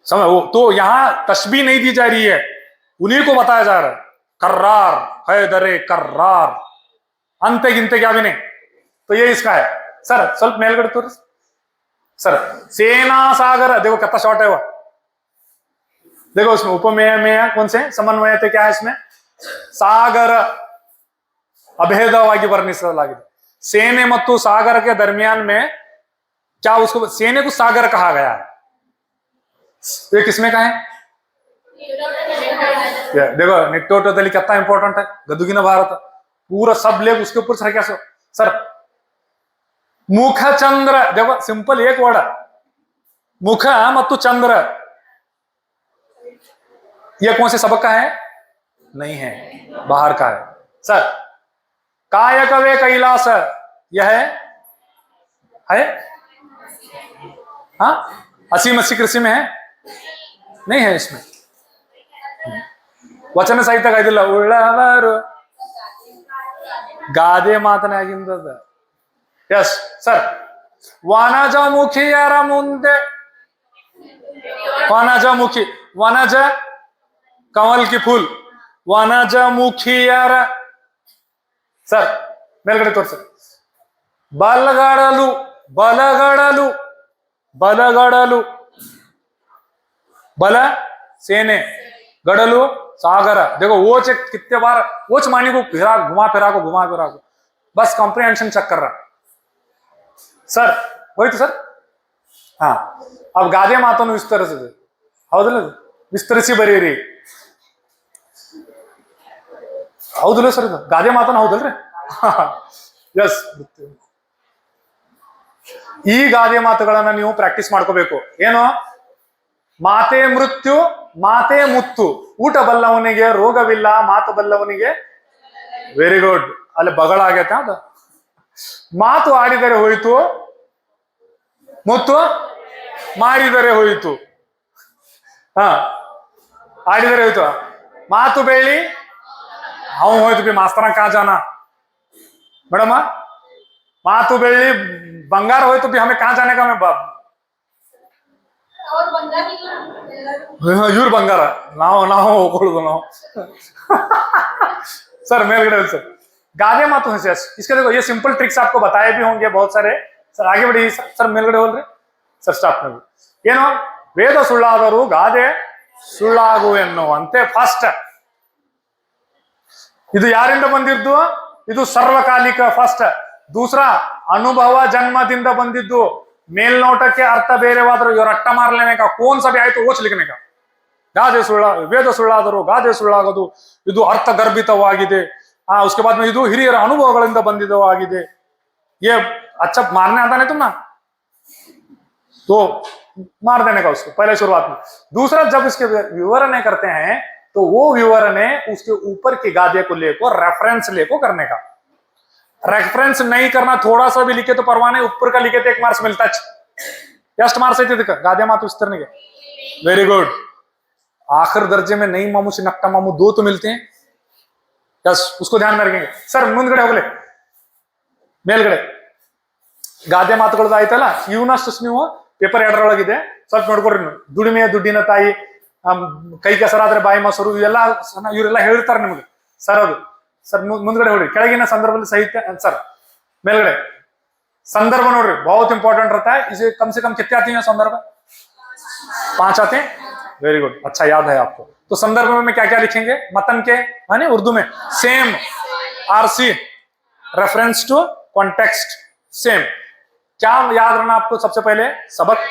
समझ वो तो यहाँ तस्बीह नहीं दी जा रही है उन्हीं को बताया जा रहा है कर्रार है दरे कर्रार अंत गिनते क्या भी नहीं तो ये इसका है सर स्वल्प मेलगಡೆ तोरिस सर सेना सागर देखो कितना शॉर्ट है वो देखो उसमें उपमेय में कौन से समन्वय थे क्या है इसमें सागर अभेदವಾಗಿ ವರ್ಣಿಸಲಾಗಿದೆ ಸೇನೆ ಮತ್ತು सागर के दरमियान में क्या उसको सेने को सागर कहा गया है ये किसमें कहा है देखो निट्टोटोದಲ್ಲಿ कितना इंपॉर्टेंट है गदुगिನ भारत पूरा सब लेख उसके ऊपर सर क्या सर मुख चंद्र देखो सिंपल एक वर्ड मुख ಮತ್ತು चंद्र यह कौन से सबक का है नहीं है बाहर का है सर कायकवे कैलास यह है हाँ असीम अस्सी कृषि में है नहीं है इसमें वचन साहित्य ಕಾಯ್ದಿಲ್ಲ ಉಳ್ಳವರು ಗಾದೆ ಮಾತನಾಗಿಂದದ यस सर वनजमुखियर मुंदे वनजमुखी वनज कमल की फूल वनजमुखियर सर मेलगಡೆ तोर्स बलगड़लु बलगड़लु बलगड़लु बल सेने गड़लु सागर देखो वोच कितने बार वोच मानी को फिरा घुमा फिरा को बस कॉम्प्रिहेंशन चेक कर रहा सर वही तो सर हाँ अब ಗಾದೆ ಮಾತನ್ನು ವಿಸ್ತರಿಸಿದೆ ಹೌದಲ್ಲ ವಿಸ್ತರಿಸಿ ಬರೀರಿ ಹೌದಲ್ಲ ಸರ್ ಇದು ಗಾದೆ ಮಾತನ್ನು ಹೌದಲ್ರಿ ಎಸ್ ಈ ಗಾದೆ ಮಾತುಗಳನ್ನ ನೀವು ಪ್ರಾಕ್ಟೀಸ್ ಮಾಡ್ಕೋಬೇಕು ಏನು ಮಾತೆ ಮೃತ್ಯು ಮಾತೆ ಮುತ್ತು ಊಟ ಬಲ್ಲವನಿಗೆ ರೋಗವಿಲ್ಲ ಮಾತು ಬಲ್ಲವನಿಗೆ ವೆರಿ ಗುಡ್ ಅಲ್ಲಿ ಬಗಳಾಗೈತೆ ಅದು ಮಾತು ಆಡಿದರೆ ಹೋಯಿತು ಮುತ್ತು ಮಾಡಿದರೆ ಹೋಯಿತು ಹ ಆಡಿದರೆ ಹೋಯ್ತು ಮಾತು ಬೆಳ್ಳಿ ಅವ್ ಹೋಯ್ತು ಬಿ ಮಾಸ್ತರ ಕಾ ಜಾನ ಮೇಡಮ್ ಮಾತು ಬೆಳ್ಳಿ ಬಂಗಾರ ಹೋಯ್ತು ಬಿ ಹಮೆ ಕಾ ಜಾನೆ का मैं ಇವ್ರು ಬಂಗಾರ ನಾವು ಹೋಗೋದು ನಾವು सर मेलगಡೆ सर गादे मातु है इसके देखो ये सिंपल ट्रिक्स आपको बताए भी होंगे बहुत सारे सर आगे बढ़िए सर मेलगಡೆ बोल रहे सर स्टाप में ಏನು ವೇದ ಸುಳ್ಳಾದರೂ ಗಾದೆ ಸುಳ್ಳಾಗು ಎನ್ನುವಂತೆ ಫಸ್ಟ್ ಇದು ಯಾರಿಂದ ಬಂದಿದ್ದು ಇದು ಸರ್ವಕಾಲಿಕ ಫಸ್ಟ್ दूसरा अनुभव जन्मದಿಂದ ಬಂದಿದ್ದು ಮೇಲ್ನೋಟಕ್ಕೆ ಅರ್ಥ ಬೇರೆವಾದರೂ ಇವರು ಅಟ್ಟ ಮಾರಲೇನೆ कौन सा भी आए तो वोच लिखने का ಗಾದೆ ಸುಳ್ಳ ವೇದ ಸುಳ್ಳಾದರೂ ಗಾದೆ ಸುಳ್ಳಾಗದು ಇದು ಅರ್ಥ ಗರ್ಭಿತವಾಗಿದೆ उसके बाद में ಇದು ಹಿರಿಯರ ಅನುಭವಗಳಿಂದ ಬಂದಿದ್ದವಾಗಿದೆ ये अच्छा मारने आता नहीं तुम ना तो मार देने का उसको पहले शुरुआत में दूसरा जब इसके विवरण करते हैं तो वो विवरण उसके ऊपर की गादे को लेको रेफरेंस लेको करने का रेफरेंस नहीं करना थोड़ा सा भी लिखे तो परवाने ऊपर का लिखे तो 1 मार्क्स मिलता है ಎಷ್ಟು मार्क्स ಐತಿ ಇದಕ್ಕೆ ಗಾದೆ ಮಾತು ವಿಸ್ತರಣೆಗೆ वेरी गुड आखिर दर्जे में नई मामू से नक्टा मामू 2 तो मिलते हैं यस उसको ध्यान में रखेंगे सर ಮುಂದ್ಗಡೆ ಹೋಗಲಿ ಮೇಲ್ಗಡೆ ಗಾದೆ ಮಾತುಗಳದ್ದು ಆಯ್ತಲ್ಲ ಇವನಷ್ಟು ನೀವು ಪೇಪರ್ 2 ರೊಳಗಿದೆ ಸ್ವಲ್ಪ ನೋಡ್ಕೊಡ್ರಿ ನೀವು ದುಡಿಮೆಯ ದುಡ್ಡಿನ ತಾಯಿ ಕೈ ಕೆಸರಾದ್ರೆ ಬಾಯಿ ಮೊಸರು ಇವರೆಲ್ಲ ಹೇಳಿರ್ತಾರೆ ನಿಮಗೆ ಸರ್ ಅದು ಸರ್ ಮುಂದ್ಗಡೆ ಹೋಗ್ರಿ ಕೆಳಗಿನ ಸಂದರ್ಭದಲ್ಲಿ साहित्य सर ಮೇಲ್ಗಡೆ संदर्भ नोड्री बहुत इंपॉर्टेंट रहता है इसे कम से कम कितने आती हैं संदर्भ 5 आते हैं वेरी गुड अच्छा याद है आपको तो संदर्भ में क्या क्या लिखेंगे मतन के है ना उर्दू में same RC reference to context same क्या याद रखना आपको सबसे पहले सबक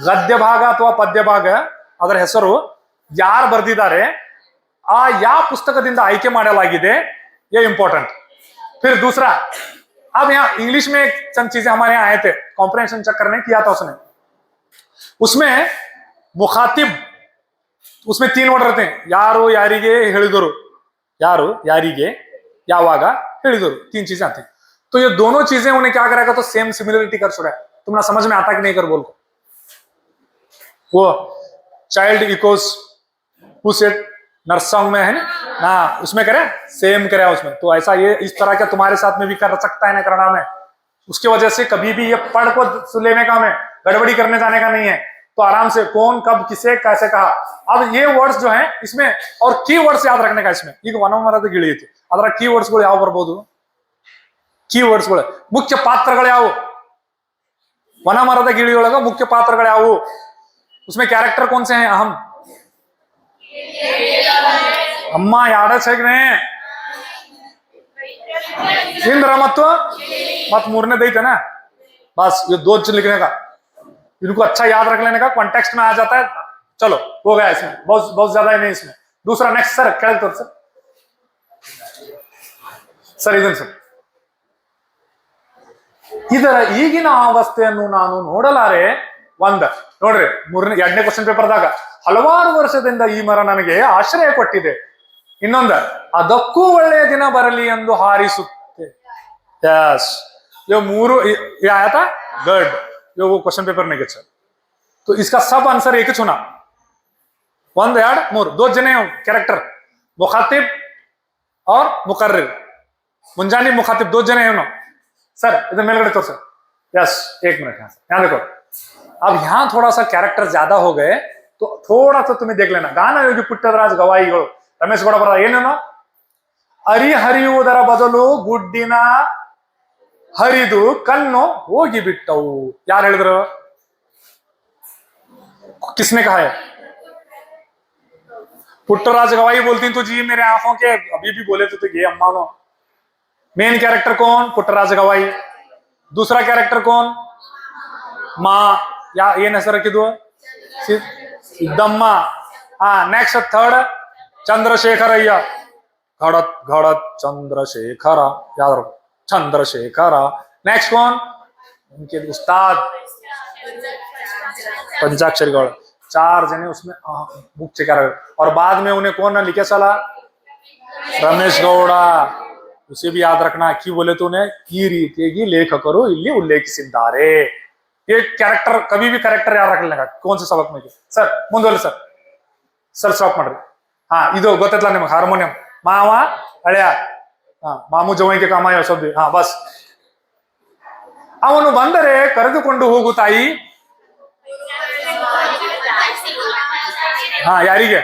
गद्य भाग अथवा पद्य भाग ಅದರ ಹೆಸರು ಯಾರು ಬರೆದಿದ್ದಾರೆ, ಆ ಯಾವ ಪುಸ್ತಕದಿಂದ ಆಯ್ಕೆ ಮಾಡಲಾಗಿದೆ, ये इंपॉर्टेंट। फिर दूसरा, अब यहाँ इंग्लिश में चंद चीजें हमारे यहाँ आए थे, कॉम्प्रिहेंशन चेक करने किया था उसने, उसमें मुखातिब, उसमें 3 वर्ड रहते हैं, यारो यारिगे ಹೇಳಿದರು, यारो यारिगे यावागा ಹೇಳಿದರು, 3 चीजें आती हैं। तो ये दोनों चीजें उन्हें क्या करेगा, तो सेम सिमिलरिटी कर छोड़ा है। तुम्हारा समझ में आता कि नहीं कर बोल को, वो child Eeco who said nurse song में है ना, उसमें करे सेम करे उसमें। तो ऐसा ये इस तरह का तुम्हारे साथ में भी कर सकता है ना कन्नड़ा में। उसके वजह से कभी भी ये पढ़ को लेने का में गड़बड़ी करने जाने का नहीं है। तो आराम से कौन कब किसे कैसे कहा, अब ये वर्ड्स जो है इसमें, और की वर्ड्स याद रखने का इसमें। ಈಗ ವನಮರದ ಗಿಳಿ ಐತಿ, ಅದರ ಕೀ ವರ್ಡ್ಸ್ಗಳು ಯಾವ ಬರ್ಬೋದು, ಕೀ ವರ್ಡ್ಸ್ಗಳು ಮುಖ್ಯ ಪಾತ್ರಗಳು ಯಾವುವು, ವನಮರದ ಗಿಳಿಯೊಳಗ ಮುಖ್ಯ ಪಾತ್ರಗಳು ಯಾವುವು, उसमें कैरेक्टर कौन से हैं अहम, ಅಮ್ಮ ಯಾಡ ಸೆಗ್ನೆ इंद्र मत मूरने दईते ना, बस ये 2 चीज लिखने का, इनको अच्छा याद रख लेने का, कॉन्टेक्स्ट में आ जाता है। चलो हो गया इसमें, बहुत बहुत ज्यादा ही नहीं इसमें। दूसरा नेक्स्ट सर क्या तो सर ಇದನ್ ಸರ್, ಇದರ ಈಗಿನ ಅವಸ್ಥೆಯನ್ನು ನಾನು ನೋಡಲಾರೆ. ನೋಡ್ರಿ 2ನೇ ಕ್ವಶನ್ ಪೇಪರ್ದಾಗ ಹಲವಾರು ವರ್ಷದಿಂದ ಈ ಮರ ನನಗೆ ಆಶ್ರಯ ಕೊಟ್ಟಿದೆ. ಇನ್ನೊಂದು, ಅದಕ್ಕೂ ಒಳ್ಳೆಯ ದಿನ ಬರಲಿ ಎಂದು ಹಾರಿಸುತ್ತೆ. यस, ये 3 ये आया था गुड, ये वो क्वेश्चन पेपर में सर। तो इसका सब आंसर एक ही चुना, 1 2 3 2 जने कैरेक्टर, मुखातिब और मुकर्रिर, मुंजानी मुखातिब 2 जने हैं सर। इधर मेलगढ़ तो सर, यस 1 मिनट यहाँ देखो। अब यहाँ थोड़ा सा कैरेक्टर ज्यादा हो गए, तो थोड़ा सा तुम्हें देख लेना। ಗಾನ ಯೋಗಿ ಪುಟ್ಟರಾಜ ಗವಾಯಿಗಳು ರಮೇಶ್ ಗೌಡ ಬರ ಏನೇನೋ, ಅರಿ ಹರಿಯುವುದರ ಬದಲು ಗುಡ್ಡಿನ ಹರಿದು ಕಣ್ಣು ಹೋಗಿ ಬಿಟ್ಟವು. ಯಾರು ಹೇಳಿದ್ರು, किसने कहा है, पुट्टराज गवाही बोलती तो जी मेरे आंखों के अभी भी बोले तो ये अम्मा नो। मेन कैरेक्टर कौन, पुट्टराज गवाही। दूसरा कैरेक्टर कौन, माँ, या ये ಹೆಸರು ಹಾಕಿದ್ದು ಸಿದ್ದಮ್ಮ। नेक्स्ट थर्ड चंद्रशेखरಯ್ಯ, घड़त घड़त चंद्रशेखर, याद रखो चंद्रशेखर। नेक्स्ट कौन, उनके उस्ताद पंचाक्षरी गौड़। 4 जने उसमें मुख्य कैरेक्टर, और बाद में उन्हें कौन ना लिखे चला, रमेश गौड़ा। उसे भी याद रखना, क्यों बोले तो उन्हें ಈ ರೀತಿಯಾಗಿ ಲೇಖಕರು ಇಲ್ಲಿ ಉಲ್ಲೇಖಿಸಿದ್ದಾರೆ। ये कैरेक्टर कभी भी कैरेक्टर याद रख लेगा, कौन से सबक में सर ಮುಂದೋಲಿ ಸರ್, ಸರ್ ಸ್ಟಾಪ್ ಮಾಡ್ರಿ। ಇದು ಗೊತ್ತೈತಲ್ಲ ನಿಮಗೆ, ಹಾರ್ಮೋನಿಯಂ ಮಾವ ಹಳೆಯ, ಮಾಮು ಜವಂಗೆ ಕಾಮಾಯ ಶಬ್ದ, ಬಸ್। ಅವನು ಬಂದರೆ ಕರೆದುಕೊಂಡು ಹೋಗು ತಾಯಿ, ಯಾರಿಗೆ,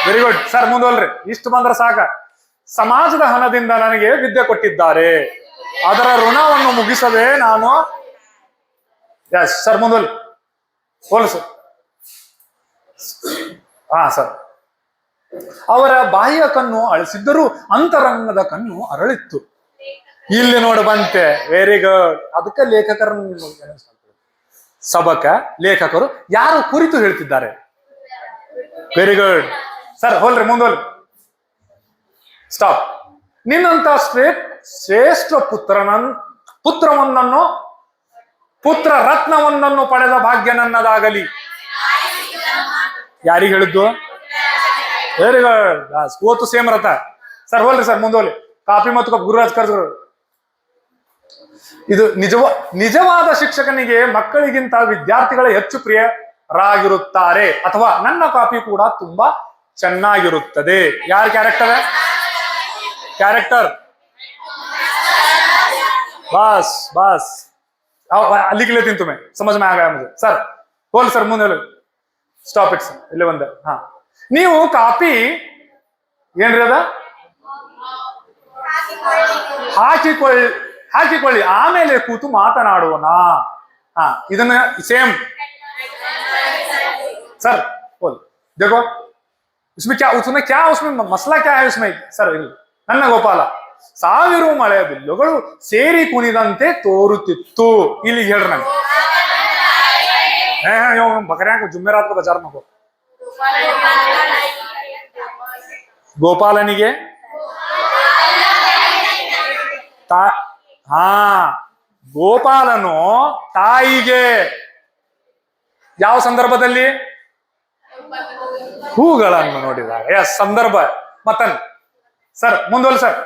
ವೆರಿ ಗುಡ್ ಸರ್, ಮುಂದೋಲ್ರಿ, ಇಷ್ಟು ಬಂದ್ರೆ ಸಾಕ। ಸಮಾಜದ ಹಣದಿಂದ ನನಗೆ ವಿದ್ಯೆ ಕೊಟ್ಟಿದ್ದಾರೆ, ಅದರ ಋಣವನ್ನು ಮುಗಿಸದೆ ನಾನು, यस सर ಮುಂದೋಲಿ, बोलो सर। ಸರ್, ಅವರ ಬಾಹ್ಯ ಕಣ್ಣು ಅಳಿಸಿದ್ದರೂ ಅಂತರಂಗದ ಕಣ್ಣು ಅರಳಿತ್ತು, ಇಲ್ಲಿ ನೋಡು ಬಂತೆ, ವೆರಿ ಗುಡ್। ಅದಕ್ಕೆ ಲೇಖಕರನ್ನು ಸಬಕ ಲೇಖಕರು ಯಾರು ಕುರಿತು ಹೇಳ್ತಿದ್ದಾರೆ, ವೆರಿ ಗುಡ್ ಸರ್, ಹೋಲ್ರಿ ಮುಂದೋಲಿ, ಸ್ಟಾಪ್। ನಿನ್ನಂತ ಶ್ರೇಷ್ಠ ಪುತ್ರವೊಂದನ್ನು ಪುತ್ರ ರತ್ನವೊಂದನ್ನು ಪಡೆದ ಭಾಗ್ಯ ನನ್ನದಾಗಲಿ, ಯಾರಿಗೆ ಹೇಳಿದ್ದು, ವೆರಿ ಗುಡ್, ಓತು ಸೇಮ್ ರಥ ಸರ್, ಹೋಲ್ರಿ ಸರ್ ಮುಂದೋಲಿ, ಕಾಪಿ ಮತ್ತು ಗುರುರಾಜ್ ಕರ್ಜರು। ಇದು ನಿಜವಾದ ಶಿಕ್ಷಕನಿಗೆ ಮಕ್ಕಳಿಗಿಂತ ವಿದ್ಯಾರ್ಥಿಗಳೇ ಹೆಚ್ಚು ಪ್ರಿಯರಾಗಿರುತ್ತಾರೆ, ಅಥವಾ ನನ್ನ ಕಾಪಿ ಕೂಡ ತುಂಬಾ ಚೆನ್ನಾಗಿರುತ್ತದೆ। ಯಾರ ಕ್ಯಾರೆಕ್ಟರ್, बस बस लिख लेती हूं, तुम्हें समझ में आ गया मुझे सर। बोल सर ಮುಂದೆ ಸ್ಟಾಪ್ ಇಟ್ ಸರ್, ಇಲ್ಲೇ ಬಂದೆ। ನೀವು ಕಾಪಿ ಏನ್ರಿ ಅದ ಹಾಕಿಕೊಳ್ಳಿ, ಆಮೇಲೆ ಕೂತು ಮಾತನಾಡೋಣ। ಇದನ್ನ ಸೇಮ್ सर बोल, देखो उसमें मसला क्या है उसमें सर। ನನ್ನ ಗೋಪಾಲ, ಸಾವಿರ ಮಳೆ ಬಿಲ್ಲುಗಳು ಸೇರಿ ಕುಣಿದಂತೆ ತೋರುತ್ತಿತ್ತು, ಇಲ್ಲಿ ಹೇಳ್ರಿ ನಂಗೆ, बकरियां को जुम्मेरात को बाजार में ಗೋಪಾಲನಿಗೆ ಹಾ, ಗೋಪಾಲನು ತಾಯಿಗೆ ಯಾವ ಸಂದರ್ಭದಲ್ಲಿ? ಹೂಗಳನ್ನು ನೋಡಿದಾಗ. ಎಸ್, ಸಂದರ್ಭ. ಮತ್ತನ್ ಸರ್ ಮುಂದುವಲ್ ಸರ್.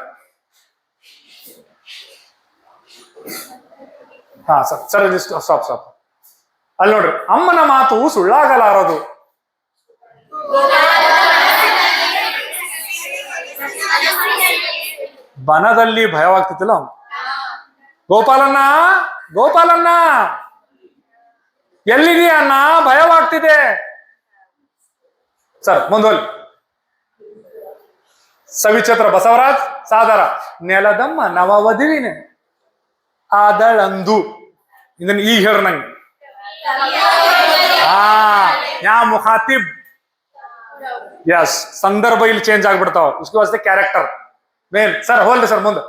ಹಾ ಸರ್, ಸರ್ ಸ್ಟಾಪ್. ಅಲ್ಲಿ ನೋಡ್ರಿ, ಅಮ್ಮನ ಮಾತು ಸುಳ್ಳಾಗಲಾರದು. ಬನದಲ್ಲಿ ಭಯವಾಗ್ತಿತ್ತಿಲ್ಲ ಅವನು. ಗೋಪಾಲನ್ನ ಎಲ್ಲಿದೆಯಾ ಅಣ್ಣ, ಭಯವಾಗ್ತಿದೆ. ಸರ್ ಮುಂದುವಲ್. ಸವಿಚತ್ರ ಬಸವರಾಜ್ ಸಾದರ. ನೆಲದಮ್ಮ ನವವಧುವಿನ ಆದಳಂದು. ಇದನ್ನ ಈಗ ಹೇಳ್ರಿ ನಂಗೆ. ಯಾ ಮುಖಾತಿಬ್. ಯಸ್, ಸಂದರ್ಭ ಇಲ್ಲಿ ಚೇಂಜ್ ಆಗ್ಬಿಡ್ತಾವ. उसके वास्ते ಕ್ಯಾರೆಕ್ಟರ್ ಮೇನ್. ಸರ್ ಹೋಲ್ರಿ ಸರ್ ಮುಂದೆ.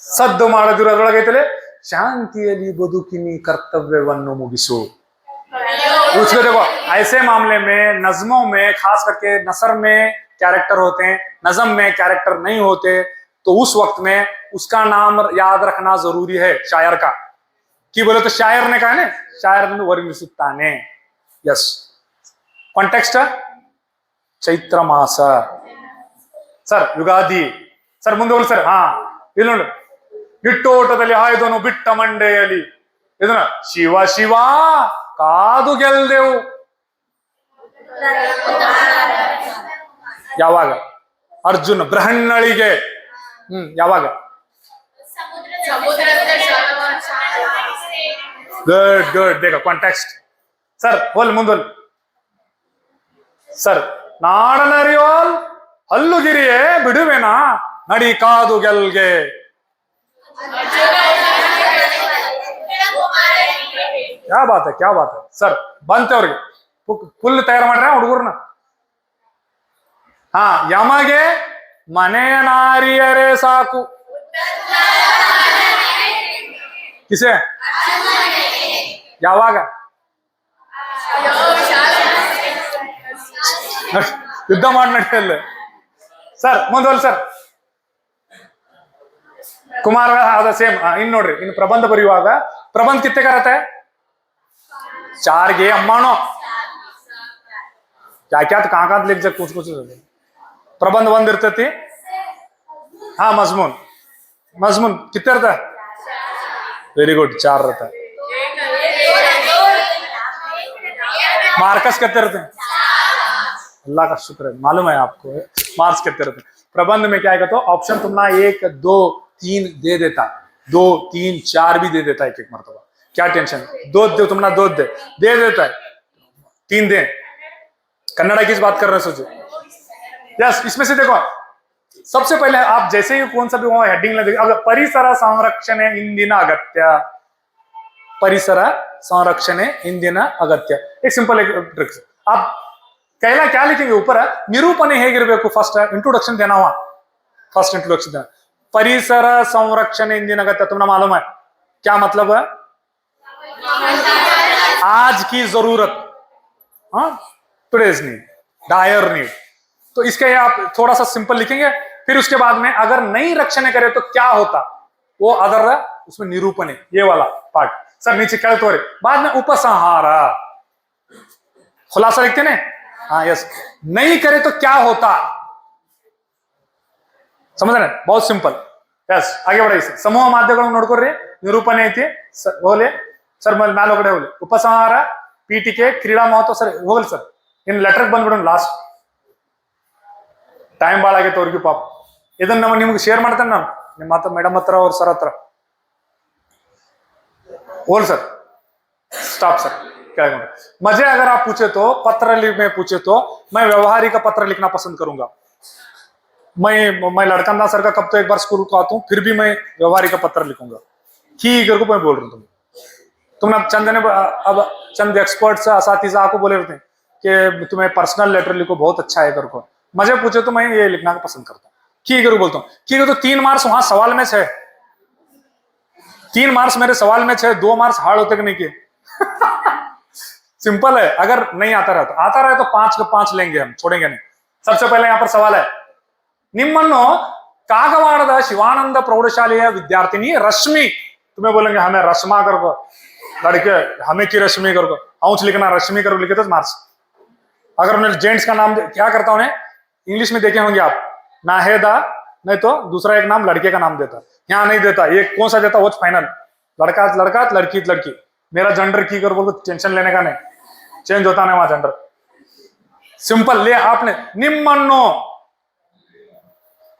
ಸದ್ದು ಮಾಡದಿರೋ ಅದ್ರೊಳಗೈತಲೆ, ಶಾಂತಿಯಲ್ಲಿ ಬದುಕಿನಿ ಕರ್ತವ್ಯವನ್ನು ಮುಗಿಸು. उसको देखो, ऐसे मामले में नज्मों में, खास करके नसर में कैरेक्टर होते हैं, नज्म में कैरेक्टर नहीं होते, तो उस वक्त में उसका नाम याद रखना जरूरी है शायर का. कि बोले तो शायर ने कहा ना, शायर ने वर्णिಸುತ್ತಾನೆ. यस, कॉन्टेक्स्ट चैत्र मास. ಸರ್ ಯುಗಾದಿ. ಸರ್ ಮುಂದೆ ಹೋಗಿ ಸರ್. ಹಾ, ಇಲ್ಲಿ ನೋಡಿ, ಬಿಟ್ಟೋಟದಲ್ಲಿ ಹಾಯ್ದನು ಬಿಟ್ಟ ಮಂಡೆಯಲ್ಲಿ. ಇದನ್ನ ಶಿವ ಶಿವ ಕಾದು ಗೆಲ್ದೆವು. ಯಾವಾಗ? ಅರ್ಜುನ್ ಬೃಹನ್ನಳಿಗೆ. ಯಾವಾಗ? ಗುಡ್. ಬೇಗ ಕಾಂಟೆಕ್ಸ್ಟ್. ಸರ್ ಹೋಲ್ ಮುಂದೋಲ್. ಸರ್ ನಾಡನರಿಯೋಲ್ ಹಲ್ಲುಗಿರಿಯೇ ಬಿಡುವೆನಾ ನಡಿ ಕಾದು ಗೆಲ್ಗೆ. क्या बात है ಸರ್. ಬಂತೆ ಅವ್ರಿಗೆ ಫುಲ್ ತಯಾರು ಮಾಡ್ರ ಹುಡುಗರ್ನ. ಹಾ, ಯಮಗೆ ಮನೆಯ ನಾರಿಯರೇ ಸಾಕು. ಕಿಸೆ ಯಾವಾಗ? ಯುದ್ಧ ಮಾಡಿ ನಡೆಯಲ್ಲ. Sir ಮುಂದುವಲ್ sir. ಕುಮಾರ ಅದ ಸೇಮ್. ಇನ್ ನೋಡ್ರಿ, ಇನ್ನು ಪ್ರಬಂಧ ಬರೆಯುವಾಗ ಪ್ರಬಂಧ ಕಿತ್ತೆ ಕರತ್ತೆ ಚಾರ್ಗೆ ಅಮ್ಮಾಣೋ ಯಾಕ್ಯಾತ್ ಕಾಕಾತ್ ಲಿಖ ಜಗ್ ಕುछ ಪ್ರಬಂಧ ಒಂದ್ ಇರ್ತೈತಿ. ಹಾ, ಮಜ್ಮೂನ್ ಕಿತ್ತೆ ಇರ್ತ. ವೆರಿ ಗುಡ್, 4 रहता है. मार्कस कितने रहते हैं? अल्लाह का शुक्र है, मालूम है आपको मार्क्स कितने रहते हैं. प्रबंध में क्या आएगा तो ऑप्शन तुमना 1, 2, 3 दे देता, 2, 3, 4 भी दे देता है एक मरतबा. क्या टेंशन? 2 दे तुमना, 2 दे देता है, 3 दे. कन्नड़ा की बात कर रहे हैं, सोचो. यस, इसमें से देखो, सबसे पहले आप जैसे ही कौन सा भी वहां हेडिंग लगे, अगर परिसर संरक्षणे इंदिನ अगत्य, परिसर संरक्षणे इंदिನ अगत्य. एक सिंपल एक ट्रिक्स. आप कहला क्या लिखेंगे ऊपर? निरूपणे ಹೇಗಿರಬೇಕು? फर्स्ट इंट्रोडक्शन देना हुआ, फर्स्ट इंट्रोडक्शन देना. परिसर संरक्षणे इंदिನ अगत्य तुमने मालूम है क्या मतलब है? आज की जरूरत, टुडेज नीड, डायर नीड. तो इसके आप थोड़ा सा सिंपल लिखेंगे. फिर उसके बाद में अगर नहीं रक्षण करे तो क्या होता, वो अदर उसमें निरूपण है, ये वाला पार्ट. सर नीचे क्या तो बाद में उपसंहार खुलासा लिखते ना. हाँ यस, नहीं करे तो क्या होता, समझ रहे? बहुत सिंपल. यस, आगे बढ़ाई. समूह ಮಾಧ್ಯಮಗಳನ್ನು ನೋಡ್ಕೊಡ್ರಿ. ನಿರೂಪಣೆ ಐತಿ ಹೋಲೆ ಸರ್. ಮ್ಯಾಲ ಒಳಗಡೆ ಹೋಗ್ಲಿ. ಉಪಸಂಹಾರ, ಪೀಠಿಕೆ, ಕ್ರೀಡಾ ಮಹತ್ವ. ಸರ್ ಹೋಗಲಿ ಸರ್. ಇನ್ನು ಲೆಟರ್ಗೆ ಬಂದ್ಬಿಡೋಣ ಲಾಸ್ಟ್. ಟೈಮ್ ಭಾಳ ಆಗೈತೆ ಅವ್ರಿಗೆ ಪಾಪ. ಇದನ್ನ ನಿಮ್ಗೆ ಶೇರ್ ಮಾಡ್ತೇನೆ ನಾನು, ನಿಮ್ಮ ಹತ್ರ ಮೇಡಮ್ ಹತ್ರ, ಅವ್ರ ಸರ್ ಹತ್ರ. बोल सर, स्टॉप सर. क्या मजे अगर आप पूछे तो पत्र में पूछे तो मैं व्यवहारिक पत्र लिखना पसंद करूंगा. मैं लड़का ना सर का कब तो एक बार स्कूल को आता हूँ, फिर भी मैं व्यवहारिक पत्र लिखूंगा. ठीक है, मैं बोल रहा हूँ. तुमने अब चंद एक्सपर्ट्स असातिज़ा को बोले रहते हैं कि तुम्हें पर्सनल लेटर लिखो, बहुत अच्छा है करको. मजे पूछे तो मैं ये लिखना पसंद करता हूँ. ठीक है बोलता हूँ. ठीक है, तो 3 मार्क्स वहां सवाल में है, 3 मार्क्स मेरे सवाल में 2 मार्क्स हार्ड होते कि नहीं किए. सिंपल है, अगर नहीं आता रहे तो 5 के 5 लेंगे हम, छोड़ेंगे नहीं। सबसे पहले यहाँ पर सवाल है, निम्मನ್ನು कागवाड़ದ शिवानंद प्रौढ़शालेಯ विद्यार्थिनी रश्मि, तुम्हें बोलेंगे हमें रश्मा कर को, लड़के हमें की रश्मि कर को, औंच लिखना रश्मि कर लिखे तो मार्क्स। अगर उन्हें जेंट्स का नाम क्या करता उन्हें इंग्लिश में देखे होंगे आप, नाहेदा, नहीं तो दूसरा एक नाम लड़के का नाम देता, यहाँ नहीं देता, ये कौन सा देता वो फाइनल, लड़का लड़का, लड़की लड़की। मेरा जेंडर की कर बोल, टेंशन लेने का नहीं, चेंज होता नहीं वहां जेंडर, सिंपल। ले आपने निम्मन्नो,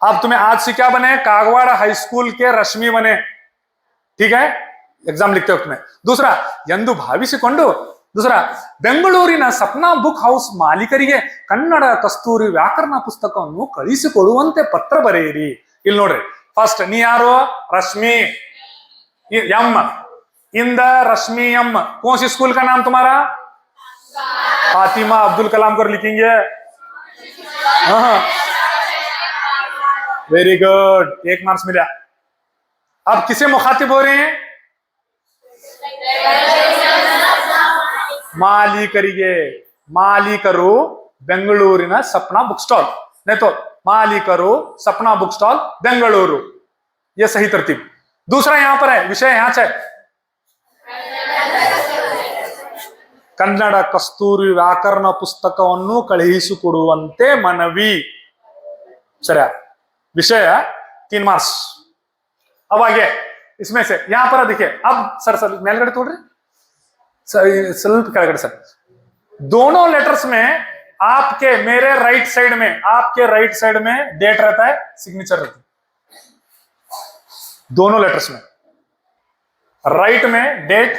अब तुम्हें आज से क्या बने, कागवाड़ हाई स्कूल के रश्मि बने, ठीक है, एग्जाम लिखते वक्त में। दूसरा ಎಂದು ಭಾವಿಸಿಕೊಂಡು, दूसरा ಬೆಂಗಳೂರಿನ ಸಪ್ನಾ ಬುಕ್ ಹೌಸ್ ಮಾಲೀಕರಿಗೆ ಕನ್ನಡ ಕಸ್ತೂರಿ ವ್ಯಾಕರಣ ಪುಸ್ತಕವನ್ನು ಕಳಿಸಿಕೊಡುವಂತೆ ಪತ್ರ ಬರೆಯಿರಿ। ಇಲ್ಲಿ ನೋಡ್ರಿ, ಫಸ್ಟ್ ನೀ ಯಾರು, रश्मि एम, इंद रश्मि एम, कौन सी स्कूल का नाम तुम्हारा, फातिमा अब्दुल कलाम कर लिखेंगे, हाँ वेरी गुड, 1 मार्क्स मिला। अब किसे मुखातिब हो रहे हैं, ಮಾಲೀಕರಿಗೆ, ಮಾಲೀಕರು ಬೆಂಗಳೂರಿನ सपना बुक स्टॉल, नहीं तो मालिकरू सपना बुक स्टॉल बेंगलुरु, ये सही तरतीब। दूसरा यहां पर है विषय, यहां से ಕನ್ನಡ ಕಸ್ತೂರಿ ವ್ಯಾಕರಣ ಪುಸ್ತಕವನ್ನು ಕಳುಹಿಸಿಕೊಡುವಂತೆ ಮನವಿ, सर विषय 3 मार्क्स। अब आगे इसमें से यहां पर देखिए, अब सर मेलगढ़ तोड़ रहे स्वल्प ಕೆಳಗಡೆ सर, दोनों लेटर्स में आपके मेरे राइट साइड में, आपके राइट साइड में डेट रहता है, सिग्नेचर रहती है, दोनों लेटर्स में राइट में डेट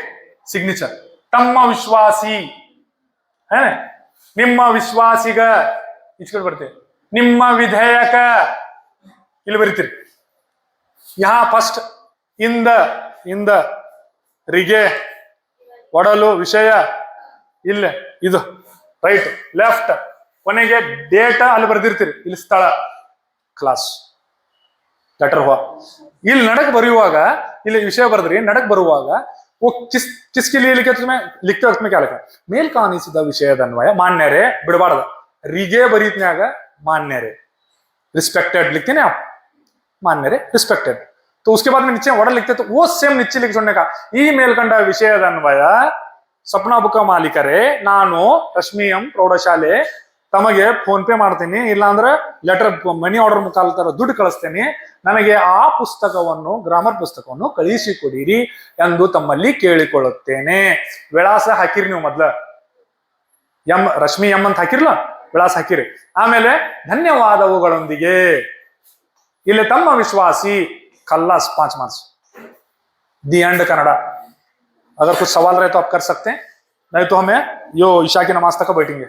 सिग्नेचर। तಮ್ಮ ವಿಶ್ವಾಸಿ है, ನಿಮ್ಮ ವಿಶ್ವಾಸಿಗ ಇಚ್ಕಡೆ ಬರ್ತೆ, ನಿಮ್ಮ ವಿಧೇಯಕ ಇಲ್ಲಿ ಬರೀತೀರಿ, यहाँ फर्स्ट ಇಂದ, ಇಂದ ರಿಗೆ ಒಡಲು ವಿಷಯ ಇಲ್ಲ, ಇದು ರೈಟ್ ಲೆಫ್ಟ್, ಕೊನೆಗೆ ಡೇಟ್ ಅಲ್ಲಿ ಬರ್ದಿರ್ತೀರಿ, ಇಲ್ಲಿ ಸ್ಥಳ ಕ್ಲಾಸ್ ಲೆಟರ್ हुआ। ಇಲ್ಲಿ ನಡಕ್ ಬರೆಯುವಾಗ ಇಲ್ಲಿ ವಿಷಯ ಬರೆದ್ರಿ, ನಡಕ್ ಬರುವಾಗ वो किसके लिए लिखे, तुम्हें लिखते वक्त में क्या लिखा, ಮೇಲ್ ಕಾಣಿಸಿದ ವಿಷಯದ ಅನ್ವಯ ಮಾನ್ಯರೇ ಬಿಡಬಾರ್ದು, ರಿಗೆ ಬರೀತ್ನ್ಯಾಗ ಮಾನ್ಯರೇ रिस्पेक्टेड लिखते ना आप, मान्य रे रिस्पेक्टेड, तो उसके बाद में नीचे ऑर्डर लिखते तो वो सेम नीचे लिख छोड़ने का, ಈ ಮೇಲ್ಕಂಡ ವಿಷಯದ ಅನ್ವಯ ಸಪ್ನಾ ಬುಕ್ ಮಾಲೀಕರೇ ನಾನು ರಶ್ಮಿ ಎಂ ಪ್ರೌಢಶಾಲೆ ತಮಗೆ ಫೋನ್ ಪೇ ಮಾಡ್ತೀನಿ, ಇಲ್ಲಾಂದ್ರೆ ಲೆಟರ್ ಮನಿ ಆರ್ಡರ್ ಮುಖಾಂತರ ದುಡ್ಡು ಕಳಿಸ್ತೇನೆ, ನನಗೆ ಆ ಪುಸ್ತಕವನ್ನು ಗ್ರಾಮರ್ ಪುಸ್ತಕವನ್ನು ಕಳಿಸಿಕೊಡಿರಿ ಎಂದು ತಮ್ಮಲ್ಲಿ ಕೇಳಿಕೊಳ್ಳುತ್ತೇನೆ। ವಿಳಾಸ ಹಾಕಿರಿ ನೀವು, ಮೊದ್ಲ ಎಂ ರಶ್ಮಿ ಎಂ ಅಂತ ಹಾಕಿರ್ಲ, ವಿಳಾಸ ಹಾಕಿರಿ, ಆಮೇಲೆ ಧನ್ಯವಾದವುಗಳೊಂದಿಗೆ ಇಲ್ಲಿ ತಮ್ಮ ವಿಶ್ವಾಸಿ, खल्लास 5 मार्क्स, दी एंड कनाडा। अगर कुछ सवाल रहे तो आप कर सकते हैं, नहीं तो हमें यो ईशा की नमाज तक बैठेंगे।